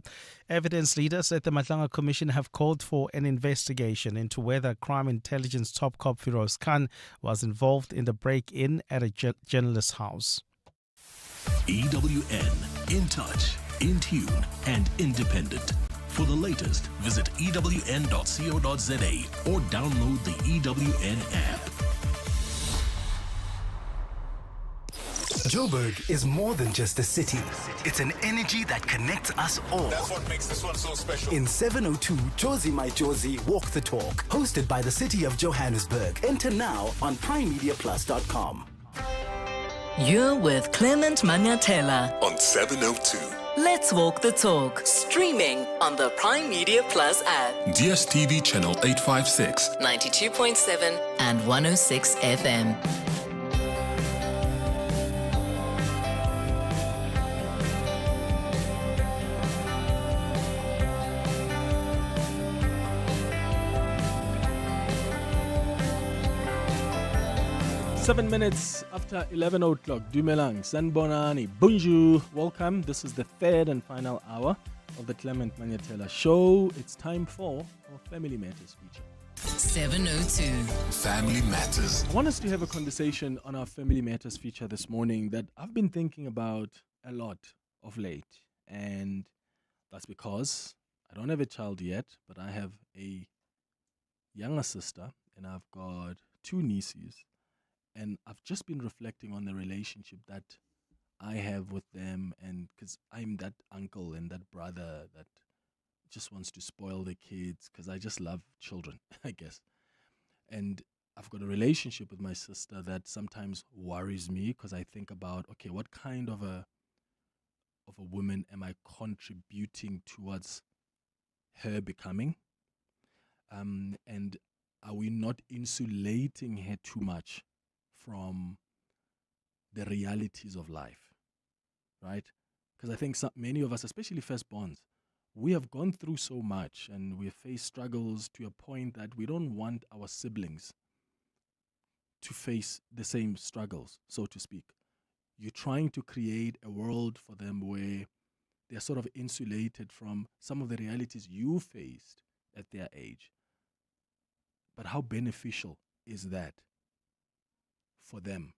Evidence leaders at the Madlanga Commission have called for an investigation into whether crime intelligence top cop Firoz Khan was involved in the break-in at a journalist's house. EWN, in touch, in tune, and independent. For the latest, visit ewn.co.za or download the EWN app. Joburg is more than just a city. It's an energy that connects us all. That's what makes this one so special. In 702, Josie My Josie Walk the Talk, hosted by the City of Johannesburg. Enter now on primemediaplus.com. You're with Clement Manyathela On 702. Let's Walk the Talk, streaming on the Prime Media Plus app. DSTV channel 856. 92.7 and 106 FM. 7 minutes after 11 o'clock. Dumelang, Sanbonani, Bonjour, welcome. This is the third and final hour of the Clement Manyathela Show. It's time for our Family Matters feature. 702. Family Matters. I want us to have a conversation on our Family Matters feature this morning that I've been thinking about a lot of late. And that's because I don't have a child yet, but I have a younger sister and I've got two nieces. And I've just been reflecting on the relationship that I have with them, and because I'm that uncle and that brother that just wants to spoil the kids, because I just love children, I guess. And I've got a relationship with my sister that sometimes worries me, because I think about, okay, what kind of a woman am I contributing towards her becoming? And are we not insulating her too much from the realities of life, right? Because I think many of us, especially firstborns, we have gone through so much and we have faced struggles to a point that we don't want our siblings to face the same struggles, so to speak. You're trying to create a world for them where they're sort of insulated from some of the realities you faced at their age. But how beneficial is that for them?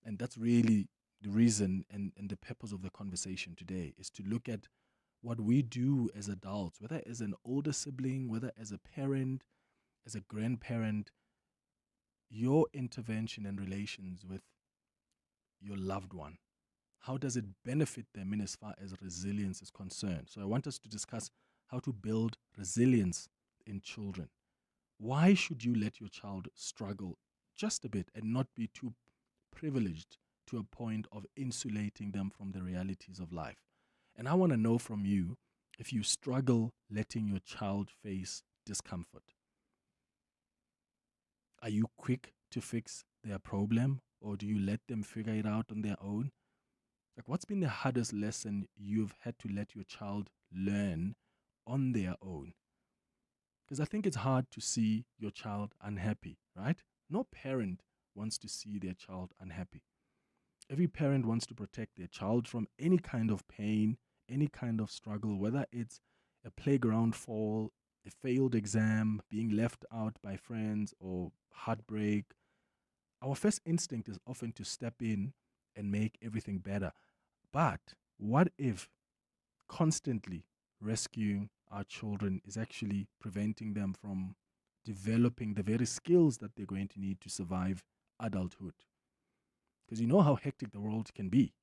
And that's really the reason and the purpose of the conversation today, is to look at what we do as adults, whether as an older sibling, whether as a parent, as a grandparent, your intervention and relations with your loved one. How does it benefit them in as far as resilience is concerned? So I want us to discuss how to build resilience in children. Why should you let your child struggle just a bit and not be too privileged to a point of insulating them from the realities of life? And I want to know from you if you struggle letting your child face discomfort. Are you quick to fix their problem, or do you let them figure it out on their own? Like, what's been the hardest lesson you've had to let your child learn on their own? Because I think it's hard to see your child unhappy, right? No parent wants to see their child unhappy. Every parent wants to protect their child from any kind of pain, any kind of struggle, whether it's a playground fall, a failed exam, being left out by friends, or heartbreak. Our first instinct is often to step in and make everything better. But what if constantly rescuing our children is actually preventing them from developing the very skills that they're going to need to survive adulthood? Because you know how hectic the world can be.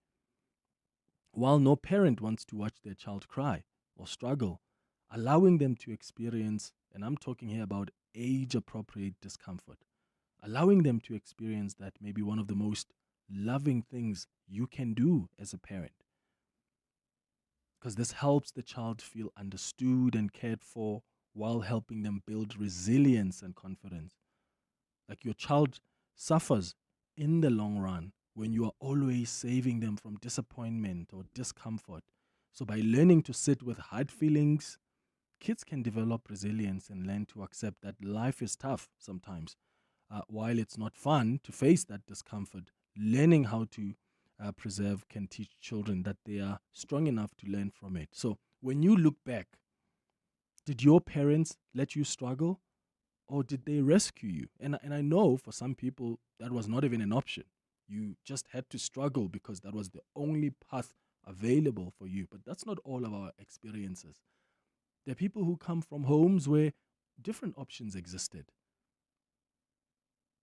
While no parent wants to watch their child cry or struggle, allowing them to experience, and I'm talking here about age-appropriate discomfort, allowing them to experience that may be one of the most loving things you can do as a parent. Because this helps the child feel understood and cared for while helping them build resilience and confidence. Like, your child suffers in the long run when you are always saving them from disappointment or discomfort. So by learning to sit with hard feelings, kids can develop resilience and learn to accept that life is tough sometimes. While it's not fun to face that discomfort, learning how to preserve can teach children that they are strong enough to learn from it. So when you look back, did your parents let you struggle, or did they rescue you? And I know for some people that was not even an option. You just had to struggle because that was the only path available for you. But that's not all of our experiences. There are people who come from homes where different options existed.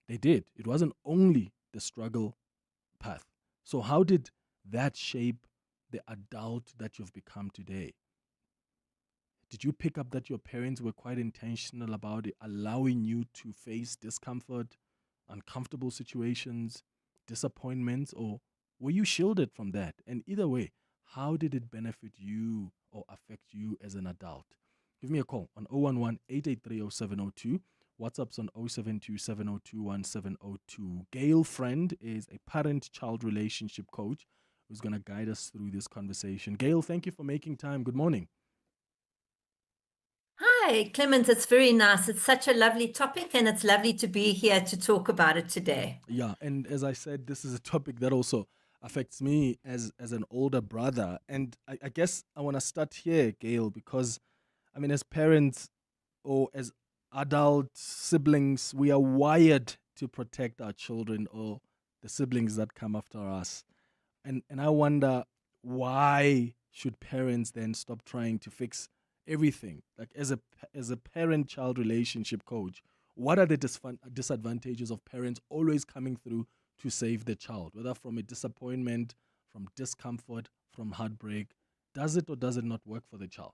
They did. It wasn't only the struggle path. So how did that shape the adult that you've become today? Did you pick up that your parents were quite intentional about it, allowing you to face discomfort, uncomfortable situations, disappointments, or were you shielded from that? And either way, how did it benefit you or affect you as an adult? Give me a call on 011-883-0702. WhatsApp's on 072-702-1702. Gail Friend is a parent-child relationship coach who's going to guide us through this conversation. Gail, thank you for making time. Good morning. Hi, Hi, Clement. It's very nice. It's such a lovely topic, and it's lovely to be here to talk about it today. Yeah, and as I said, this is a topic that also affects me as an older brother. And I guess I want to start here, Gail, because I mean, as parents or as adult siblings, we are wired to protect our children or the siblings that come after us. And I wonder, why should parents then stop trying to fix everything? Like as a parent-child relationship coach, what are the disadvantages of parents always coming through to save the child, whether from a disappointment, from discomfort, from heartbreak? Does it or does it not work for the child?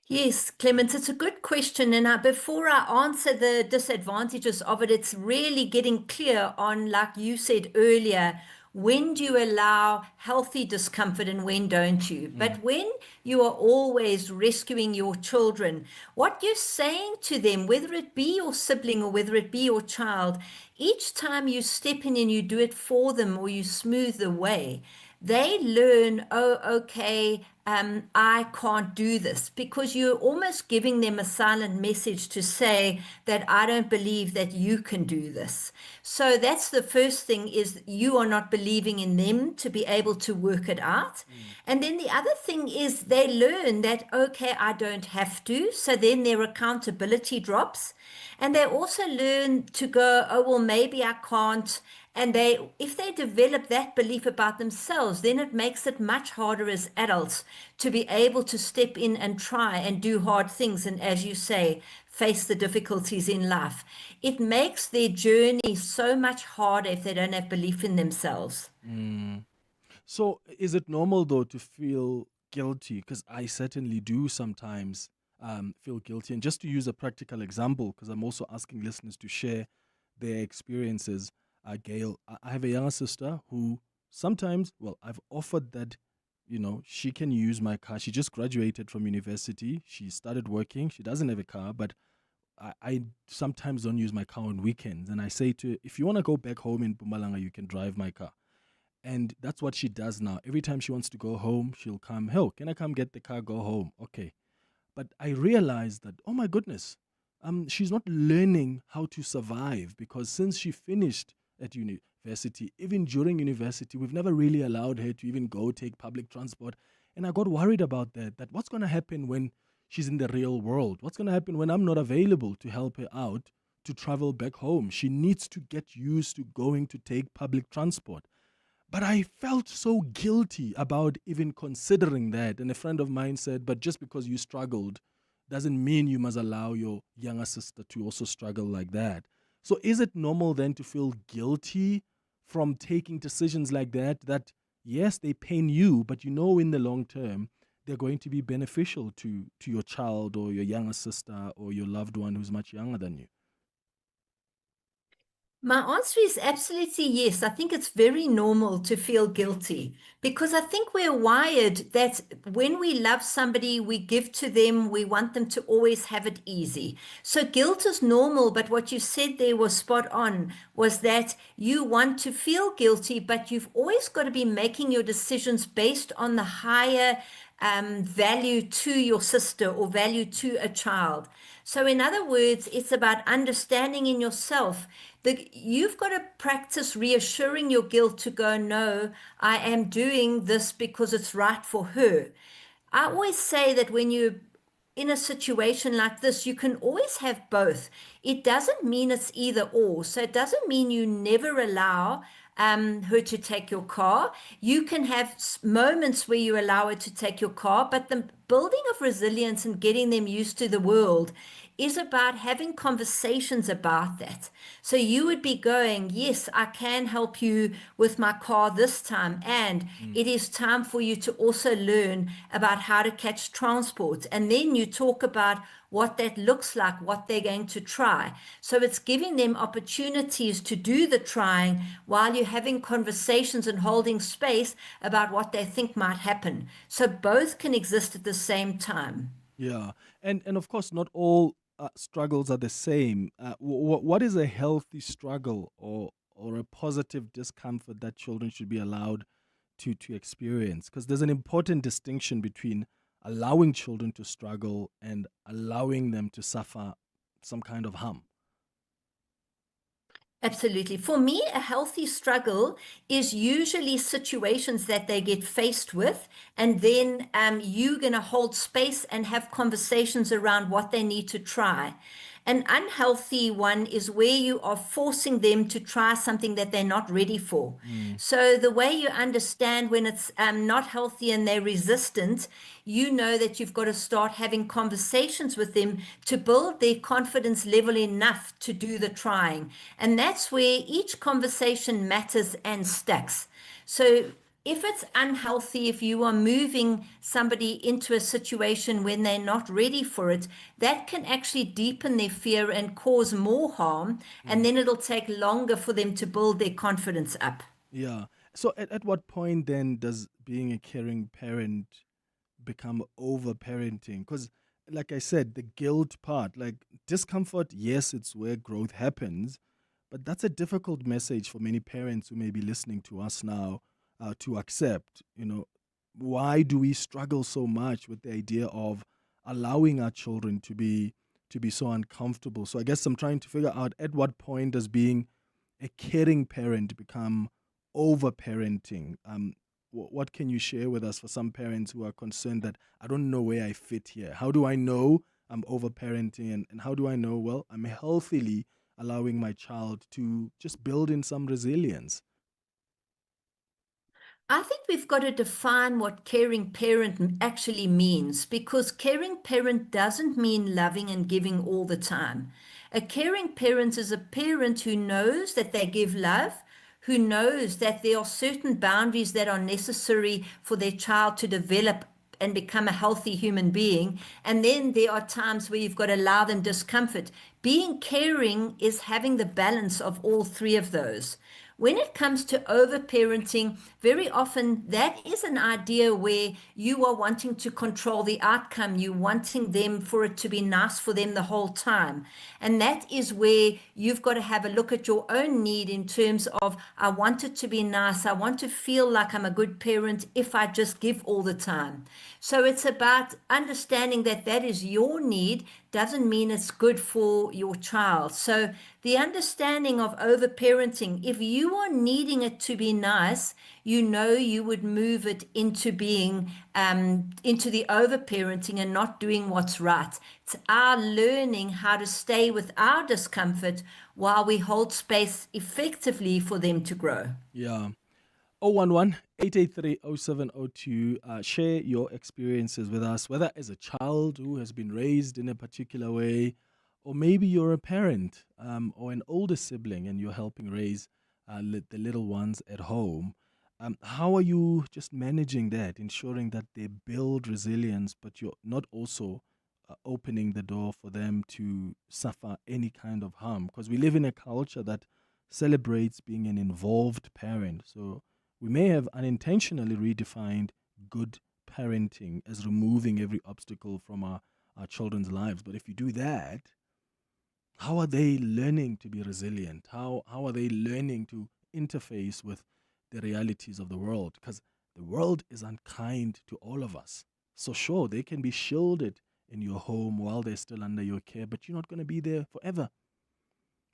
Yes, Clement, it's a good question. And before I answer the disadvantages of it, it's really getting clear on, like you said earlier, when do you allow healthy discomfort and when don't you? But when you are always rescuing your children, what you're saying to them, whether it be your sibling or whether it be your child, each time you step in and you do it for them or you smooth the way, they learn, oh, okay, I can't do this, because you're almost giving them a silent message to say that I don't believe that you can do this. So that's the first thing, is you are not believing in them to be able to work it out. And then the other thing is they learn that, okay, I don't have to. So then their accountability drops. And they also learn to go, oh, well, maybe I can't. And if they develop that belief about themselves, then it makes it much harder as adults to be able to step in and try and do hard things. And as you say, face the difficulties in life. It makes their journey so much harder if they don't have belief in themselves. So is it normal, though, to feel guilty? Because I certainly do sometimes feel guilty. And just to use a practical example, because I'm also asking listeners to share their experiences, Gail, I have a younger sister who sometimes, well, I've offered that, she can use my car. She just graduated from university. She started working. She doesn't have a car, but I sometimes don't use my car on weekends. And I say to her, if you want to go back home in Mpumalanga, you can drive my car. And that's what she does now. Every time she wants to go home, she'll come, "Hey, can I come get the car, go home?" Okay. But I realized that, oh my goodness, she's not learning how to survive, because since she finished at university, even during university, we've never really allowed her to even go take public transport. And I got worried about that what's going to happen when she's in the real world? What's going to happen when I'm not available to help her out to travel back home? She needs to get used to going to take public transport. But I felt so guilty about even considering that. And a friend of mine said, but just because you struggled doesn't mean you must allow your younger sister to also struggle like that. So is it normal then to feel guilty from taking decisions like that, yes, they pain you, but in the long term, they're going to be beneficial to your child or your younger sister or your loved one who's much younger than you? My answer is absolutely yes. I think it's very normal to feel guilty, because I think we're wired that when we love somebody, we give to them, we want them to always have it easy. So guilt is normal, but what you said there was spot on, was that you want to feel guilty, but you've always got to be making your decisions based on the higher value to your sister or value to a child. So in other words, it's about understanding in yourself that you've got to practice reassuring your guilt to go, no, I am doing this because it's right for her. I always say that when you're in a situation like this, you can always have both. It doesn't mean it's either or. So it doesn't mean you never allow her to take your car. You can have moments where you allow her to take your car, but the building of resilience and getting them used to the world is about having conversations about that. So you would be going, yes, I can help you with my car this time. And it is time for you to also learn about how to catch transport. And then you talk about what that looks like, what they're going to try. So it's giving them opportunities to do the trying while you're having conversations and holding space about what they think might happen. So both can exist at the same time. Yeah. And of course, not all struggles are the same. What is a healthy struggle or a positive discomfort that children should be allowed to experience? Because there's an important distinction between allowing children to struggle and allowing them to suffer some kind of harm? Absolutely. For me, a healthy struggle is usually situations that they get faced with, and then you're going to hold space and have conversations around what they need to try. An unhealthy one is where you are forcing them to try something that they're not ready for. So the way you understand when it's not healthy and they're resistant, you know that you've got to start having conversations with them to build their confidence level enough to do the trying. And that's where each conversation matters and stacks. So if it's unhealthy, if you are moving somebody into a situation when they're not ready for it, that can actually deepen their fear and cause more harm. And then it'll take longer for them to build their confidence up. Yeah. So at what point then does being a caring parent become over-parenting? Because like I said, the guilt part, like discomfort, yes, it's where growth happens, but that's a difficult message for many parents who may be listening to us now to accept. You know, why do we struggle so much with the idea of allowing our children to be so uncomfortable? So I guess I'm trying to figure out at what point does being a caring parent become over-parenting? What can you share with us for some parents who are concerned that I don't know where I fit here? How do I know I'm over-parenting, and how do I know, well, I'm healthily allowing my child to just build in some resilience? I think we've got to define what caring parent actually means, because caring parent doesn't mean loving and giving all the time. A caring parent is a parent who knows that they give love, who knows that there are certain boundaries that are necessary for their child to develop and become a healthy human being. And then there are times where you've got to allow them discomfort. Being caring is having the balance of all three of those. When it comes to over-parenting, very often that is an idea where you are wanting to control the outcome. You're wanting them for it to be nice for them the whole time. And that is where you've got to have a look at your own need in terms of, I want it to be nice. I want to feel like I'm a good parent if I just give all the time. So it's about understanding that that is your need, doesn't mean it's good for your child. So the understanding of over-parenting, if you are needing it to be nice, you know you would move it into being, into the over-parenting and not doing what's right. It's our learning how to stay with our discomfort while we hold space effectively for them to grow. Yeah. 011-883-0702. Share your experiences with us, whether as a child who has been raised in a particular way, or maybe you're a parent or an older sibling and you're helping raise the little ones at home. How are you just managing that, ensuring that they build resilience, but you're not also opening the door for them to suffer any kind of harm? Because we live in a culture that celebrates being an involved parent. So we may have unintentionally redefined good parenting as removing every obstacle from our children's lives. But if you do that, how are they learning to be resilient? How are they learning to interface with the realities of the world? Because the world is unkind to all of us. So sure, they can be shielded in your home while they're still under your care, but you're not going to be there forever.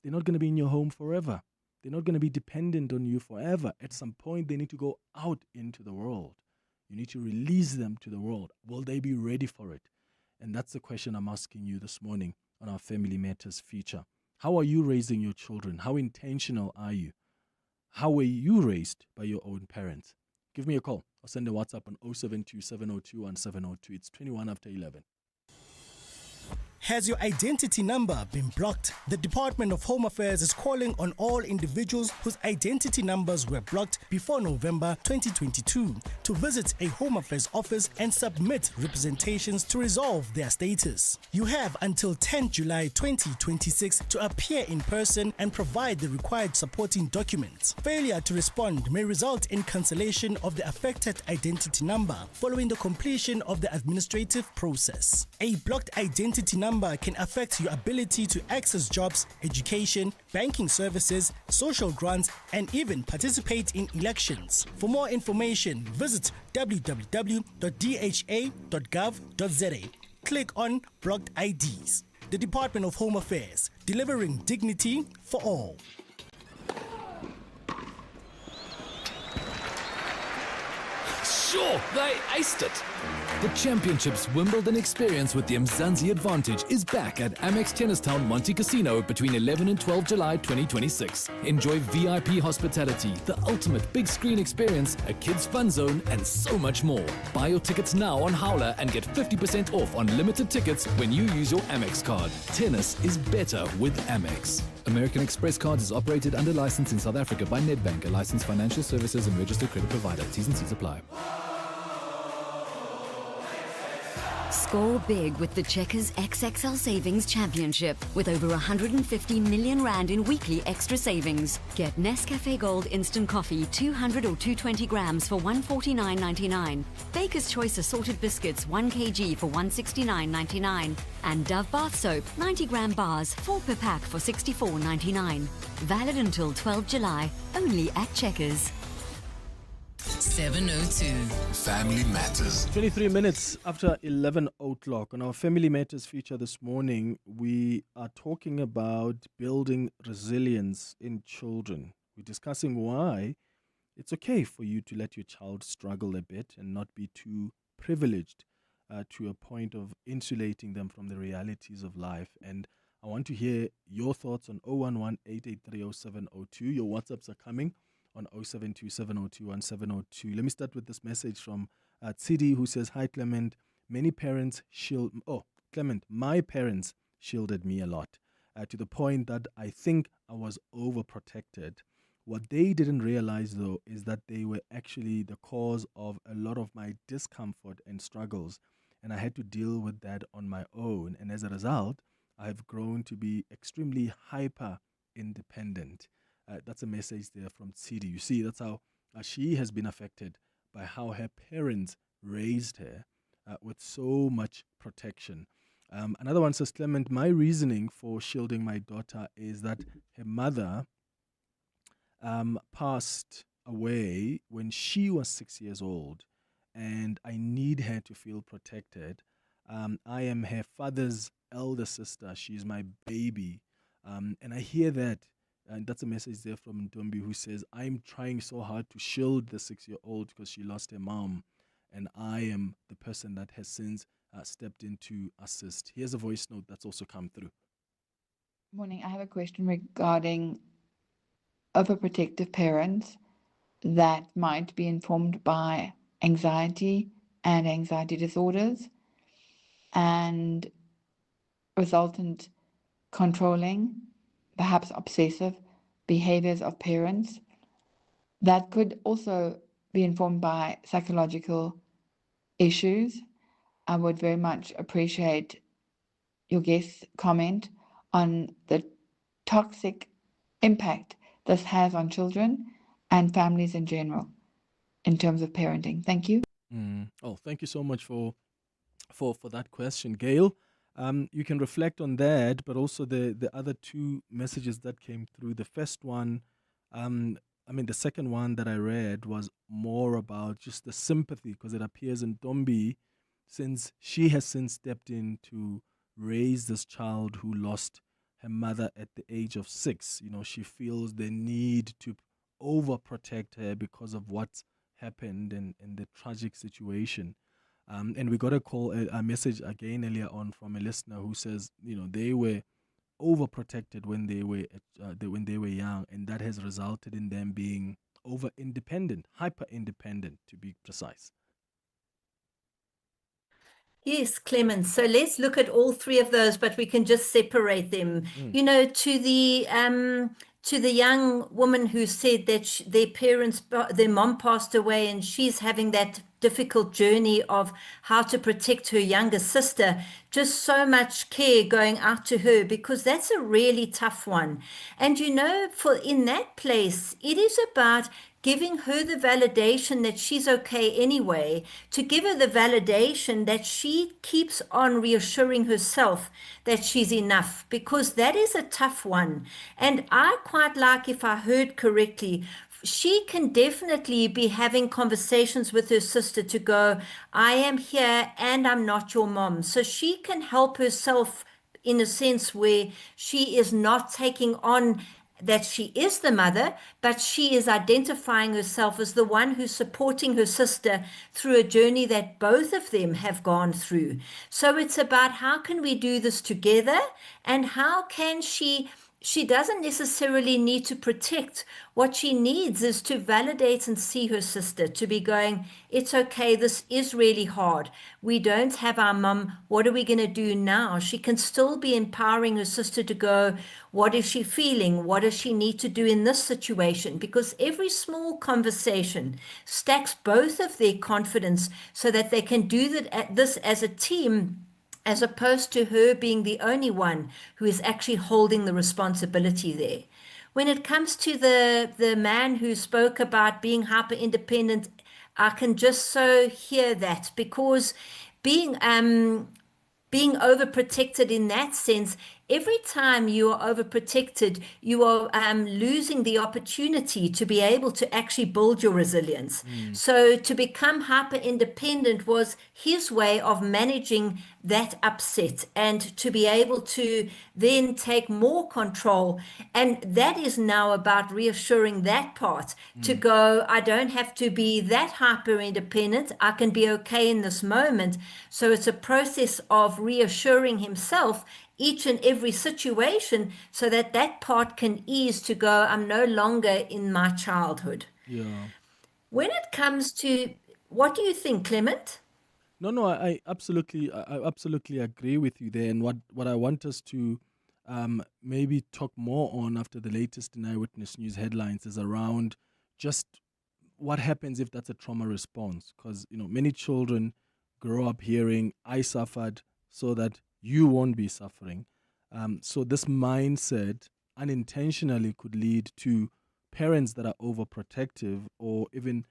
They're not going to be in your home forever. They're not going to be dependent on you forever. At some point, they need to go out into the world. You need to release them to the world. Will they be ready for it? And that's the question I'm asking you this morning on our Family Matters feature. How are you raising your children? How intentional are you? How were you raised by your own parents? Give me a call or send a WhatsApp on 072-702-1702. It's 21 after 11. Has your identity number been blocked? The Department of Home Affairs is calling on all individuals whose identity numbers were blocked before November 2022 to visit a Home Affairs office and submit representations to resolve their status. You have until 10 July 2026 to appear in person and provide the required supporting documents. Failure to respond may result in cancellation of the affected identity number following the completion of the administrative process. A blocked identity number number can affect your ability to access jobs, education, banking services, social grants, and even participate in elections. For more information, visit www.dha.gov.za. Click on Blocked IDs. The Department of Home Affairs, delivering dignity for all. Sure, they aced it. The Championships Wimbledon experience with the Mzansi Advantage is back at Amex Tennistown Monte Casino between 11 and 12 July 2026. Enjoy VIP hospitality, the ultimate big screen experience, a kids fun zone, and so much more. Buy your tickets now on Howler and get 50% off on limited tickets when you use your Amex card. Tennis is better with Amex. American Express Cards is operated under license in South Africa by Nedbank, a licensed financial services and registered credit provider. T's and C's apply. Score big with the Checkers XXL Savings Championship with over 150 million rand in weekly extra savings. Get Nescafe Gold Instant Coffee 200 or 220 grams for $149.99. Baker's Choice Assorted Biscuits 1 kg for $169.99. And Dove Bath Soap 90-gram bars 4 per pack for $64.99. Valid until 12 July, only at Checkers. 702. Family Matters. 23 minutes after 11 o'clock. On our Family Matters feature this morning, we are talking about building resilience in children. We're discussing why it's okay for you to let your child struggle a bit and not be too privileged to a point of insulating them from the realities of life. And I want to hear your thoughts on 011-883-0702. Your WhatsApps are coming on 0727021702. Let me start with this message from Tsidi, who says, "Hi Clement, my parents shielded me a lot to the point that I think I was overprotected. What they didn't realize though is that they were actually the cause of a lot of my discomfort and struggles, and I had to deal with that on my own, and as a result I have grown to be extremely hyper independent." That's a message there from Tsidi. You see, that's how she has been affected by how her parents raised her with so much protection. Another one says, "Clement, my reasoning for shielding my daughter is that her mother passed away when she was 6 years old, and I need her to feel protected. I am her father's elder sister. She's my baby." And I hear that. And that's a message there from Ntombi, who says, "I'm trying so hard to shield the 6-year-old because she lost her mom, and I am the person that has since stepped in to assist." Here's a voice note that's also come through. Morning. I have a question regarding overprotective parents that might be informed by anxiety and anxiety disorders and resultant controlling, perhaps obsessive behaviors of parents that could also be informed by psychological issues. I would very much appreciate your guest's comment on the toxic impact this has on children and families in general in terms of parenting. Thank you. Oh, thank you so much for that question, Gail. You can reflect on that, but also the other two messages that came through. The first one, the second one that I read was more about just the sympathy, because it appears in Ntombi, since she has since stepped in to raise this child who lost her mother at the age of 6. She feels the need to overprotect her because of what's happened and the tragic situation. And we got a message again earlier on from a listener who says, they were overprotected when they were young, and that has resulted in them being over independent, hyper independent, to be precise. Yes, Clement. So let's look at all three of those, but we can just separate them. To the young woman who said that their mom passed away, and she's having that difficult journey of how to protect her younger sister. Just so much care going out to her, because that's a really tough one. And in that place, it is about giving her the validation that she's okay anyway, to give her the validation that she keeps on reassuring herself that she's enough, because that is a tough one. And I quite like, if I heard correctly, she can definitely be having conversations with her sister to go, I am here and I'm not your mom. So she can help herself in a sense where she is not taking on that she is the mother, but she is identifying herself as the one who's supporting her sister through a journey that both of them have gone through. So it's about how can we do this together, and how can she doesn't necessarily need to protect. What she needs is to validate and see her sister, to be going, it's okay, this is really hard. We don't have our mum. What are we going to do now? She can still be empowering her sister to go, what is she feeling? What does she need to do in this situation? Because every small conversation stacks both of their confidence so that they can do this as a team, as opposed to her being the only one who is actually holding the responsibility there. When it comes to the man who spoke about being hyper independent, I can just so hear that, because being overprotected in that sense, every time you are overprotected, you are losing the opportunity to be able to actually build your resilience. So to become hyper independent was his way of managing that upset, and to be able to then take more control. And that is now about reassuring that part, to go, I don't have to be that hyper independent. I can be okay in this moment. So it's a process of reassuring himself each and every situation, so that that part can ease, to go, I'm no longer in my childhood. Yeah. When it comes to, what do you think, Clement? No, I absolutely agree with you there. And what I want us to maybe talk more on after the latest in Eyewitness News headlines is around just what happens if that's a trauma response. Because, many children grow up hearing, I suffered so that you won't be suffering. So this mindset unintentionally could lead to parents that are overprotective, or even,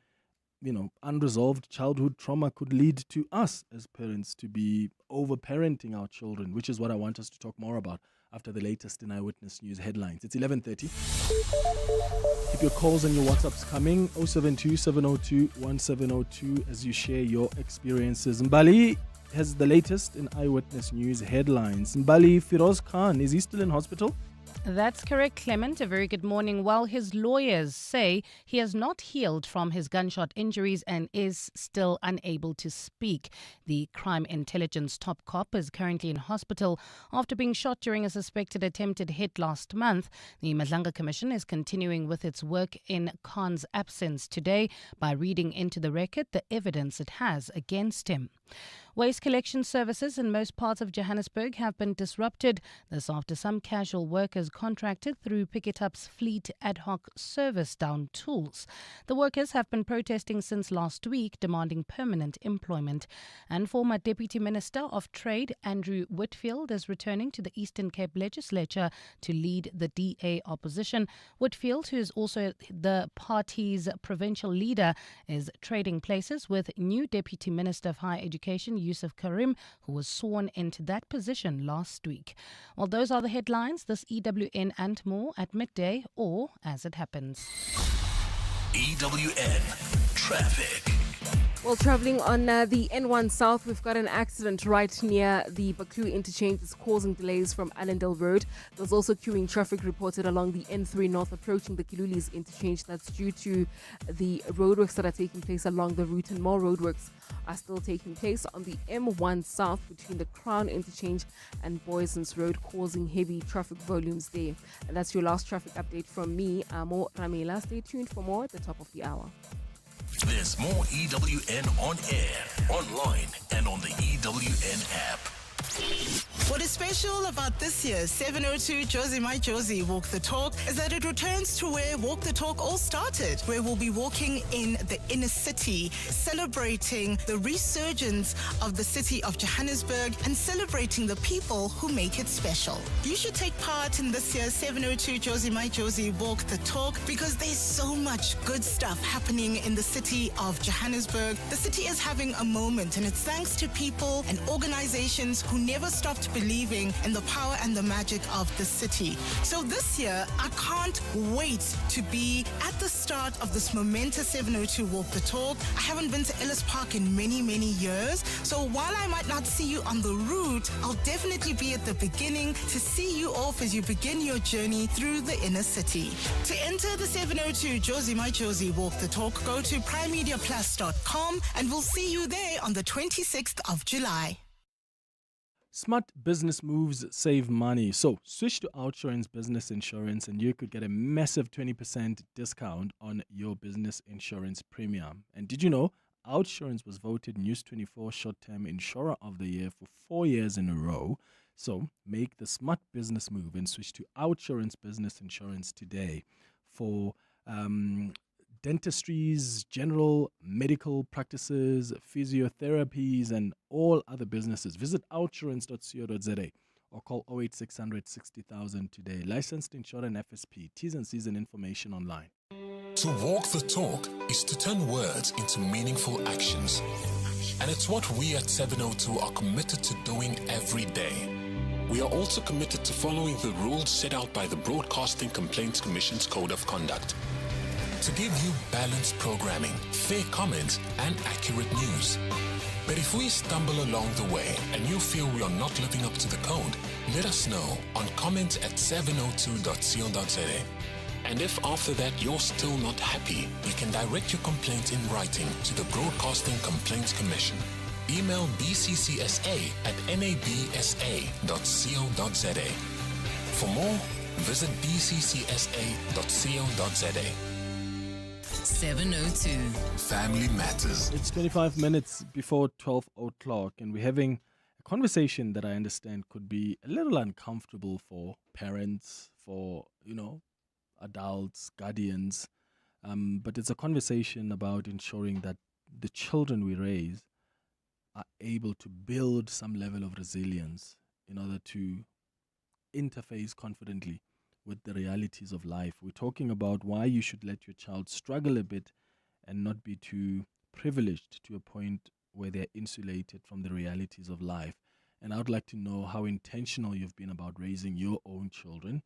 unresolved childhood trauma could lead to us as parents to be overparenting our children, which is what I want us to talk more about after the latest in Eyewitness News headlines. It's 11:30. Keep your calls and your WhatsApps coming, 072-702-1702, as you share your experiences. Mbali has the latest in Eyewitness News headlines. Mbali, Firoz Khan, is he still in hospital? That's correct, Clement. A very good morning. Well, his lawyers say he has not healed from his gunshot injuries and is still unable to speak. The crime intelligence top cop is currently in hospital after being shot during a suspected attempted hit last month. The Madlanga Commission is continuing with its work in Khan's absence today by reading into the record the evidence it has against him. Waste collection services in most parts of Johannesburg have been disrupted. This after some casual workers contracted through Pick It Up's fleet ad hoc service down tools. The workers have been protesting since last week, demanding permanent employment. And former Deputy Minister of Trade Andrew Whitfield is returning to the Eastern Cape Legislature to lead the DA opposition. Whitfield, who is also the party's provincial leader, is trading places with new Deputy Minister of Higher Education Yusuf Karim, who was sworn into that position last week. Well, those are the headlines. This EWN and more at midday, or as it happens. EWN Traffic. Well, traveling on the N1 South, we've got an accident right near the Baklu interchange that's causing delays from Allendale Road. There's also queuing traffic reported along the N3 North approaching the Kilulis interchange. That's due to the roadworks that are taking place along the route, and more roadworks are still taking place on the M1 South between the Crown interchange and Boysons Road, causing heavy traffic volumes there. And that's your last traffic update from me, Amo Ramela. Stay tuned for more at the top of the hour. There's more EWN on air, online, and on the EWN app. What is special about this year's 702 Josie My Josie Walk the Talk is that it returns to where Walk the Talk all started, where we'll be walking in the inner city, celebrating the resurgence of the city of Johannesburg and celebrating the people who make it special. You should take part in this year's 702 Josie My Josie Walk the Talk because there's so much good stuff happening in the city of Johannesburg. The city is having a moment, and it's thanks to people and organizations who never stopped believing in the power and the magic of the city. So this year, I can't wait to be at the start of this momentous 702 Walk the Talk. I haven't been to Ellis Park in many, many years. So while I might not see you on the route, I'll definitely be at the beginning to see you off as you begin your journey through the inner city. To enter the 702 Josie My Josie Walk the Talk, go to primemediaplus.com and we'll see you there on the 26th of July. Smart business moves save money. So switch to Outsurance Business Insurance and you could get a massive 20% discount on your business insurance premium. And did you know Outsurance was voted News 24 Short-Term Insurer of the Year for 4 years in a row? So make the smart business move and switch to Outsurance Business Insurance today for dentistries, general medical practices, physiotherapies, and all other businesses. Visit outsurance.co.za or call 08600 60,000 today. Licensed insurer and FSP. T's and C's and information online. To walk the talk is to turn words into meaningful actions. And it's what we at 702 are committed to doing every day. We are also committed to following the rules set out by the Broadcasting Complaints Commission's Code of Conduct, to give you balanced programming, fair comments, and accurate news. But if we stumble along the way and you feel we are not living up to the code, let us know on comment@702.co.za. And if after that you're still not happy, you can direct your complaint in writing to the Broadcasting Complaints Commission. Email bccsa@nabsa.co.za. For more, visit bccsa.co.za. 702 Family Matters. It's 25 minutes before 12 o'clock and we're having a conversation that I understand could be a little uncomfortable for parents, for, adults, guardians. But it's a conversation about ensuring that the children we raise are able to build some level of resilience in order to interface confidently with the realities of life. We're talking about why you should let your child struggle a bit and not be too privileged to a point where they're insulated from the realities of life. And I would like to know how intentional you've been about raising your own children.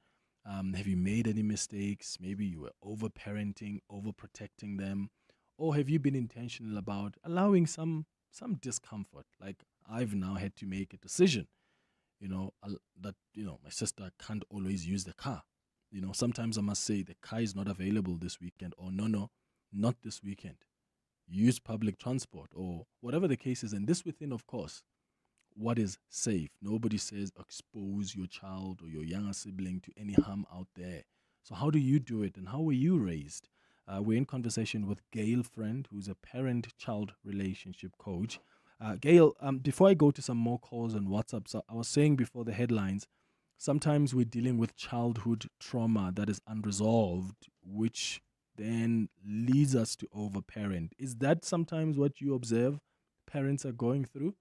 Have you made any mistakes? Maybe you were over-parenting, over-protecting them. Or have you been intentional about allowing some discomfort? Like I've now had to make a decision, that, my sister can't always use the car. Sometimes I must say the car is not available this weekend, or no, not this weekend. Use public transport or whatever the case is. And this within, of course, what is safe. Nobody says expose your child or your younger sibling to any harm out there. So how do you do it and how were you raised? We're in conversation with Gail Friend, who's a parent-child relationship coach. Gail, before I go to some more calls on WhatsApp, so I was saying before the headlines, sometimes we're dealing with childhood trauma that is unresolved, which then leads us to overparent. Is that sometimes what you observe parents are going through?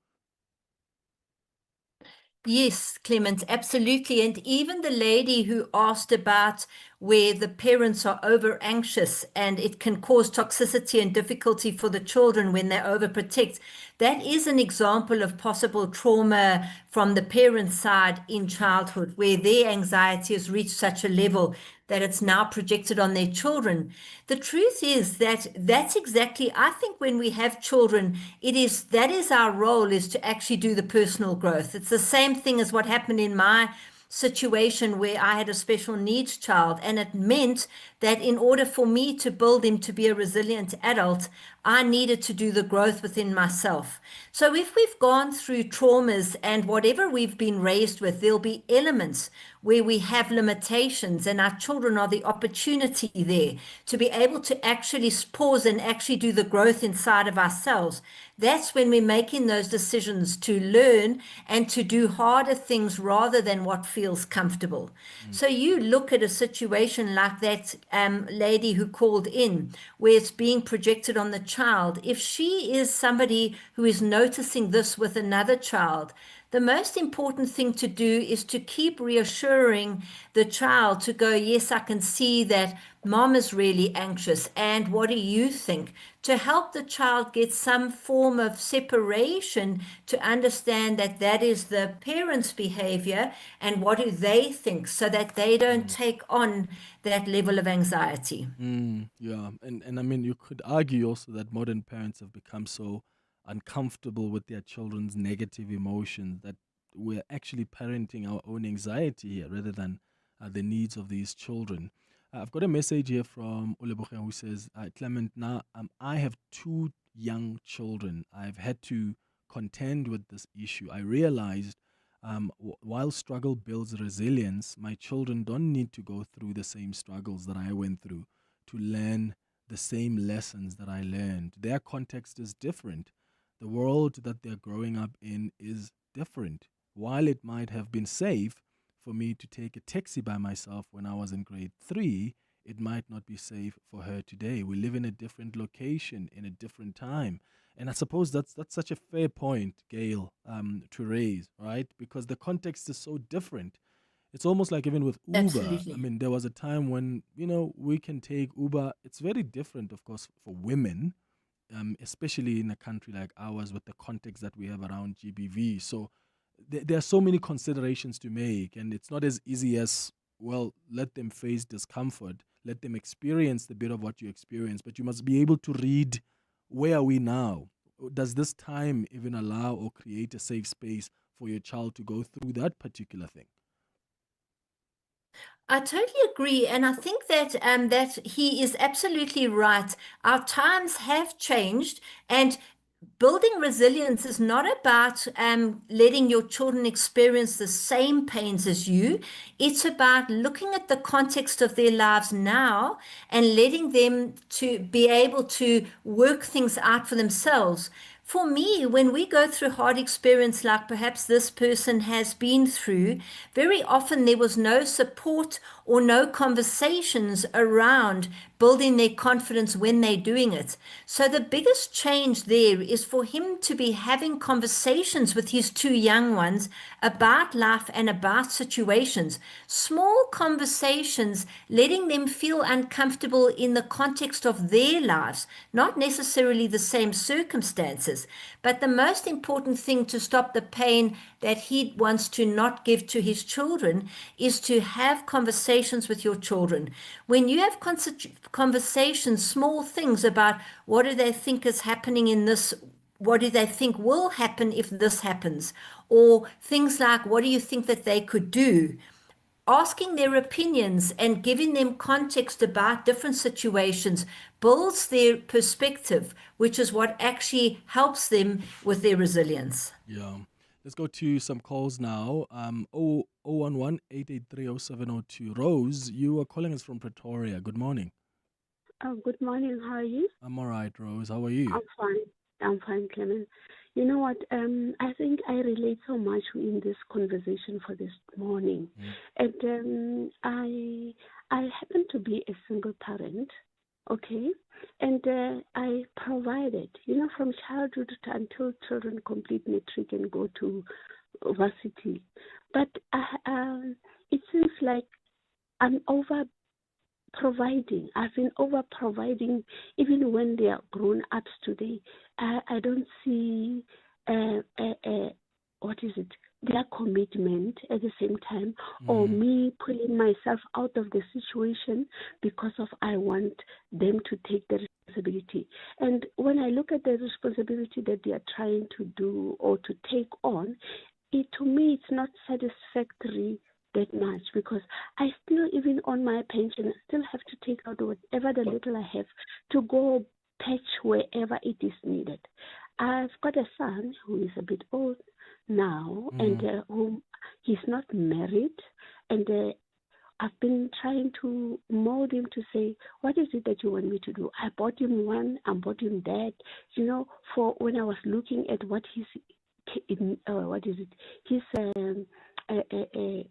Yes, Clement, absolutely. And even the lady who asked about where the parents are over anxious and it can cause toxicity and difficulty for the children when they overprotect, that is an example of possible trauma from the parent side in childhood, where their anxiety has reached such a level that it's now projected on their children. The truth is that that's exactly, I think when we have children, that is our role, is to actually do the personal growth. It's the same thing as what happened in my situation where I had a special needs child, and it meant that in order for me to build him to be a resilient adult, I needed to do the growth within myself. So if we've gone through traumas and whatever we've been raised with, there'll be elements where we have limitations, and our children are the opportunity there to be able to actually pause and actually do the growth inside of ourselves. that's when we're making those decisions to learn and to do harder things rather than what feels comfortable. So you look at a situation like that lady who called in, where it's being projected on the child. If she is somebody who is noticing this with another child, the most important thing to do is to keep reassuring the child to go, yes, I can see that mom is really anxious. And what do you think? To help the child get some form of separation to understand that that is the parent's behavior and what do they think, so that they don't take on that level of anxiety. Yeah, and I mean, you could argue also that modern parents have become so uncomfortable with their children's negative emotions that we're actually parenting our own anxiety here rather than the needs of these children. I've got a message here from Oleboge who says, Clement, now I have 2 young children. I've had to contend with this issue. I realized while struggle builds resilience, my children don't need to go through the same struggles that I went through to learn the same lessons that I learned. Their context is different. The world that they're growing up in is different. While it might have been safe for me to take a taxi by myself when I was in grade 3, it might not be safe for her today. We live in a different location, in a different time. And I suppose that's such a fair point, Gail, to raise, right? Because the context is so different. It's almost like even with Uber. Absolutely. I mean, there was a time when, we can take Uber. It's very different, of course, for women, especially in a country like ours with the context that we have around GBV. So there are so many considerations to make, and it's not as easy as, well, let them face discomfort, let them experience the bit of what you experience, but you must be able to read, where are we now? Does this time even allow or create a safe space for your child to go through that particular thing? I totally agree, and I think that that he is absolutely right. Our times have changed, and building resilience is not about letting your children experience the same pains as you. It's about looking at the context of their lives now and letting them to be able to work things out for themselves. For me, when we go through hard experience like perhaps this person has been through, very often there was no support or no conversations around building their confidence when they're doing it. So the biggest change there is for him to be having conversations with his 2 young ones about life and about situations. Small conversations, letting them feel uncomfortable in the context of their lives, not necessarily the same circumstances. But the most important thing to stop the pain that he wants to not give to his children is to have conversations with your children. When you have conversations, small things about what do they think is happening in this, what do they think will happen if this happens, or things like what do you think that they could do, asking their opinions and giving them context about different situations builds their perspective, which is what actually helps them with their resilience. Yeah. Let's go to some calls now. 011-883-0702. Rose, you are calling us from Pretoria. Good morning. Oh, good morning. How are you? I'm all right, Rose. How are you? I'm fine, Clement. You know what? I think I relate so much in this conversation for this morning. And I happen to be a single parent, okay? And I provided, from childhood until children complete matric and go to varsity. But it seems like I'm over-providing. I've been over-providing even when they are grown ups today. I don't see their commitment at the same time, or me pulling myself out of the situation because of I want them to take the responsibility. And when I look at the responsibility that they are trying to do or to take on, to me it's not satisfactory that much, because I still, even on my pension, I still have to take out whatever the little I have to go patch wherever it is needed. I've got a son who is a bit old now, and whom he's not married, and I've been trying to mold him to say, what is it that you want me to do? I bought him one, I bought him that, for when I was looking at what his, his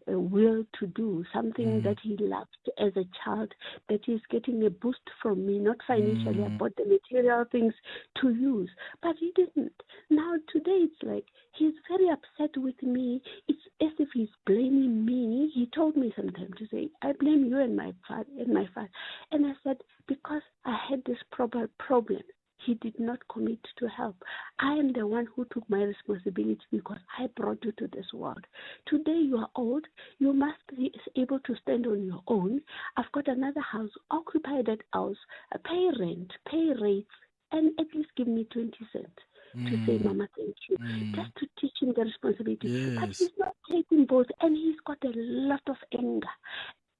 a will to do, something that he loved as a child, that he's getting a boost from me, not financially. I bought the material things to use, but he didn't. Now today it's like he's very upset with me. It's as if he's blaming me. He told me sometime to say, I blame you and my father. And I said, because I had this problem. He did not commit to help. I am the one who took my responsibility because I brought you to this world. Today you are old. You must be able to stand on your own. I've got another house. Occupy that house. Pay rent, pay rates, and at least give me 20 cents to say, Mama, thank you. Just to teach him the responsibility. Yes. But he's not taking both, and he's got a lot of anger.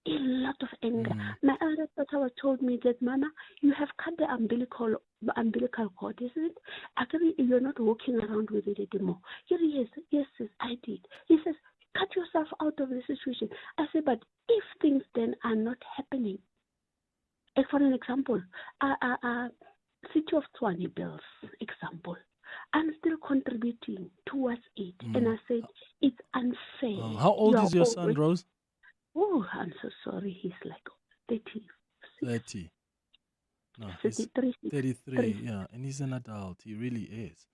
A lot of anger. My elder daughter told me that, Mama, you have cut the umbilical cord, isn't it? Actually, you're not walking around with it anymore. Yes, sis, I did. He says, cut yourself out of the situation. I said, but if things then are not happening, for an example, City of Tshwane bills, example, I'm still contributing towards it. And I said, it's unfair. How old is your son, Rose? Oh, I'm so sorry. He's like 30. 30. No, he's 33. Yeah, and he's an adult. He really is.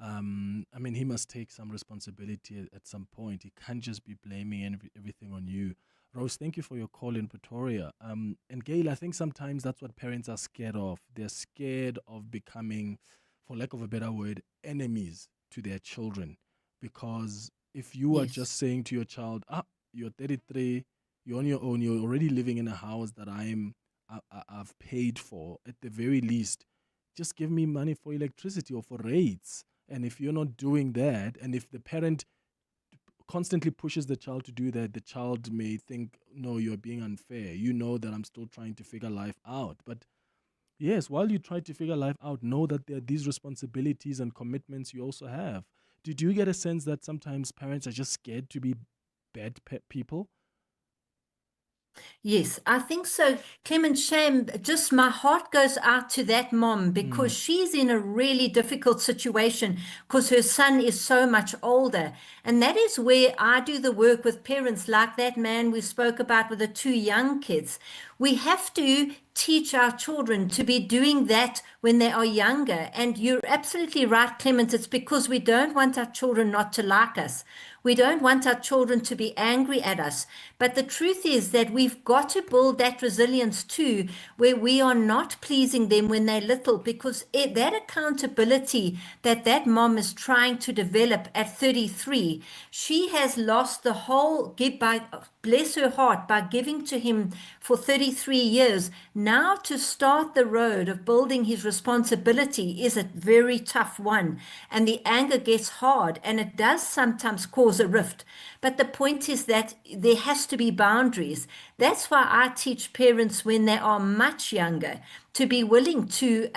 I mean, he must take some responsibility at some point. He can't just be blaming everything on you. Rose, thank you for your call in Pretoria. And Gail, I think sometimes that's what parents are scared of. They're scared of becoming, for lack of a better word, enemies to their children. Because if you are just saying to your child, you're 33, you're on your own, you're already living in a house that I've paid for, at the very least, just give me money for electricity or for rates. And if you're not doing that, and if the parent constantly pushes the child to do that, the child may think, no, you're being unfair. You know that I'm still trying to figure life out. But yes, while you try to figure life out, know that there are these responsibilities and commitments you also have. Did you get a sense that sometimes parents are just scared to be bad people? Yes, I think so. Clement, shame, just my heart goes out to that mom because she's in a really difficult situation because her son is so much older. And that is where I do the work with parents like that man we spoke about with the 2 young kids. We have to teach our children to be doing that when they are younger. And you're absolutely right, Clement. It's because we don't want our children not to like us. We don't want our children to be angry at us. But the truth is that we've got to build that resilience too, where we are not pleasing them when they're little, because that accountability that mom is trying to develop at 33, she has lost the whole, bless her heart, by giving to him for 33 years. Now to start the road of building his responsibility is a very tough one. And the anger gets hard, and it does sometimes cause a rift. But the point is that there has to be boundaries. That's why I teach parents when they are much younger to be willing to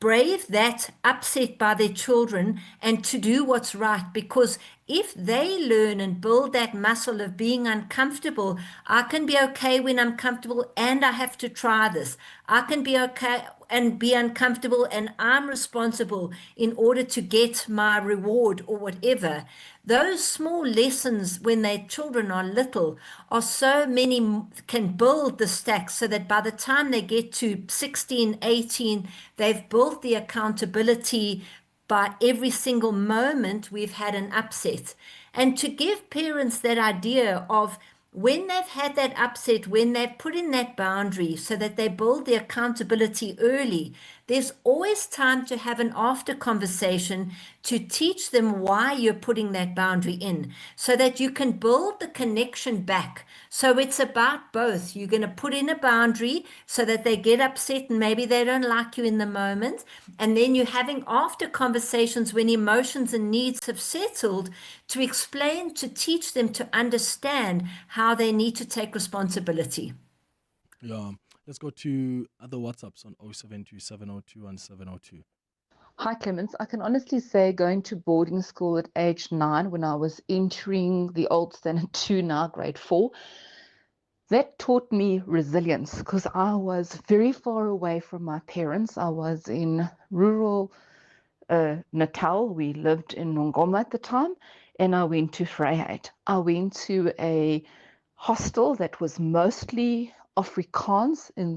brave that upset by their children and to do what's right, because if they learn and build that muscle of being uncomfortable, I can be okay when I'm comfortable and I have to try this. I can be okay and be uncomfortable and I'm responsible in order to get my reward or whatever. Those small lessons when their children are little are so many, can build the stacks so that by the time they get to 16, 18, they've built the accountability by every single moment we've had an upset. And to give parents that idea of when they've had that upset, when they've put in that boundary so that they build the accountability early, there's always time to have an after conversation to teach them why you're putting that boundary in so that you can build the connection back. So it's about both. You're going to put in a boundary so that they get upset and maybe they don't like you in the moment. And then you're having after conversations when emotions and needs have settled to explain, to teach them to understand how they need to take responsibility. Yeah. Let's go to other WhatsApps on 072 702 and 702. Hi, Clements. I can honestly say going to boarding school at age 9 when I was entering the old standard 2 now, grade 4, That taught me resilience because I was very far away from my parents. I was in rural Natal. We lived in Nongoma at the time, and I went to Vryheid. I went to a hostel that was mostly Afrikaans in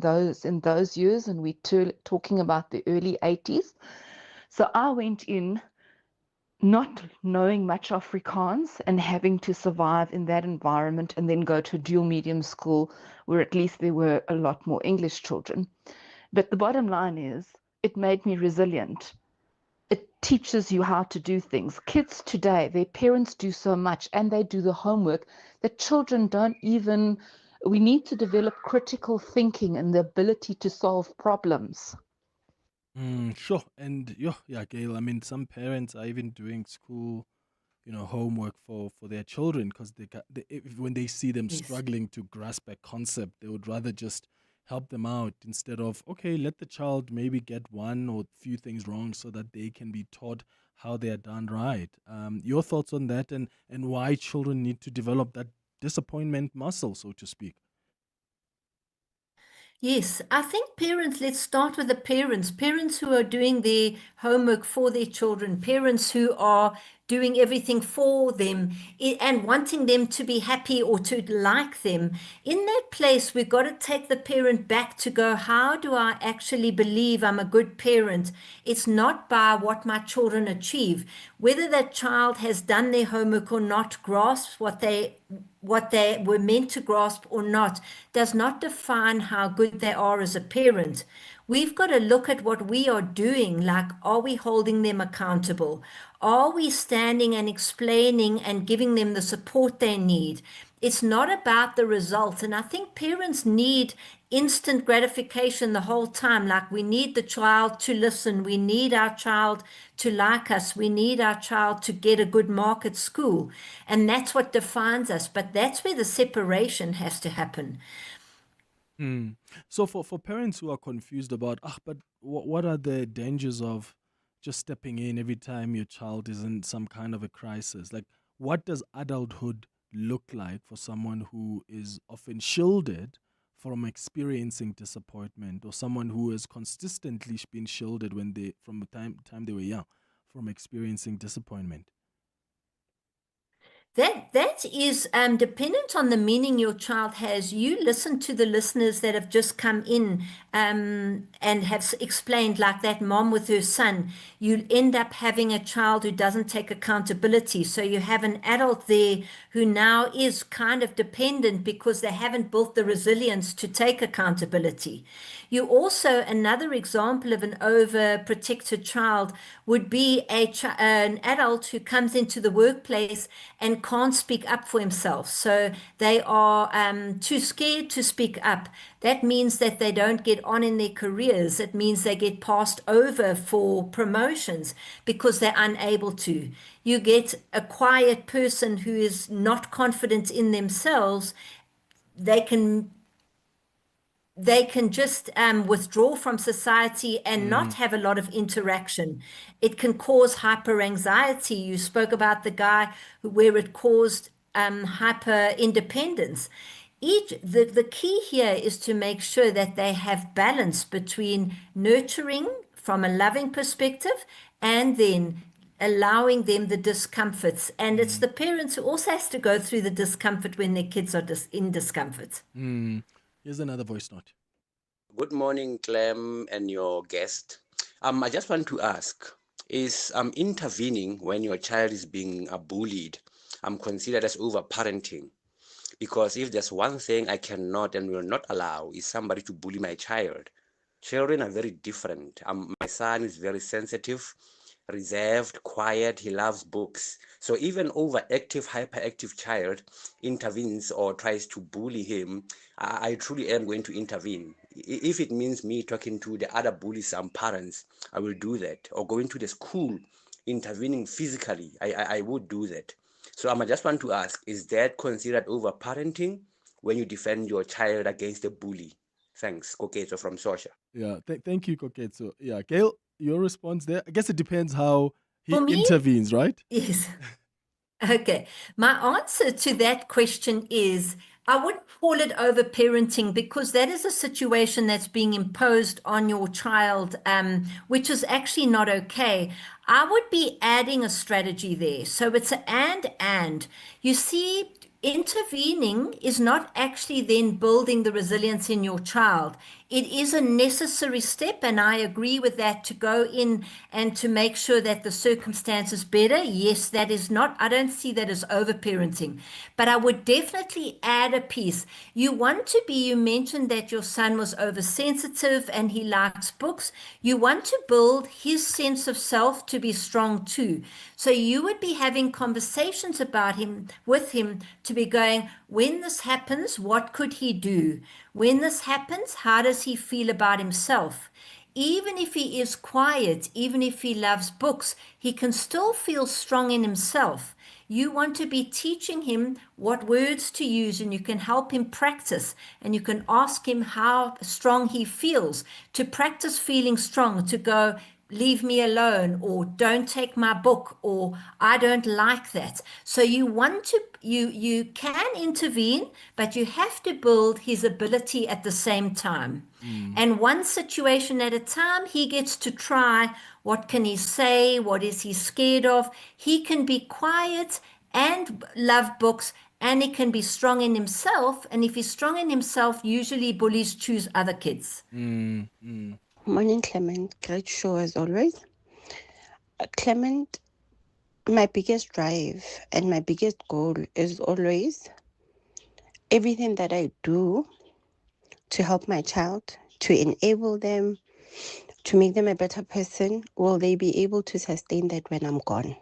those years, and we're talking about the early 80s. So I went in not knowing much Afrikaans and having to survive in that environment and then go to a dual medium school where at least there were a lot more English children. But the bottom line is, it made me resilient. It teaches you how to do things. Kids today, their parents do so much and they do the homework that children don't even. We need to develop critical thinking and the ability to solve problems. Sure. And yeah, Gail, I mean, some parents are even doing school, homework for their children because when they see them Yes. struggling to grasp a concept, they would rather just help them out instead of, okay, let the child maybe get one or few things wrong so that they can be taught how they are done right. Your thoughts on that and why children need to develop that disappointment muscle, so to speak? Yes, I think parents, let's start with the parents who are doing their homework for their children, parents who are doing everything for them and wanting them to be happy or to like them. In that place, we've got to take the parent back to go, how do I actually believe I'm a good parent? It's not by what my children achieve. Whether that child has done their homework or not, grasps what they were meant to grasp or not, does not define how good they are as a parent. We've got to look at what we are doing, like, are we holding them accountable? Are we standing and explaining and giving them the support they need? It's not about the result. And I think parents need instant gratification the whole time. Like, we need the child to listen. We need our child to like us. We need our child to get a good mark at school. And that's what defines us. But that's where the separation has to happen. So for parents who are confused about, but what are the dangers of just stepping in every time your child is in some kind of a crisis? Like, what does adulthood look like for someone who is often shielded from experiencing disappointment, or someone who has consistently been shielded from the time they were young from experiencing disappointment? That is dependent on the meaning your child has. You listen to the listeners that have just come in and have explained, like that mom with her son. You end up having a child who doesn't take accountability. So you have an adult there who now is kind of dependent because they haven't built the resilience to take accountability. You also, another example of an overprotected child would be an adult who comes into the workplace and can't speak up for himself. So they are too scared to speak up. That means that they don't get on in their careers. It means they get passed over for promotions because they're unable to. You get a quiet person who is not confident in themselves. They can just withdraw from society and not have a lot of interaction. It can cause hyper anxiety. You spoke about the guy where it caused hyper independence. The key here is to make sure that they have balance between nurturing from a loving perspective and then allowing them the discomforts. And it's the parents who also has to go through the discomfort when their kids are in discomfort. Here's another voice note. Good morning, Clem and your guest. I just want to ask, is intervening when your child is being bullied considered as over-parenting? Because if there's one thing I cannot and will not allow is somebody to bully my child. Children are very different. My son is very sensitive, reserved, quiet. He loves books. So even overactive, hyperactive child intervenes or tries to bully him, I truly am going to intervene. If it means me talking to the other bullies' parents, I will do that. Or going to the school, intervening physically, I would do that. So I just want to ask, is that considered over-parenting when you defend your child against a bully? Thanks, Koketso from Sosha. Yeah, thank you, Koketso. Yeah, Gail, your response there? I guess it depends how he For me, intervenes, right? yes. Okay. My answer to that question is I wouldn't call it overparenting because that is a situation that's being imposed on your child, which is actually not okay. I would be adding a strategy there. So it's an and. You see, intervening is not actually then building the resilience in your child. It is a necessary step, and I agree with that, to go in and to make sure that the circumstance is better. Yes, that is not, I don't see that as overparenting, but I would definitely add a piece. You mentioned that your son was oversensitive and he likes books. You want to build his sense of self to be strong too. So you would be having conversations with him, to be going, when this happens, what could he do? When this happens, how does he feel about himself? Even if he is quiet, even if he loves books, he can still feel strong in himself. You want to be teaching him what words to use, and you can help him practice, and you can ask him how strong he feels, to practice feeling strong, to go, leave me alone, or don't take my book, or I don't like that. So you can intervene, but you have to build his ability at the same time. And one situation at a time, he gets to try, what can he say, what is he scared of. He can be quiet and love books, and he can be strong in himself. And if he's strong in himself, usually bullies choose other kids. Morning, Clement. Great show as always. Clement, my biggest drive and my biggest goal is always everything that I do to help my child, to enable them, to make them a better person. Will they be able to sustain that when I'm gone?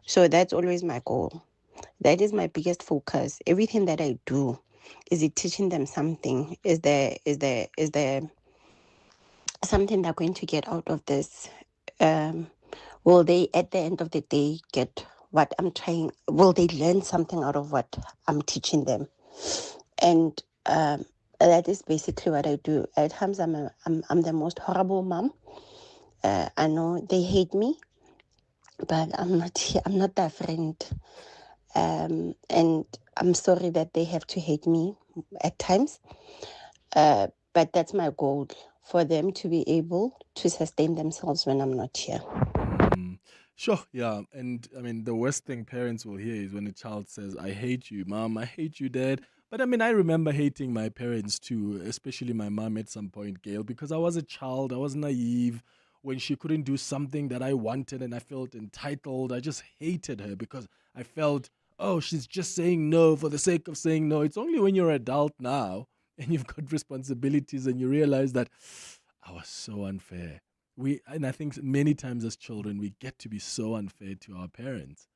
So that's always my goal. That is my biggest focus. Everything that I do, is it teaching them something? Is there something they're going to get out of this? Will they, at the end of the day, get what I'm trying? Will they learn something out of what I'm teaching them? And that is basically what I do. At times, I'm the most horrible mom. I know they hate me, but I'm not their friend. And I'm sorry that they have to hate me at times. But that's my goal, for them to be able to sustain themselves when I'm not here. Sure, yeah. And I mean, the worst thing parents will hear is when a child says, I hate you, mom, I hate you, dad. But I mean, I remember hating my parents too, especially my mom at some point, Gail, because I was a child. I was naive. When she couldn't do something that I wanted and I felt entitled, I just hated her because I felt, oh, she's just saying no for the sake of saying no. It's only when you're an adult now and you've got responsibilities and you realize that I was so unfair. And I think many times as children, we get to be so unfair to our parents.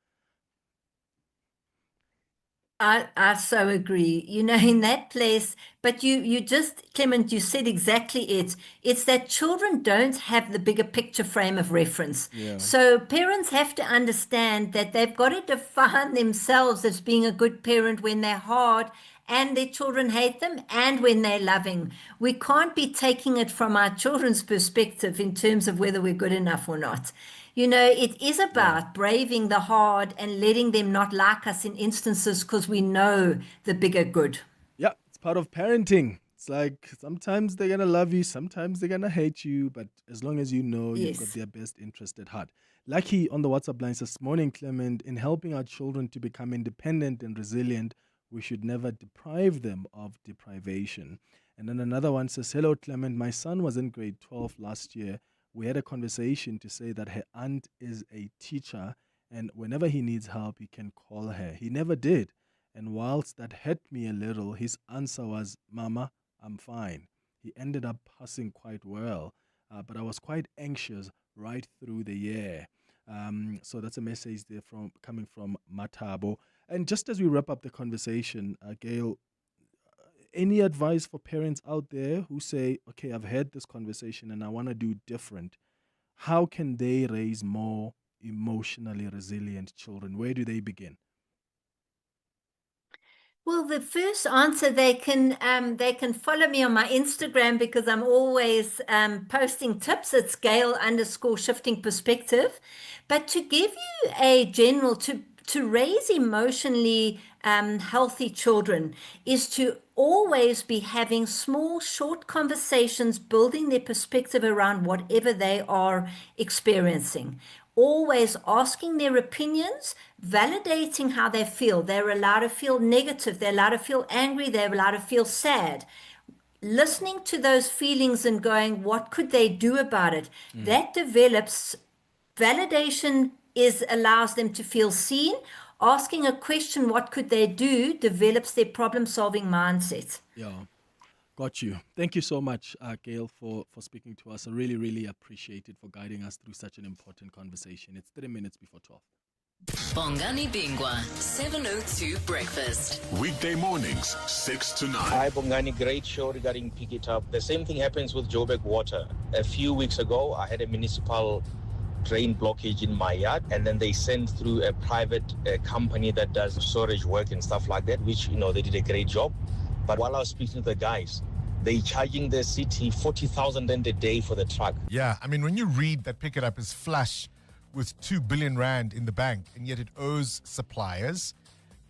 I so agree, in that place, but you just, Clement, you said exactly it. It's that children don't have the bigger picture frame of reference. Yeah. So parents have to understand that they've got to define themselves as being a good parent when they're hard and their children hate them, and when they're loving. We can't be taking it from our children's perspective in terms of whether we're good enough or not. It is about braving the hard and letting them not like us in instances because we know the bigger good. Yeah, it's part of parenting. It's like sometimes they're going to love you, sometimes they're going to hate you, but as long as you know you've got their best interest at heart. Lucky on the WhatsApp line says, morning, Clement, in helping our children to become independent and resilient, we should never deprive them of deprivation. And then another one says, hello, Clement, my son was in grade 12 last year. We had a conversation to say that her aunt is a teacher and whenever he needs help, he can call her. He never did. And whilst that hurt me a little, his answer was, Mama, I'm fine. He ended up passing quite well, but I was quite anxious right through the year. So that's a message there coming from Matabo. And just as we wrap up the conversation, Gail, any advice for parents out there who say, okay, I've had this conversation and I want to do different? How can they raise more emotionally resilient children? Where do they begin? Well, the first answer, they can follow me on my Instagram because I'm always posting tips. It's Gail _shifting perspective. But to give you a general, to to raise emotionally healthy children is to always be having small, short conversations, building their perspective around whatever they are experiencing. Always asking their opinions, validating how they feel. They're allowed to feel negative. They're allowed to feel angry. They're allowed to feel sad. Listening to those feelings and going, what could they do about it? That develops validation, allows them to feel seen. Asking a question, what could they do, develops their problem-solving mindset. Yeah, got you. Thank you so much, Gail, for speaking to us. I really, really appreciate it for guiding us through such an important conversation. It's 3 minutes before 12. Bongani Bingwa, 702 Breakfast. Weekday mornings, 6 to 9. Hi, Bongani. Great show regarding Pick It Up. The same thing happens with Joburg Water. A few weeks ago, I had a municipal drain blockage in my yard, and then they sent through a private company that does storage work and stuff like that, which, they did a great job. But while I was speaking to the guys, they charging the city 40,000 a day for the truck. Yeah, I mean, when you read that Pick It Up is flush with 2 billion rand in the bank, and yet it owes suppliers,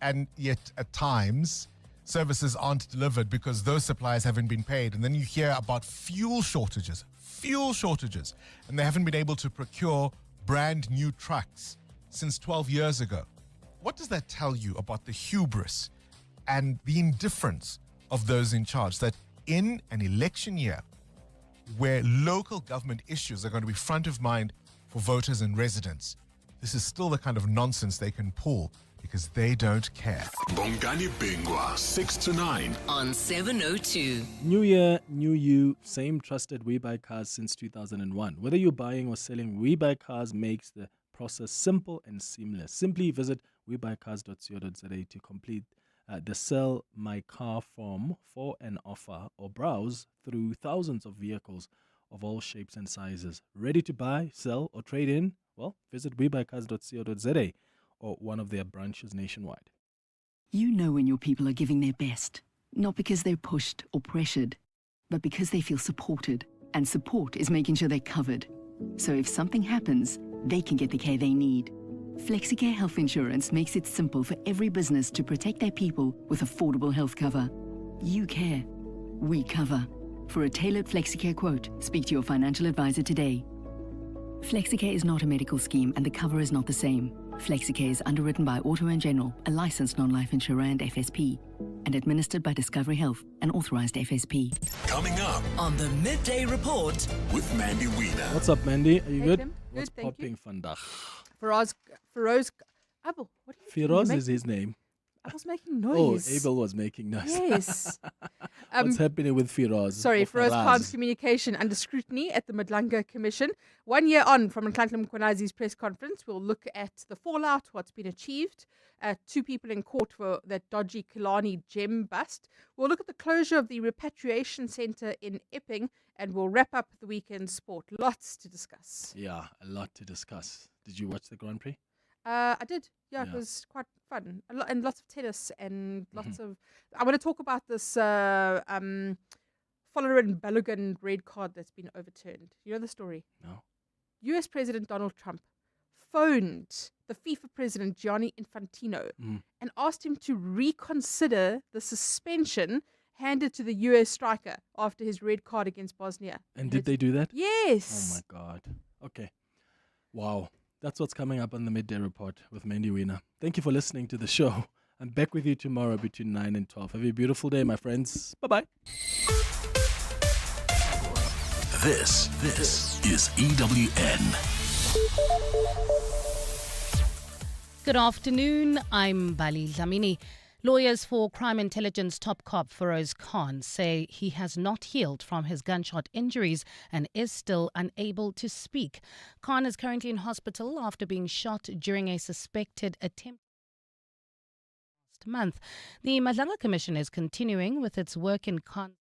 and yet at times services aren't delivered because those suppliers haven't been paid. And then you hear about fuel shortages, and they haven't been able to procure brand new trucks since 12 years ago. What does that tell you about the hubris and the indifference of those in charge, that in an election year where local government issues are going to be front of mind for voters and residents, this is still the kind of nonsense they can pull because they don't care? Bongani Bingwa, 6 to 9. On 702. New year, new you, same trusted We Buy Cars since 2001. Whether you're buying or selling, We Buy Cars makes the process simple and seamless. Simply visit webuycars.co.za to complete the Sell My Car form for an offer, or browse through thousands of vehicles of all shapes and sizes. Ready to buy, sell, or trade in? Well, visit webuycars.co.za or one of their branches nationwide. You know when your people are giving their best, not because they're pushed or pressured, but because they feel supported. And support is making sure they're covered. So if something happens, they can get the care they need. FlexiCare Health Insurance makes it simple for every business to protect their people with affordable health cover. You care. We cover. For a tailored FlexiCare quote, speak to your financial advisor today. FlexiCare is not a medical scheme and the cover is not the same. FlexiCare is underwritten by Auto & General, a licensed non-life insurer and FSP, and administered by Discovery Health, an authorized FSP. Coming up on the Midday Report with Mandy Wiener. What's up, Mandy? Are you good? Tim. What's Good, thank you. popping vandag? Feroz, Abel, what are you Feroz doing? is his name. I was making noise. Oh, Abel was making noise. Yes. What's happening with Feroz? Sorry, Or Feroz Faraz? Khan's communication under scrutiny at the Madlanga Commission. 1 year on from Clement Manyathela's press conference, we'll look at the fallout, what's been achieved. 2 people in court for that dodgy Killarney gem bust. We'll look at the closure of the repatriation centre in Epping, and we'll wrap up the weekend sport. Lots to discuss. Yeah, a lot to discuss. Did you watch the Grand Prix? I did. Yeah, it was quite fun. And lots of tennis and lots of... I want to talk about this Fowler and Balogun red card that's been overturned. You know the story? No. U.S. President Donald Trump phoned the FIFA president, Gianni Infantino, and asked him to reconsider the suspension handed to the U.S. striker after his red card against Bosnia. And did they do that? Yes. Oh, my God. Okay. Wow. That's what's coming up on the Midday Report with Mandy Wiener. Thank you for listening to the show. I'm back with you tomorrow between 9 and 12. Have a beautiful day, my friends. Bye-bye. This is EWN. Good afternoon. I'm Bali Dlamini. Lawyers for crime intelligence top cop Feroz Khan say he has not healed from his gunshot injuries and is still unable to speak. Khan is currently in hospital after being shot during a suspected attempt last month. The Madlanga Commission is continuing with its work in Khan.